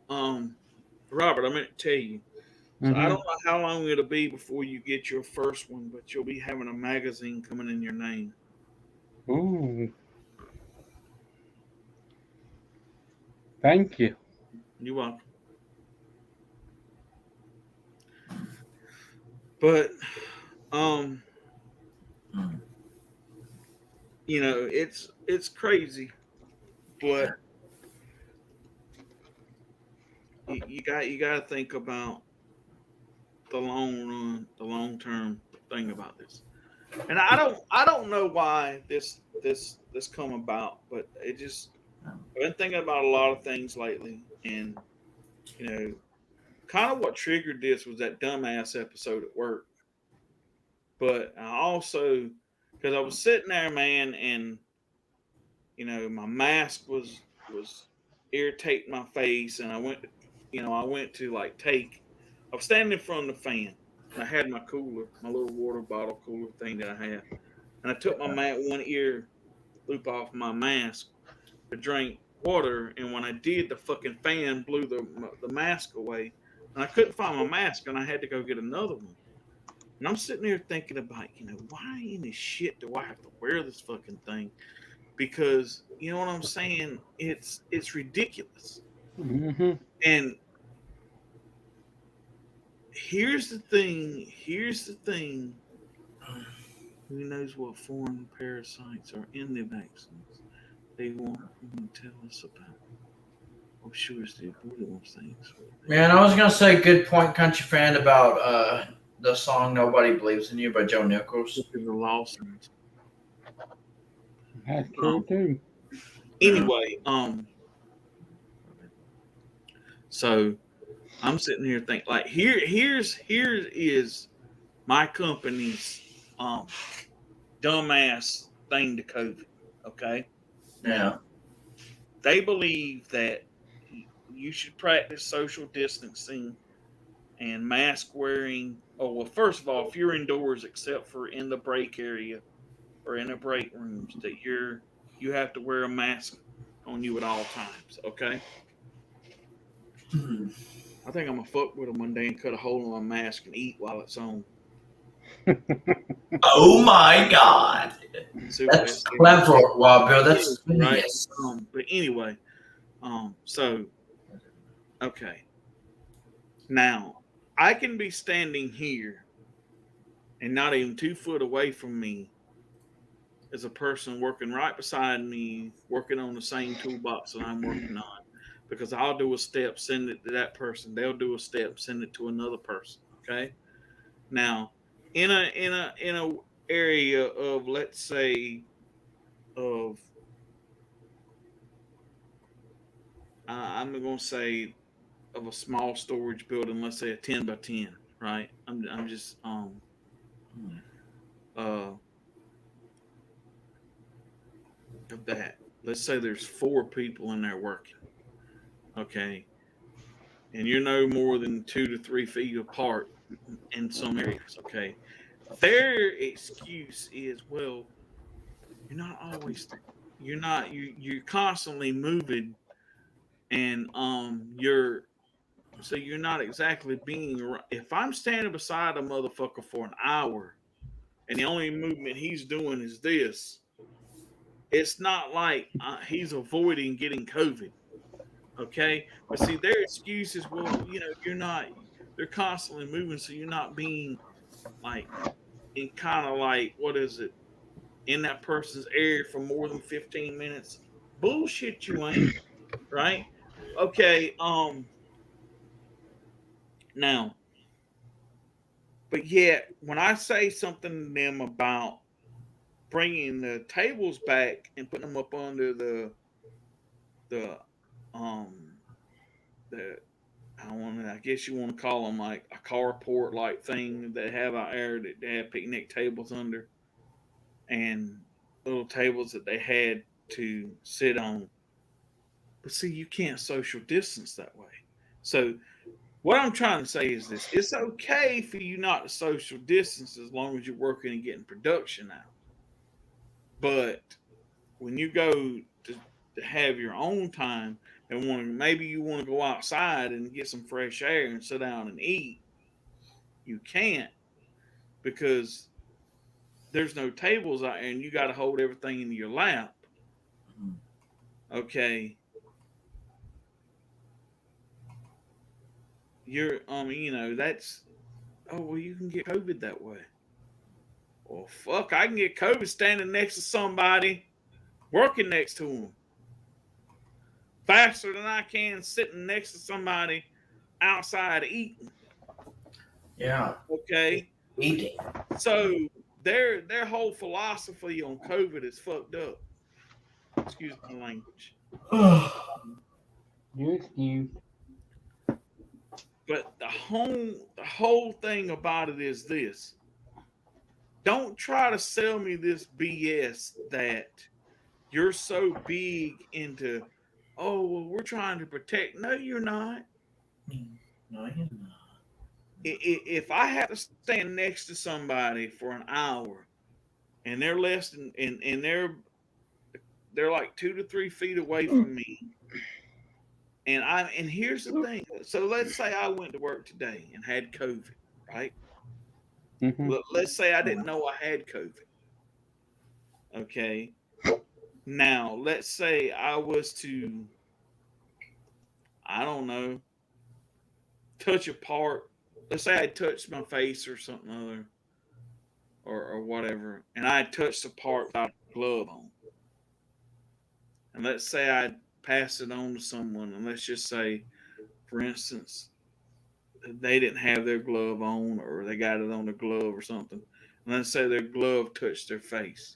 Robert, I meant to tell you. So I Mhm. don't know how long it'll be before you get your first one, but you'll be having a magazine coming in your name. Ooh. Thank you. You're welcome. But, Mm. it's crazy, but you got to think about the long run, the long term thing about this. And I don't know why this come about, but it just I've been thinking about a lot of things lately, and you know, kind of what triggered this was that dumbass episode at work. But I also, because I was sitting there, man, and my mask was irritating my face, and I went to like take. I was standing in front of the fan, and I had my cooler, my little water bottle cooler thing that I have, and I took my one ear loop off my mask to drink water, and when I did, the fucking fan blew the mask away, and I couldn't find my mask, and I had to go get another one. And I'm sitting there thinking about, why in the shit do I have to wear this fucking thing? Because you know what I'm saying? It's ridiculous. Mhm. And here's the thing. Here's the thing. Who knows what foreign parasites are in the vaccines? They won't tell us about. I'm sure it's the avoidable things. Man, I was gonna say good point, country fan, about the song "Nobody Believes in You" by Joe Nichols. Look at the lawsuits. That's true too. Anyway, so I'm sitting here thinking, like, here is my company's dumbass thing to COVID. Okay, Yeah. now they believe that you should practice social distancing and mask wearing. Oh well, first of all, if you're indoors, except for in the break area or in the break rooms, that you have to wear a mask on you at all times. Okay. I think I'm gonna fuck with them one day and cut a hole in my mask and eat while it's on. Oh my God, See what they that's say. clever, Wabio. It That's is, right? genius. But anyway, so okay. Now I can be standing here and not even 2 foot away from me is a person working right beside me, working on the same toolbox that I'm working on. Because I'll do a step, send it to that person. They'll do a step, send it to another person. Okay. Now, in a area of, let's say, of I'm going to say of a small storage building, let's say a 10 by 10, right? I'm just uh of that. Let's say there's 4 people in there working. Okay, and you're no more than 2 to 3 feet apart in some areas. Okay, their excuse is, well, you're not always, you're constantly moving, and you're not exactly being. If I'm standing beside a motherfucker for an hour, and the only movement he's doing is this, it's not like he's avoiding getting COVID. Okay, but see, their excuse is, well, you're not. They're constantly moving, so you're not being like in kind of like, what is it, in that person's area for more than 15 minutes. Bullshit, you ain't, right? Okay, now, but yet when I say something to them about bringing the tables back and putting them up under the um the I guess you want to call them like a carport like thing that have out there that they have picnic tables under, and little tables that they had to sit on. But see, you can't social distance that way. So What I'm trying to say is this: it's okay for you not to social distance as long as you're working and getting production out. But when you go to have your own time and maybe you want to go outside and get some fresh air and sit down and eat, you can't because there's no tables out there and you got to hold everything in your lap. Okay. You're, that's, oh, well, you can get COVID that way. Well, fuck, I can get COVID standing next to somebody, working next to them, faster than I can sitting next to somebody outside eating. Yeah. Okay. Eating. So their whole philosophy on COVID is fucked up. Excuse my language. You're excused. But the whole thing about it is this. Don't try to sell me this BS that you're so big into, oh, well, we're trying to protect. No, you're not. No, you're not. If I have to stand next to somebody for an hour and they're less than, and they're like 2 to 3 feet away from me, and here's the thing. So let's say I went to work today and had COVID, right? Mm-hmm. Let's say I didn't know I had COVID. Okay. Now, let's say I was to, I don't know, touch a part. Let's say I touched my face or something other, or whatever, and I touched a part without a glove on. And let's say I passed it on to someone, and let's just say, for instance, they didn't have their glove on, or they got it on their glove or something. And let's say their glove touched their face.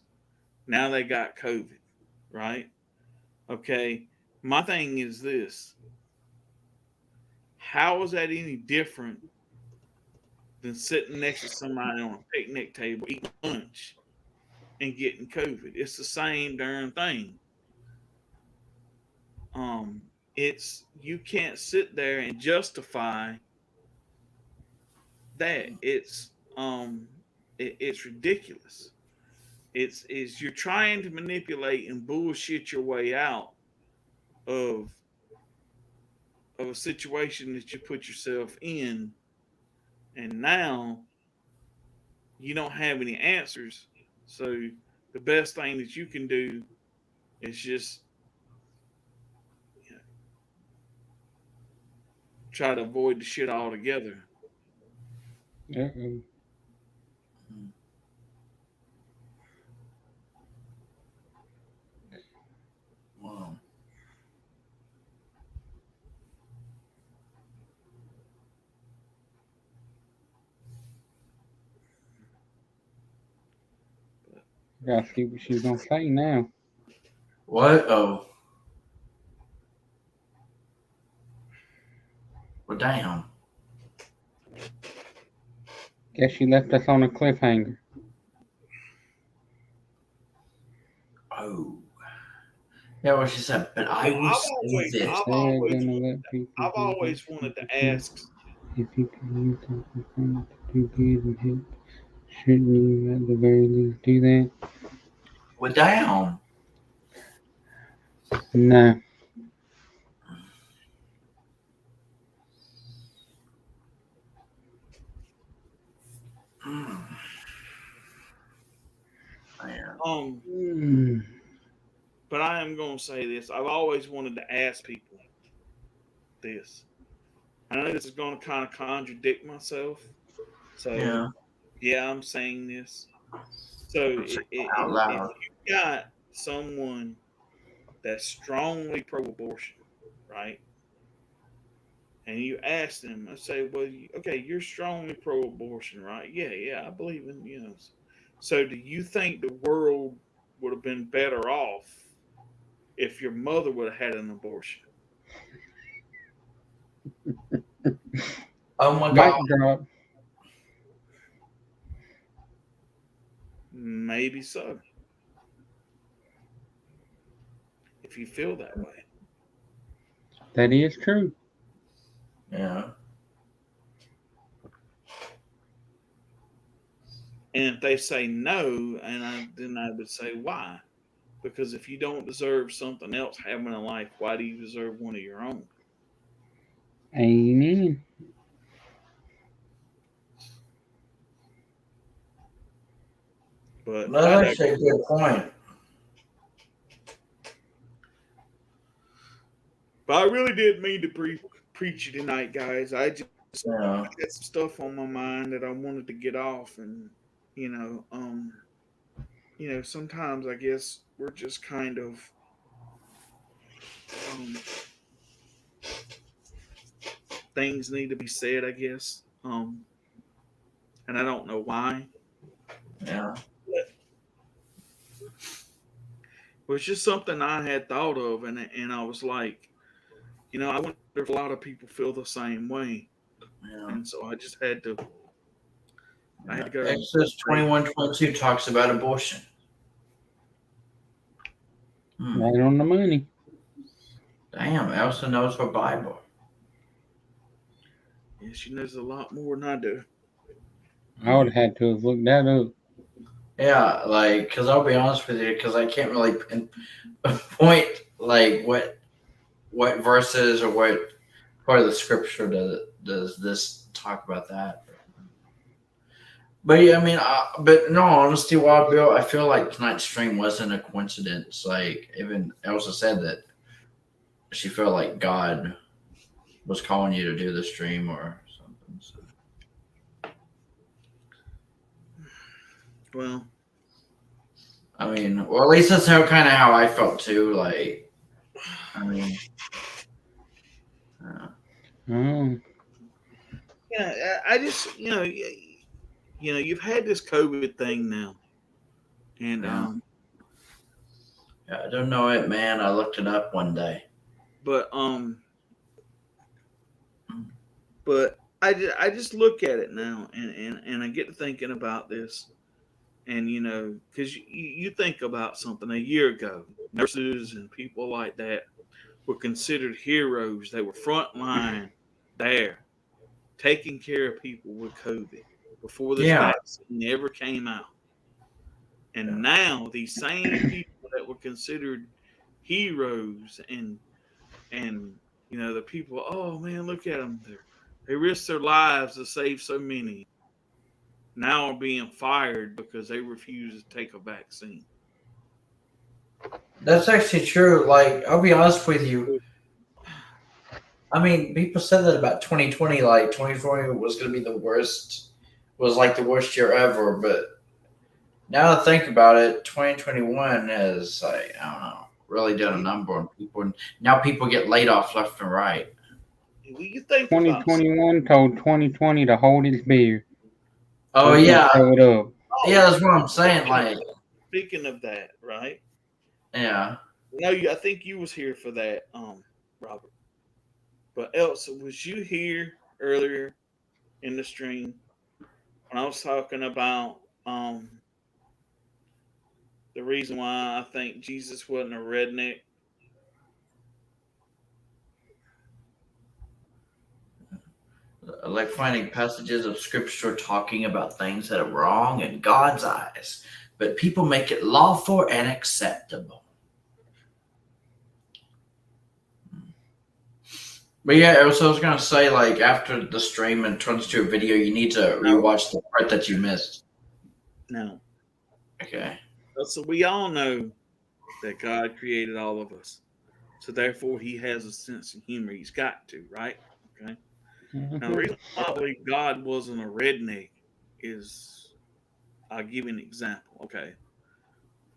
Now they got COVID, right? Okay. My thing is this. How is that any different than sitting next to somebody on a picnic table eating lunch and getting COVID? It's the same darn thing. It's, you can't sit there and justify that. It's ridiculous. It's you're trying to manipulate and bullshit your way out of a situation that you put yourself in, and now you don't have any answers. So the best thing that you can do is just try to avoid the shit altogether. Uh-oh. Wow. Gotta see what she's gonna say now. What? Oh. Well, damn. Guess she left us on a cliffhanger. Oh. Yeah, what she said. But I will say this. I've always wanted to ask. If you can use something to do good and help, shouldn't you at the very least do that? Well, damn. No. But I am going to say this. I've always wanted to ask people this. I know this is going to kind of contradict myself. So, yeah, I'm saying this. So, if you got someone that's strongly pro-abortion, right? And you ask them, I say, well, okay, you're strongly pro-abortion, right? Yeah, I believe in, So do you think the world would have been better off if your mother would have had an abortion? Oh my God. Maybe so. If you feel that way. That is true. Yeah. And if they say no, then I would say why? Because if you don't deserve something else having a life, why do you deserve one of your own? Amen. But That's actually a good point. I really didn't mean to preach you tonight, guys. I just Yeah. had some stuff on my mind that I wanted to get off, and you know, sometimes I guess we're just kind of things need to be said, I guess, and I don't know why. Yeah. It was just something I had thought of, and I was like, I wonder if a lot of people feel the same way, Yeah. and so I just had to. I had to go. Exodus 21:22 talks about abortion. Right on the money. Damn, Elsa knows her Bible. Yeah, she knows a lot more than I do. I would have had to have looked that up. Yeah, like, because I'll be honest with you, because I can't really pinpoint, like, what verses or what part of the scripture does this talk about that. But yeah, I mean, but no, honesty, Wild Bill, I feel like tonight's stream wasn't a coincidence. Like, even Elsa said that she felt like God was calling you to do the stream or something. So. Well, I mean, well, at least that's how I felt too. Like, I mean, Oh. yeah, I just you've had this COVID thing now, and yeah, I don't know it, man. I looked it up one day. but I just look at it now, and I get to thinking about this, and because you think about something a year ago, nurses and people like that were considered heroes. They were frontline there, taking care of people with COVID before this vaccine ever came out. And now these same people that were considered heroes and the people, oh man, look at them, they risked their lives to save so many, now are being fired because they refuse to take a vaccine. That's actually true. Like, I'll be honest with you. I mean, people said that about 2020. Like, 2020 was going to be the worst. Was like the worst year ever. But now to think about it, 2021 has, like, I don't know, really done a number on people. And now people get laid off left and right. You think 2021 told 2020 to hold its beer. Oh yeah, it up. Yeah, that's what I'm saying. Like, speaking of that, right? Yeah. No, I think you was here for that, Robert. But Elsa, was you here earlier in the stream when I was talking about the reason why I think Jesus wasn't a redneck? Like finding passages of scripture talking about things that are wrong in God's eyes, but people make it lawful and acceptable. But yeah, so I was gonna say, like, after the stream and turns to a video, you need to rewatch the part that you missed. No. Okay. So we all know that God created all of us, so therefore He has a sense of humor. He's got to, right? Okay. Now, the reason why I believe God wasn't a redneck is, I'll give you an example. Okay.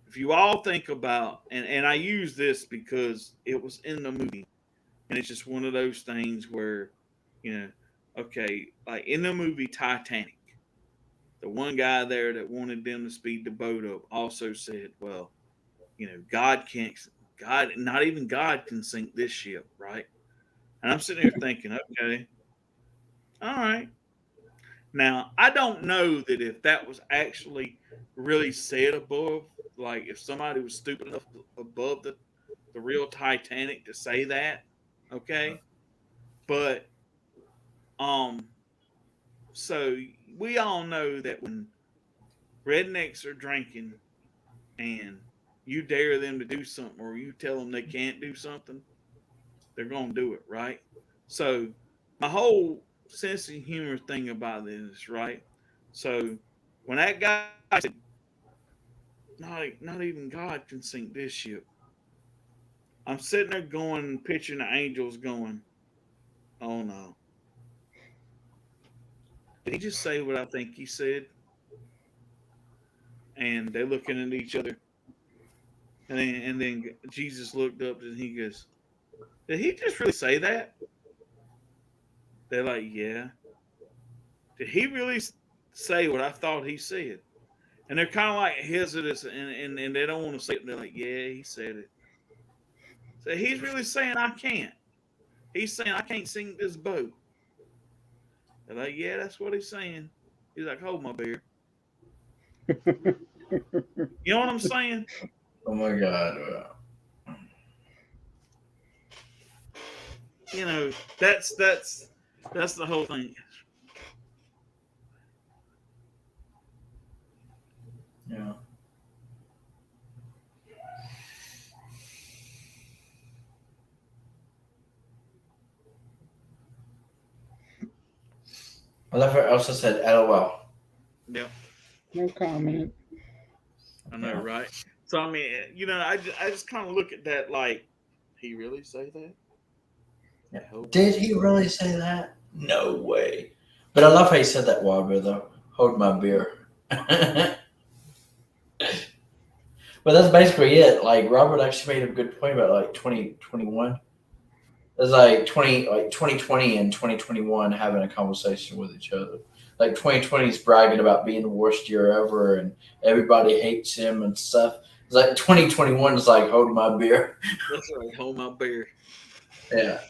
If you all think about, and I use this because it was in the movie, and it's just one of those things where, okay, like in the movie Titanic, the one guy there that wanted them to speed the boat up also said, well, God can't, not even God can sink this ship, right? And I'm sitting here thinking, okay, all right. Now, I don't know that if that was actually really said above, like if somebody was stupid enough above the real Titanic to say that, okay? But so we all know that when rednecks are drinking and you dare them to do something or you tell them they can't do something, they're going to do it, right? So, my whole sense of humor thing about this, right? So, when that guy said, not even God can sink this ship, I'm sitting there going, picturing the angels going, oh no. Did he just say what I think he said? And they're looking at each other. And then Jesus looked up and he goes, did he just really say that? They're like, yeah. Did he really say what I thought he said? And they're kind of like hesitant and they don't want to say it. They're like, yeah, he said it. So he's really saying I can't. He's saying I can't sink this boat. They're like, yeah, that's what he's saying. He's like, hold my beer. You know what I'm saying? Oh my God. You know, that's the whole thing. Yeah. I love her. Elsa said, "LOL." Yeah, No comment. I know, right? So I mean, you know, I just kind of look at that like, he really say that? Yeah. Hold Did my he beer. really say that? No way. But I love how he said that, Wilder, though. Hold my beer. But that's basically it. Like, Robert actually made a good point about, like, 2021. It's like 2020 and 2021 having a conversation with each other. Like 2020 is bragging about being the worst year ever and everybody hates him and stuff. It's like 2021 is like hold my beer. That's right, hold my beer. Yeah.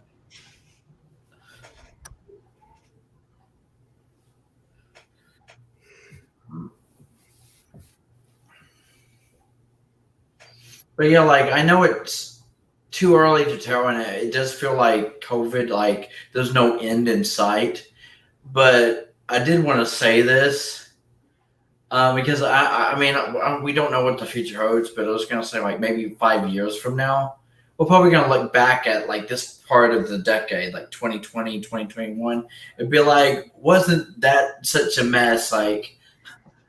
But yeah, like I know it's too early to tell, and it does feel like COVID, like there's no end in sight. But I did want to say this because I mean, we don't know what the future holds, but I was gonna say like maybe 5 years from now, we're probably gonna look back at like this part of the decade, like 2020, 2021. It'd be like, wasn't that such a mess? Like,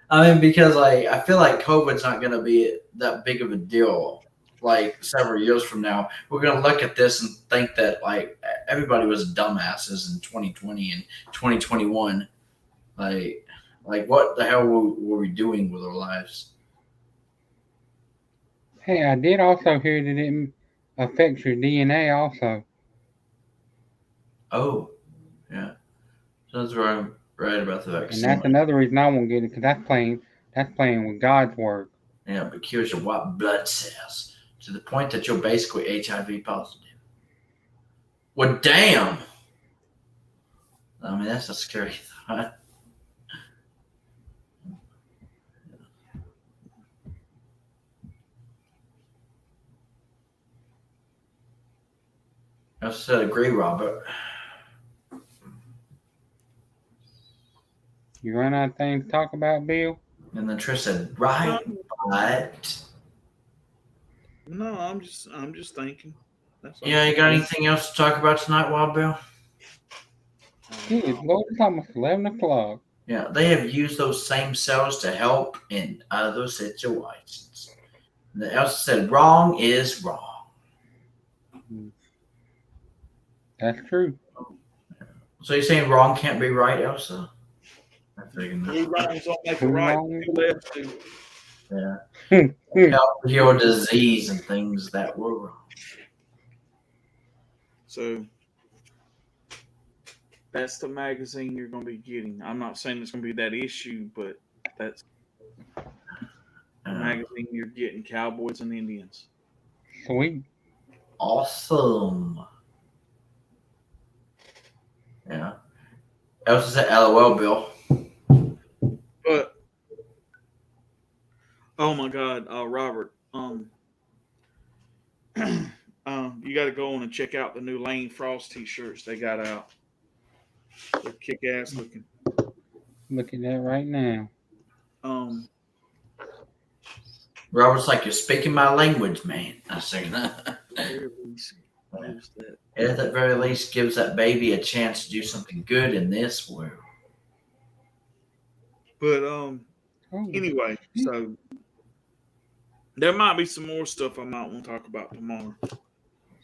I mean, because like I feel like COVID's not gonna be that big of a deal. Like several years from now, we're gonna look at this and think that like everybody was dumbasses in 2020 and 2021. Like, like what the hell were we doing with our lives? Hey, I did also hear that it affects your DNA also. Oh, yeah, that's right about the And vaccine. that's another reason I won't get it, because that's playing with God's word. Yeah, but cures your white blood cells to the point that you're basically HIV positive. Well, damn. I mean, that's a scary thought. I said agree, Robert. You run out of things to talk about, Bill? And then Trish said, right, but No, I'm just thinking. That's all. yeah, you got anything else to talk about tonight, Wild Bill? Good Lord, it's almost 11 o'clock. Yeah, they have used those same cells to help in other situations. And Elsa said, wrong is wrong. That's true. So you're saying wrong can't be right, Elsa? I figured Three that. wrongs don't make a Too right. long. Two left. Two. Yeah. Help with your disease and things that were wrong. So that's the magazine you're going to be getting. I'm not saying it's going to be that issue, but that's the magazine you're getting, Cowboys and Indians. Sweet. Awesome. Yeah. Elsa said, LOL, Bill. But oh my God, Robert, you got to go on and check out the new Lane Frost T-shirts they got out. They're kick-ass looking. Look at that right now. Robert's like, you're speaking my language, man. I said, Very least, there's that. at the very least, gives that baby a chance to do something good in this world. But Oh. anyway, so there might be some more stuff I might want to talk about tomorrow.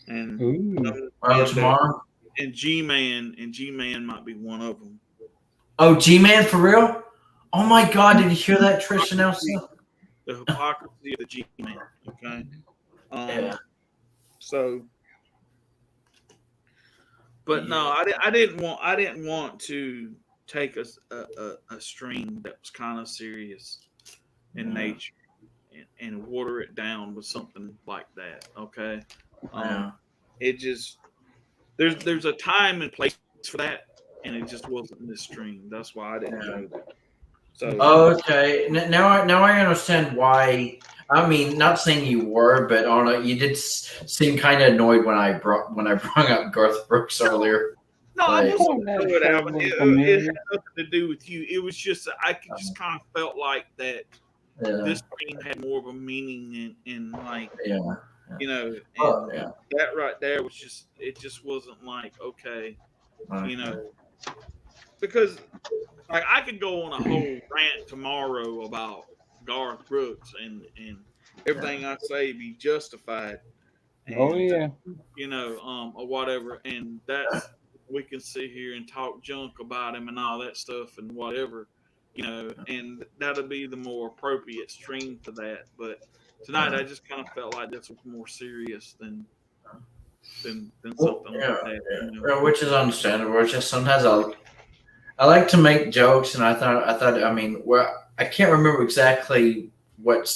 And Ooh. Tomorrow? And G-Man might be one of them. Oh, G-Man, for real? Oh my God, did you hear that, Trish and Elsa? The hypocrisy of the G-Man, okay? Yeah. So, but no, I didn't want to take a stream that was kind of serious in nature and water it down with something like that, okay? It just there's a time and place for that, and it just wasn't in this stream. That's why I didn't go there. So okay, now I understand why. I mean, not saying you were, but you did seem kind of annoyed when I brought up Garth Brooks earlier. No, I wasn't Like, it had nothing to do with you. It was just that I just kind of felt like that this stream had more of a meaning and like you know, and that right there was just it just wasn't like okay, you know, because like I could go on a whole rant tomorrow about Garth Brooks and everything I say be justified. And, you know, or whatever, and that's we can sit here and talk junk about him and all that stuff and whatever, you know, and that'll be the more appropriate stream for that. But tonight I just kind of felt like this was more serious than something like that. You know? Which is understandable. It's just sometimes I like to make jokes, and I thought I mean, I can't remember exactly what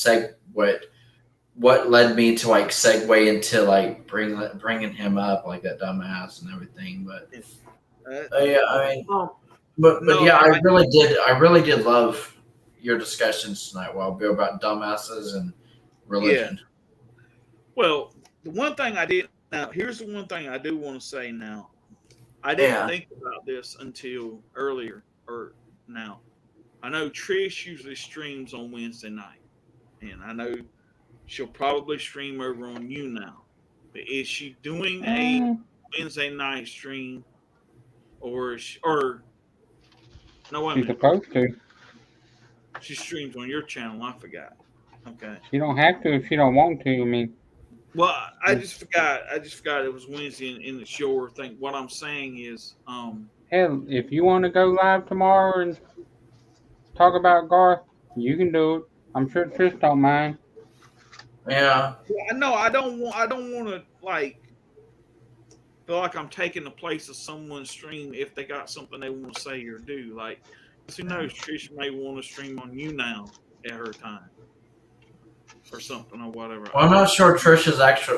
led me to like segue into like bringing him up like that dumbass and everything, but yeah, I mean, but no, yeah, I really did love your discussions tonight, Bill, about dumbasses and religion. Yeah. Well, the one thing I did here's the one thing I do want to say now. I didn't think about this until earlier or now. I know Trish usually streams on Wednesday night, and I know she'll probably stream over on you now. But is she doing a Wednesday night stream, or no? Wait a minute. She's supposed to. She streams on your channel. I forgot. Okay. She don't have to if she don't want to. I mean. Well, I just forgot. It was Wednesday in the shore thing. What I'm saying is, hell, if you want to go live tomorrow and talk about Garth, you can do it. I'm sure Trish don't mind. Yeah. No, I don't want to like feel like I'm taking the place of someone's stream if they got something they want to say or do. Like, who knows? Trish may want to stream on you now at her time. Or something or whatever. Well, I'm not sure Trisha's extra.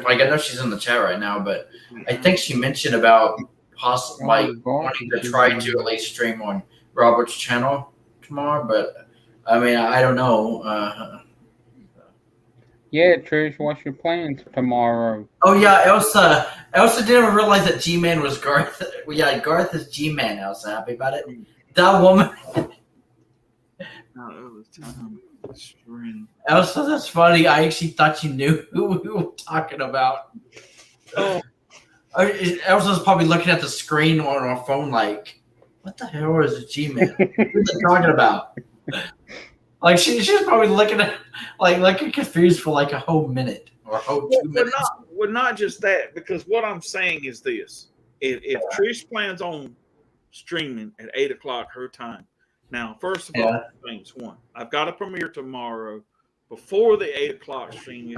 Like I know she's in the chat right now, but I think she mentioned about possibly wanting to try to at least stream on Robert's channel tomorrow. But I mean, I don't know. Yeah, Trish, what's your plans tomorrow? Oh yeah, Elsa didn't realize that G-Man was Garth. Yeah, Garth is G-Man. Elsa, happy about it? That woman. Elsa, that's funny. I actually thought you knew who we were talking about. Oh, Elsa's probably looking at the screen on her phone like, what the hell is a G-Man? What are they talking about? Like she's probably looking confused for like a whole minute or a whole 2 minutes. Not just that, because what I'm saying is this: if Trish plans on streaming at 8:00 her time. Now, first of all, things one, I've got a premiere tomorrow before the 8:00 stream.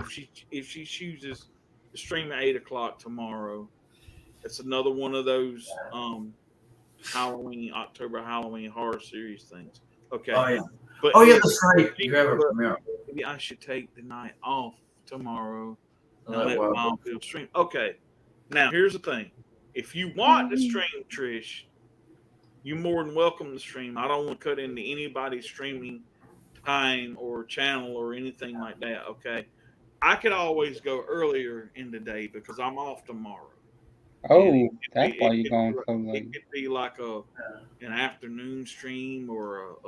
If she chooses to stream at 8:00 tomorrow, it's another one of those October Halloween horror series things. Okay. Oh yeah. But that's right. You have a premiere. Maybe I should take the night off tomorrow and let Wild Bill stream. Okay. Now here's the thing: if you want to stream, Trish, you're more than welcome to stream. I don't want to cut into anybody's streaming time or channel or anything like that. Okay. I could always go earlier in the day because I'm off tomorrow. Oh, that's why you're going so late. It could be like an afternoon stream or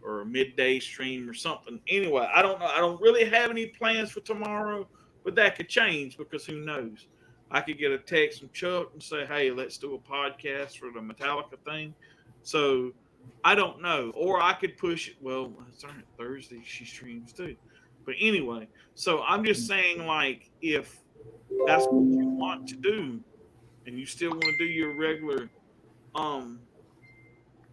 or a midday stream or something. Anyway, I don't know. I don't really have any plans for tomorrow, but that could change because who knows? I could get a text from Chuck and say, "Hey, let's do a podcast for the Metallica thing." So I don't know, or I could push it. Well, it's on Thursday. She streams too, but anyway. So I'm just saying, like, if that's what you want to do, and you still want to do your regular um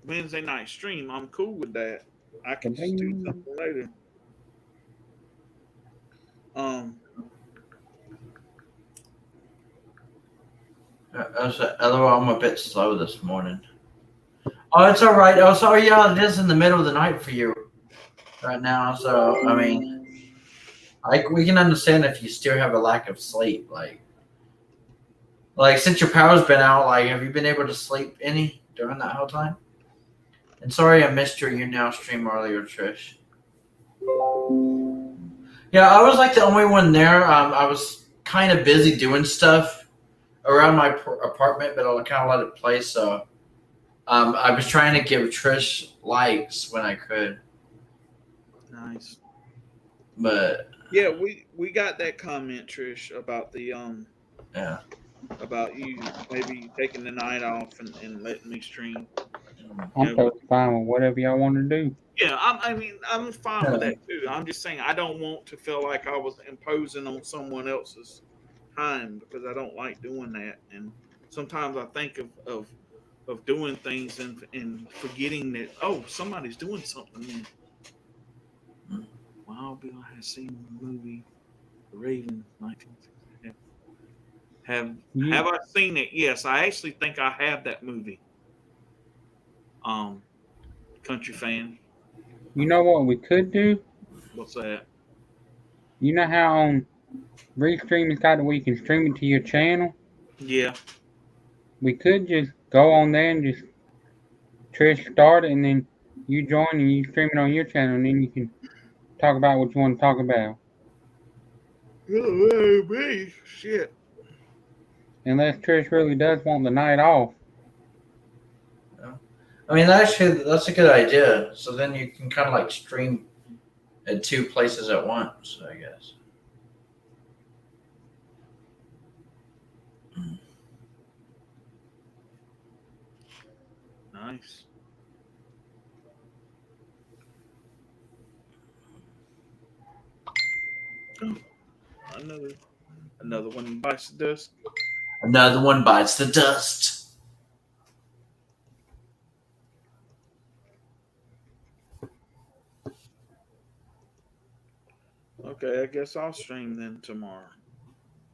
Wednesday night stream, I'm cool with that. I can just do something later. Um, Otherwise, I'm a bit slow this morning. Oh, it's all right. Oh, sorry. Yeah, it is in the middle of the night for you right now. So, I mean, we can understand if you still have a lack of sleep. Like since your power's been out, like, have you been able to sleep any during that whole time? And sorry, I missed your now stream earlier, Trish. Yeah, I was like the only one there. I was kind of busy doing stuff around my apartment, but I kind of let it play. So, I was trying to give Trish likes when I could. nice. But Yeah, we got that comment, Trish, about the yeah, about you maybe taking the night off and letting me stream. I'm totally fine with whatever y'all want to do. Yeah, I mean, I'm fine with that too. I'm just saying I don't want to feel like I was imposing on someone else's time because I don't like doing that. And sometimes I think of doing things and forgetting that somebody's doing something. Wild Bill has seen the movie The Raven, 1960. Have I seen it? Yes, I actually think I have that movie. Country fan. You know what we could do? What's that? You know how on Restream it's got where you can stream it to your channel? Yeah. We could just go on there and just Trish start it, and then you join and you stream it on your channel, and then you can talk about what you want to talk about. Oh, me. Shit. Unless Trish really does want the night off. I mean, actually, that's a good idea. So then you can kind of like stream at two places at once, I guess. Nice. Oh, another one bites the dust. Another one bites the dust. Okay, I guess I'll stream then tomorrow.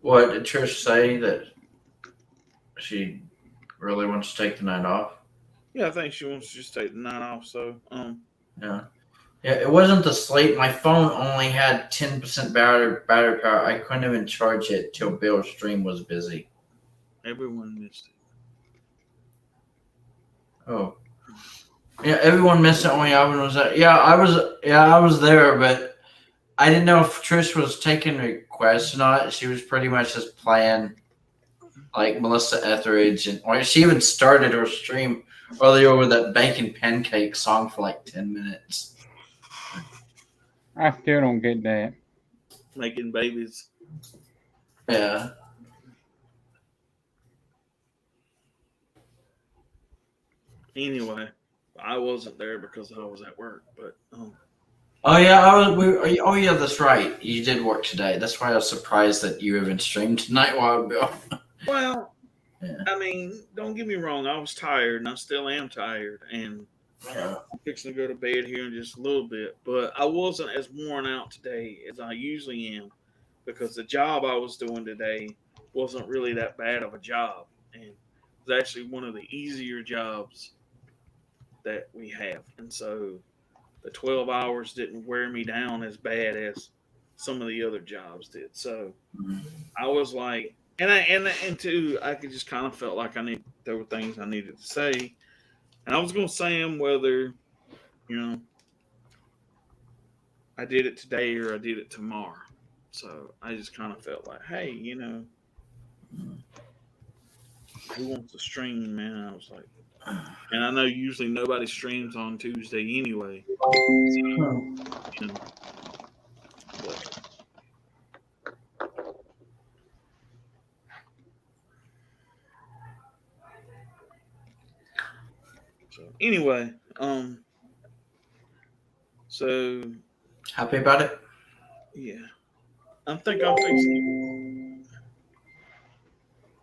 What did Trish say that she really wants to take the night off? Yeah, I think she wants to just take the night off. So, Yeah. Yeah, it wasn't the sleep. My phone only had 10% battery power. I couldn't even charge it till Bill's stream was busy. everyone missed it. Oh. Yeah, everyone missed it. Only Alvin was there. Yeah, I was there, but I didn't know if Trish was taking requests or not. She was pretty much just playing like Melissa Etheridge, and she even started her stream earlier with that bacon pancake song for like 10 minutes. I still don't get that. Making babies. Yeah. Anyway, I wasn't there because I was at work, but Oh yeah, oh yeah, that's right. You did work today. That's why I was surprised that you even streamed tonight, Wild Bill. well, Yeah. I mean, don't get me wrong. I was tired, and I still am tired, and Yeah. I'm fixing to go to bed here in just a little bit. But I wasn't as worn out today as I usually am because the job I was doing today wasn't really that bad of a job, and it was actually one of the easier jobs that we have, and so the 12 hours didn't wear me down as bad as some of the other jobs did. So I was like, and too, I could just kind of felt like there were things I needed to say, and I was going to say them whether, I did it today or I did it tomorrow. So I just kind of felt like, hey, who wants to stream, man? I was like, And I know usually nobody streams on Tuesday anyway. So, you know, but so anyway, so Happy about it? yeah, I'm fixing.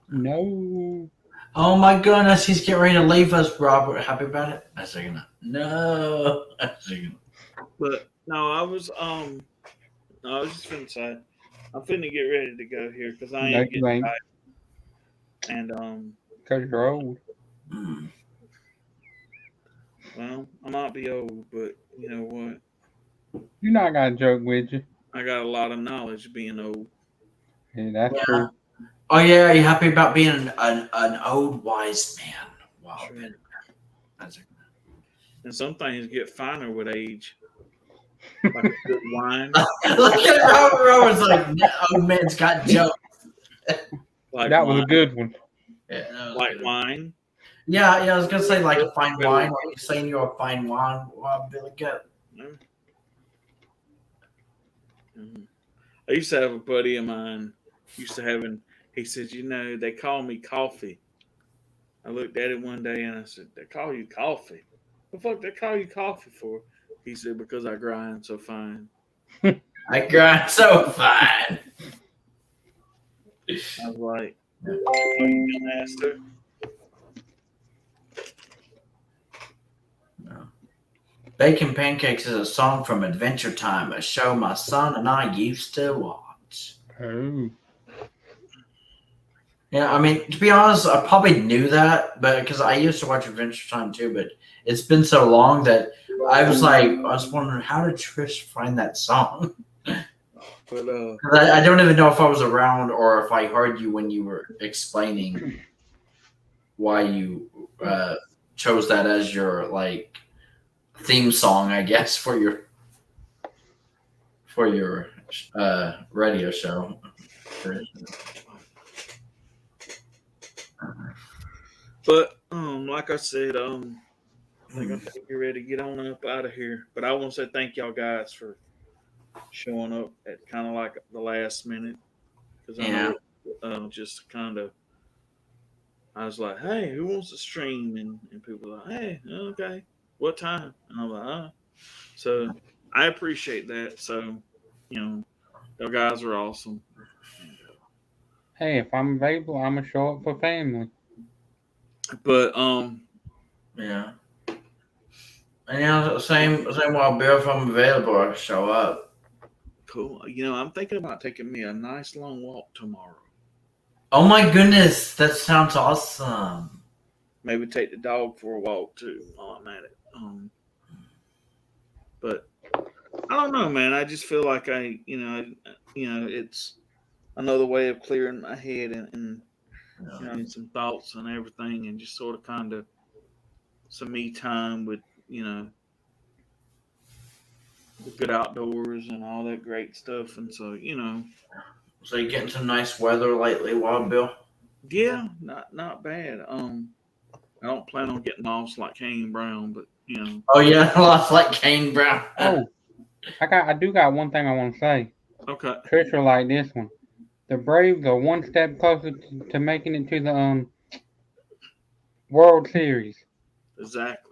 No. Oh my goodness, he's getting ready to leave us, Robert. Happy about it? I was thinking, no. I was thinking, But no, I was just finna say, I'm finna get ready to go here because I No, am you getting ain't. tired. And Because you're old. hmm. well, I might be old, but you know what? You're not going to joke with you. I got a lot of knowledge being old. Yeah, that's Yeah. true. Oh yeah, are you happy about being an old wise man? Wow. Sure. That's a- And some things get finer with age, like a good wine, Look at Robert. Robert's like, old man's got jokes. like That was wine, a good one. Yeah, that was like good. wine. Yeah, I was gonna say like a fine wine. Are you saying you're a fine wine? Well, Billy Goat. Mhm. I used to have a buddy of mine. Used to having. He said, you know, they call me coffee. I looked at it one day and I said, they call you coffee. What the fuck they call you coffee for? He said, because I grind so fine. I grind so fine. I was like, oh, you master. Baking Pancakes is a song from Adventure Time, a show my son and I used to watch. Oh. Yeah, I mean, to be honest, I probably knew that, but because I used to watch Adventure Time too, but it's been so long that I was wondering, how did Trish find that song? But 'Cause I don't even know if I was around or if I heard you when you were explaining why you chose that as your like theme song, I guess, for your radio show. But like I said, I think I'm get ready to get on up out of here. But I want to say thank y'all guys for showing up at kind of like the last minute because I Yeah. know just kind of I was like, hey, who wants to stream? And people were like, hey, okay, what time? And I'm like, so I appreciate that. So you know, you guys are awesome. And, Hey, if I'm available, I'm going to show up for family. but Yeah. And yeah, same while Bill, if I'm available, I'll show up. cool. You know, I'm thinking about taking me a nice long walk tomorrow. Oh my goodness, that sounds awesome. Maybe take the dog for a walk too while I'm at it. But I don't know, man. I just feel like it's another way of clearing my head and and some thoughts and everything, and just sort of kind of some me time with the good outdoors and all that great stuff. And so So you getting some nice weather lately, Wild Bill? yeah, not bad. I don't plan on getting lost like Kane Brown, but Oh yeah, lost like Kane Brown. Oh, I do got one thing I want to say. okay, Trish will like this one. The Braves are one step closer to making it to the World Series. exactly.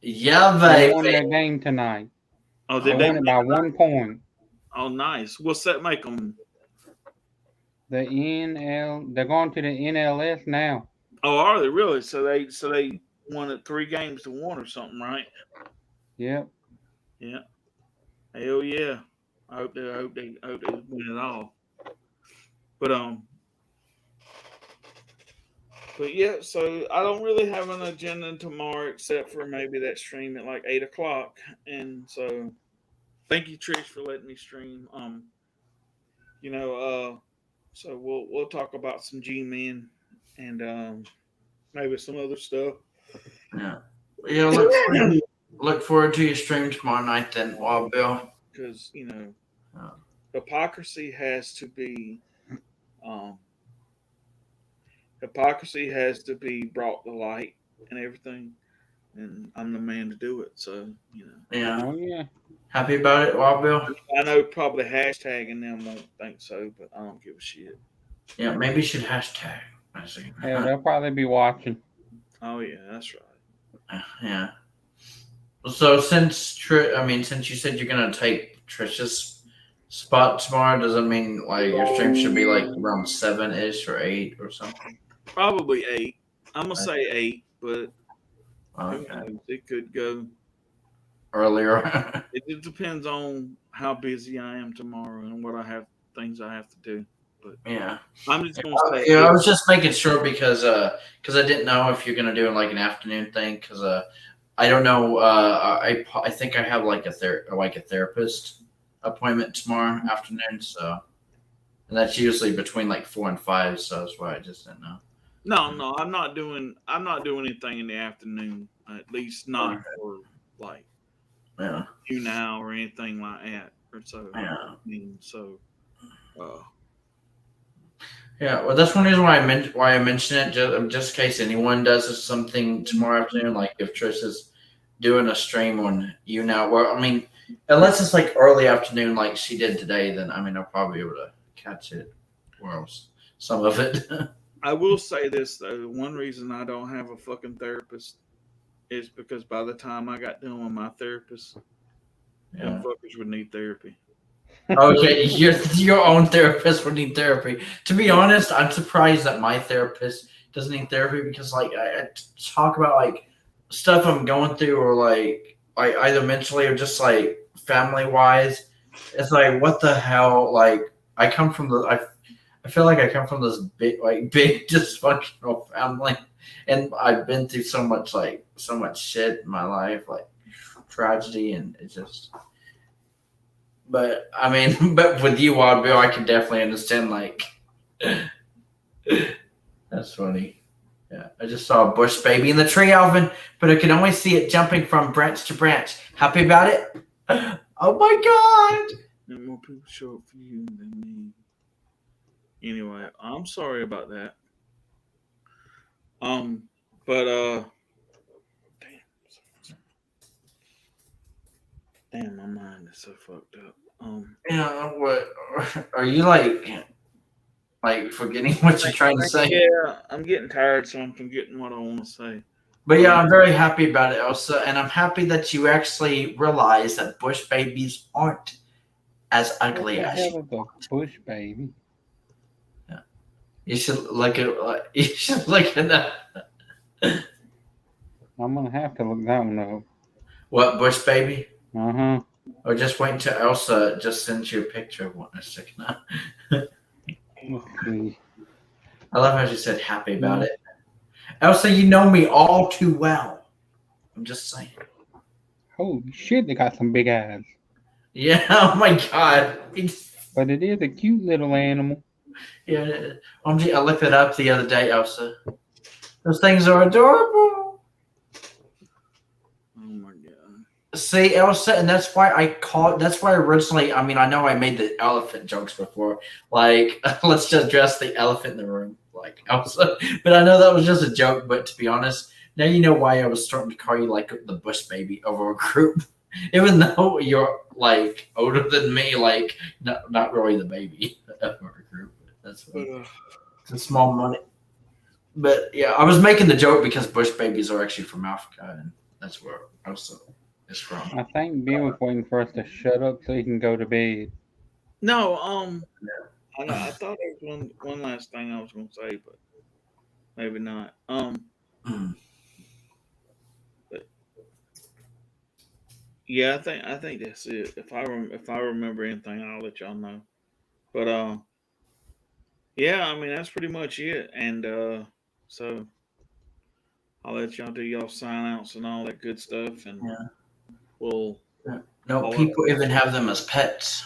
Yeah, They won baby. their game tonight. Oh, They did they? won it by 1 point. Oh, nice. What's that make them? They're going to the NLS now. Oh, are they really? So they won it 3 games to 1 or something, right? Yep. Yeah. Hell yeah. I hope they win it all. But yeah, so I don't really have an agenda tomorrow except for maybe that stream at like 8 o'clock. And so thank you, Trish, for letting me stream. You know, so we'll talk about some G Men and maybe some other stuff. Yeah. Yeah, look forward to your stream tomorrow night then, Wild Bill. Because Yeah. hypocrisy has to be um, hypocrisy has to be brought to light, and everything, and I'm the man to do it. So Yeah. Oh yeah. Happy about it, Wild Bill? I know probably hashtagging them won't think so, but I don't give a shit. Yeah, maybe you should hashtag. I see. Yeah, they'll probably be watching. Oh yeah, that's right. Yeah. So since you said you're gonna take Trisha's spot tomorrow, does it mean like your stream should be like around 7-ish or 8 or something? Probably 8. I'm gonna say 8, but who Okay. knows? It could go. Earlier. It just depends on how busy I am tomorrow and what things I have to do. But Yeah. I'm just gonna say Yeah, I 8. was just making sure because I didn't know if you're gonna do like an afternoon thing because I don't know I think I have like a therapist appointment tomorrow afternoon, so and that's usually between like 4 and 5, so that's why I just didn't know. No, I'm not doing anything in the afternoon. At least not Okay. for like Yeah. now or anything like that. Or so. Yeah. I mean, so. Yeah, well, that's one reason why I mention it, just in case anyone does something tomorrow afternoon. Like if Trish is doing a stream on YouNow, well, I mean, unless it's like early afternoon, like she did today, then I mean, I'll probably be able to catch it, or else some of it. I will say this though: one reason I don't have a fucking therapist is because by the time I got done with my therapist, them fuckers would need therapy. Okay, your own therapist would need therapy. To be honest, I'm surprised that my therapist doesn't need therapy because, like, I talk about like stuff I'm going through, or like either mentally or just like family wise. It's like, what the hell? Like, I feel like I come from this big dysfunctional family, and I've been through so much shit in my life, like tragedy, and it just. But I mean, but with you, Wild Bill, I can definitely understand. Like, that's funny. Yeah, I just saw a bush baby in the tree, Alvin, but I can only see it jumping from branch to branch. Happy about it? Oh my god! And more people show up for you than me. Anyway, I'm sorry about that. But damn, my mind is so fucked up. Yeah, what are you like forgetting what you're trying to say? Yeah, I'm getting tired, so I'm forgetting what I want to say. But yeah, I'm very happy about it, Elsa, and I'm happy that you actually realize that bush babies aren't as ugly as you. The bush baby. Yeah, you should look at. You should look at that. I'm gonna have to look that one up. What, bush baby? Uh-huh. Or just wait until Elsa just sends you a picture of one in a second. Let's see. I love how she said happy about it. Elsa, you know me all too well. I'm just saying. Holy shit, they got some big eyes. Yeah, oh my god. But it is a cute little animal. Yeah, I looked it up the other day, Elsa. Those things are adorable. Oh my god. See, Elsa, and that's why originally, I mean, I know I made the elephant jokes before. Like, let's just address the elephant in the room, like Elsa. But I know that was just a joke, but to be honest, now you know why I was starting to call you like the bush baby over a group. Even though you're like older than me, like not really the baby of our group. That's it's a small money. But yeah, I was making the joke because bush babies are actually from Africa, and that's where Elsa is from. I think Bill was waiting for us to shut up so he can go to bed. No, I thought there was one last thing I was gonna say, but maybe not. But yeah, I think that's it. If I remember anything, I'll let y'all know. But yeah, I mean that's pretty much it. And so I'll let y'all do y'all sign outs and all that good stuff, and we'll. No, people even have them as pets.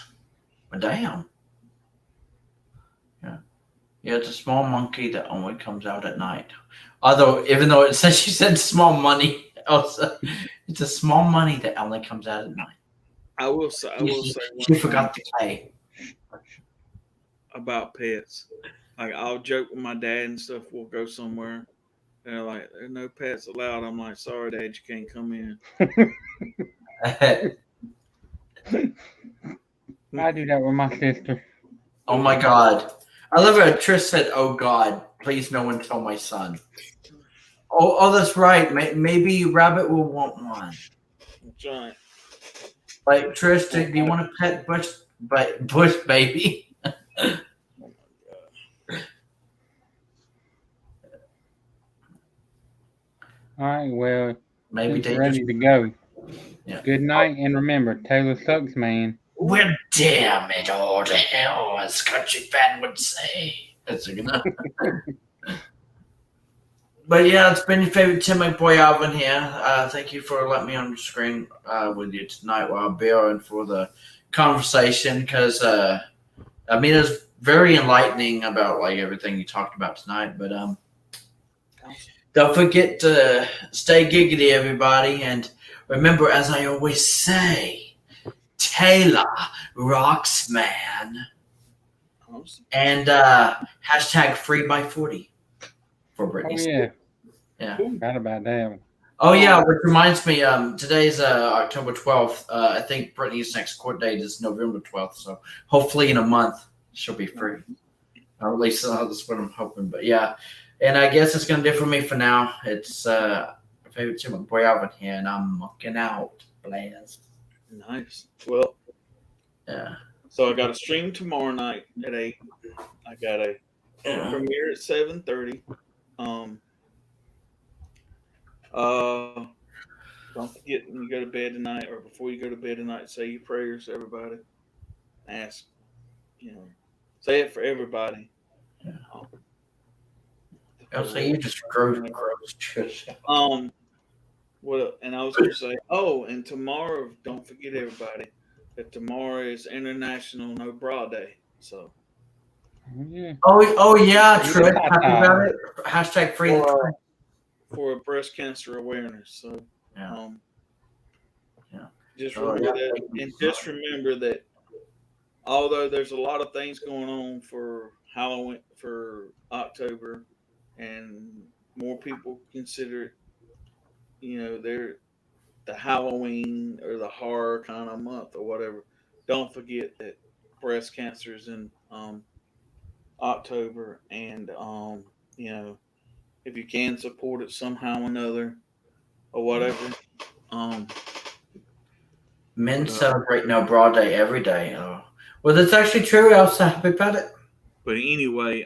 But damn. Yeah, it's a small monkey that only comes out at night. Although, even though it says she said small money, Elsa, it's a small money that only comes out at night. I will say. She forgot to pay. About pets. Like I'll joke with my dad and stuff. We'll go somewhere, They're like, there's no pets allowed. I'm like, sorry, Dad, you can't come in. I do that with my sister. Oh my God. I love it. Trish said, "Oh God, please no one tell my son." Oh, that's right. Maybe Rabbit will want one. That's right. Like Trish, do you want a pet bush baby? Oh my God. All right, well, Maybe since we're ready to go. Yeah. Good night, and remember, Taylor sucks, man. Well, damn it all to hell, as country fan would say. That's enough. But yeah, it's been your favorite Tim McBoy Alvin here. Thank you for letting me on the screen with you tonight while Bill and for the conversation, because I mean it's very enlightening about like everything you talked about tonight. But don't forget to stay giggity, everybody, and remember, as I always say, Taylor rocks, man. And hashtag free by 40 for Britney. Oh, yeah. Yeah. Forgot about that one. Oh yeah, which reminds me, today's October 12th. I think Britney's next court date is November 12th, so hopefully in a month she'll be free. Or at least that's what I'm hoping. But yeah, and I guess it's gonna do for me for now. It's favorite Tim McBoy Alvin here, and I'm mucking out. Blast. Nice. Well, Yeah. so I got a stream tomorrow night at 8. I got a premiere at 7:30. Don't forget when you go to bed tonight, or before you go to bed tonight, say your prayers, everybody. Ask, say it for everybody. Yeah. I'll say you just gross. Well, and I was going to say, and tomorrow, don't forget everybody, that tomorrow is International No Bra Day. So. Yeah. Oh yeah, true. Happy about it. Hashtag free. For breast cancer awareness. So, Yeah. Just remember that, and just remember that although there's a lot of things going on for Halloween, for October, and more people consider it, they're the Halloween or the horror kind of month or whatever. Don't forget that breast cancer is in October, and if you can support it somehow or another or whatever. Men celebrate No Bra Day every day. Oh. Well, that's actually true. I was happy about it. But anyway,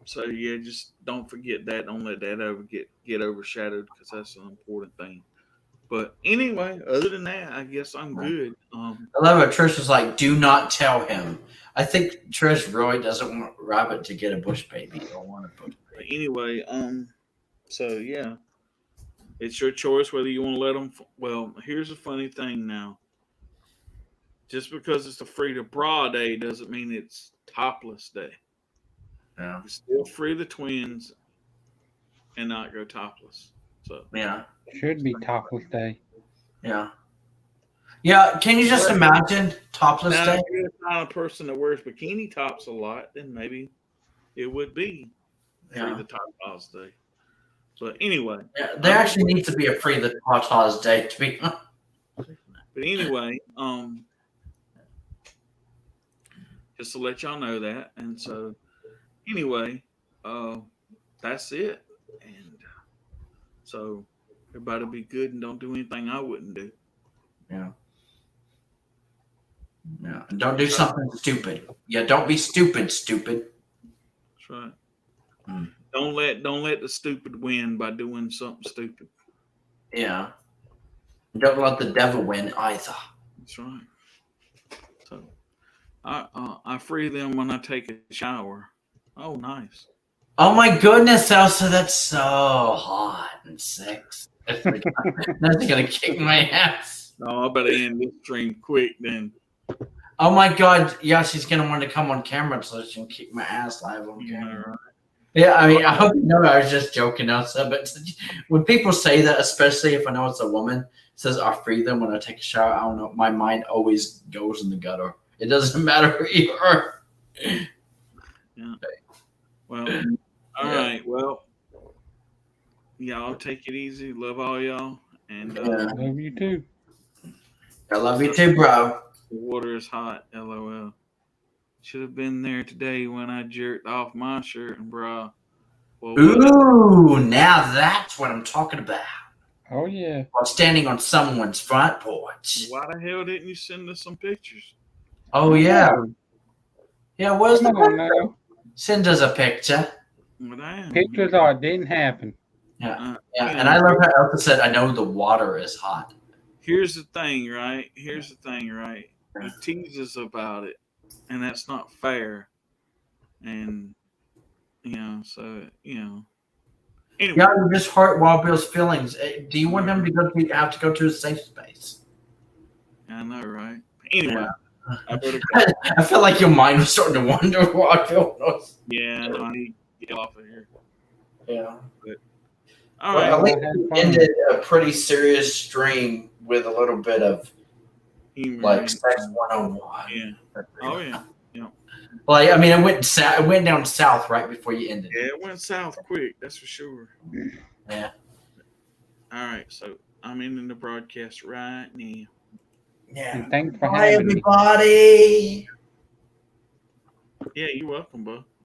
so yeah, just don't forget that. Don't let that get overshadowed, because that's an important thing. But anyway, other than that, I guess I'm good. I love it. Trish was like, "Do not tell him." I think Trish really doesn't want Rabbit to get a bush baby or want a bush baby. But anyway, so yeah, it's your choice whether you want to let them. Well, here's a funny thing now. Just because it's a free to bra day doesn't mean it's topless day. Yeah. It's still free the twins and not go topless. So yeah, should be topless day. Yeah. Yeah, can you just imagine topless now, day? if you're the kind of person that wears bikini tops a lot, then maybe it would be free the topless day. But anyway, there actually needs to be a free the topless day to be. But anyway, just to let y'all know that, and so anyway, that's it, and so everybody be good and don't do anything I wouldn't do. Yeah. Yeah, and don't do something stupid. Yeah, don't be stupid. That's right. Don't let the stupid win by doing something stupid. Yeah. Don't let the devil win either. That's right. So I free them when I take a shower. Oh, nice. Oh my goodness, Elsa, that's so hot and sexy. That's gonna kick my ass. No, I better end this stream quick then. Oh my god, yeah, she's gonna want to come on camera so she can kick my ass live on camera. Right. Yeah, I mean, I hope you know I was just joking, Elsa, but when people say that, especially if I know it's a woman, says I free them when I take a shower, I don't know, my mind always goes in the gutter. It doesn't matter who you are. Yeah. Well, all right. Well, Y'all take it easy. Love all y'all. And Yeah. Love you too. I love you too, bro. the water is hot. LOL. Should have been there today when I jerked off my shirt and bra. Well, Ooh, now that's what I'm talking about. Oh yeah. While standing on someone's front porch. why the hell didn't you send us some pictures? Oh yeah. Yeah, where's the Come on picture? now. Send us a picture. Well, damn. Pictures are it didn't happen. Yeah. Uh, Yeah. you And know, I love how Elsa said, I know the water is hot. Here's the thing, right? You tease us about it, and that's not fair. And so Anyway, Yeah, you just hurt Wild Bill's feelings. Do you want him to have to go to a safe space? I know, right? Anyway, Yeah. I better go. I feel like your mind was starting to wonder what Bill was. Yeah, no, I need to get off of here. Yeah. All Well, at right, least we ended a pretty serious stream with a little bit of humor. like sex 101. Yeah. Oh yeah. Like, I mean, it went down south right before you ended. Yeah, it went south quick. That's for sure. Yeah. All right, so I'm ending the broadcast right now. Yeah. And thanks for Bye, having me. everybody. Yeah, you're welcome, bud.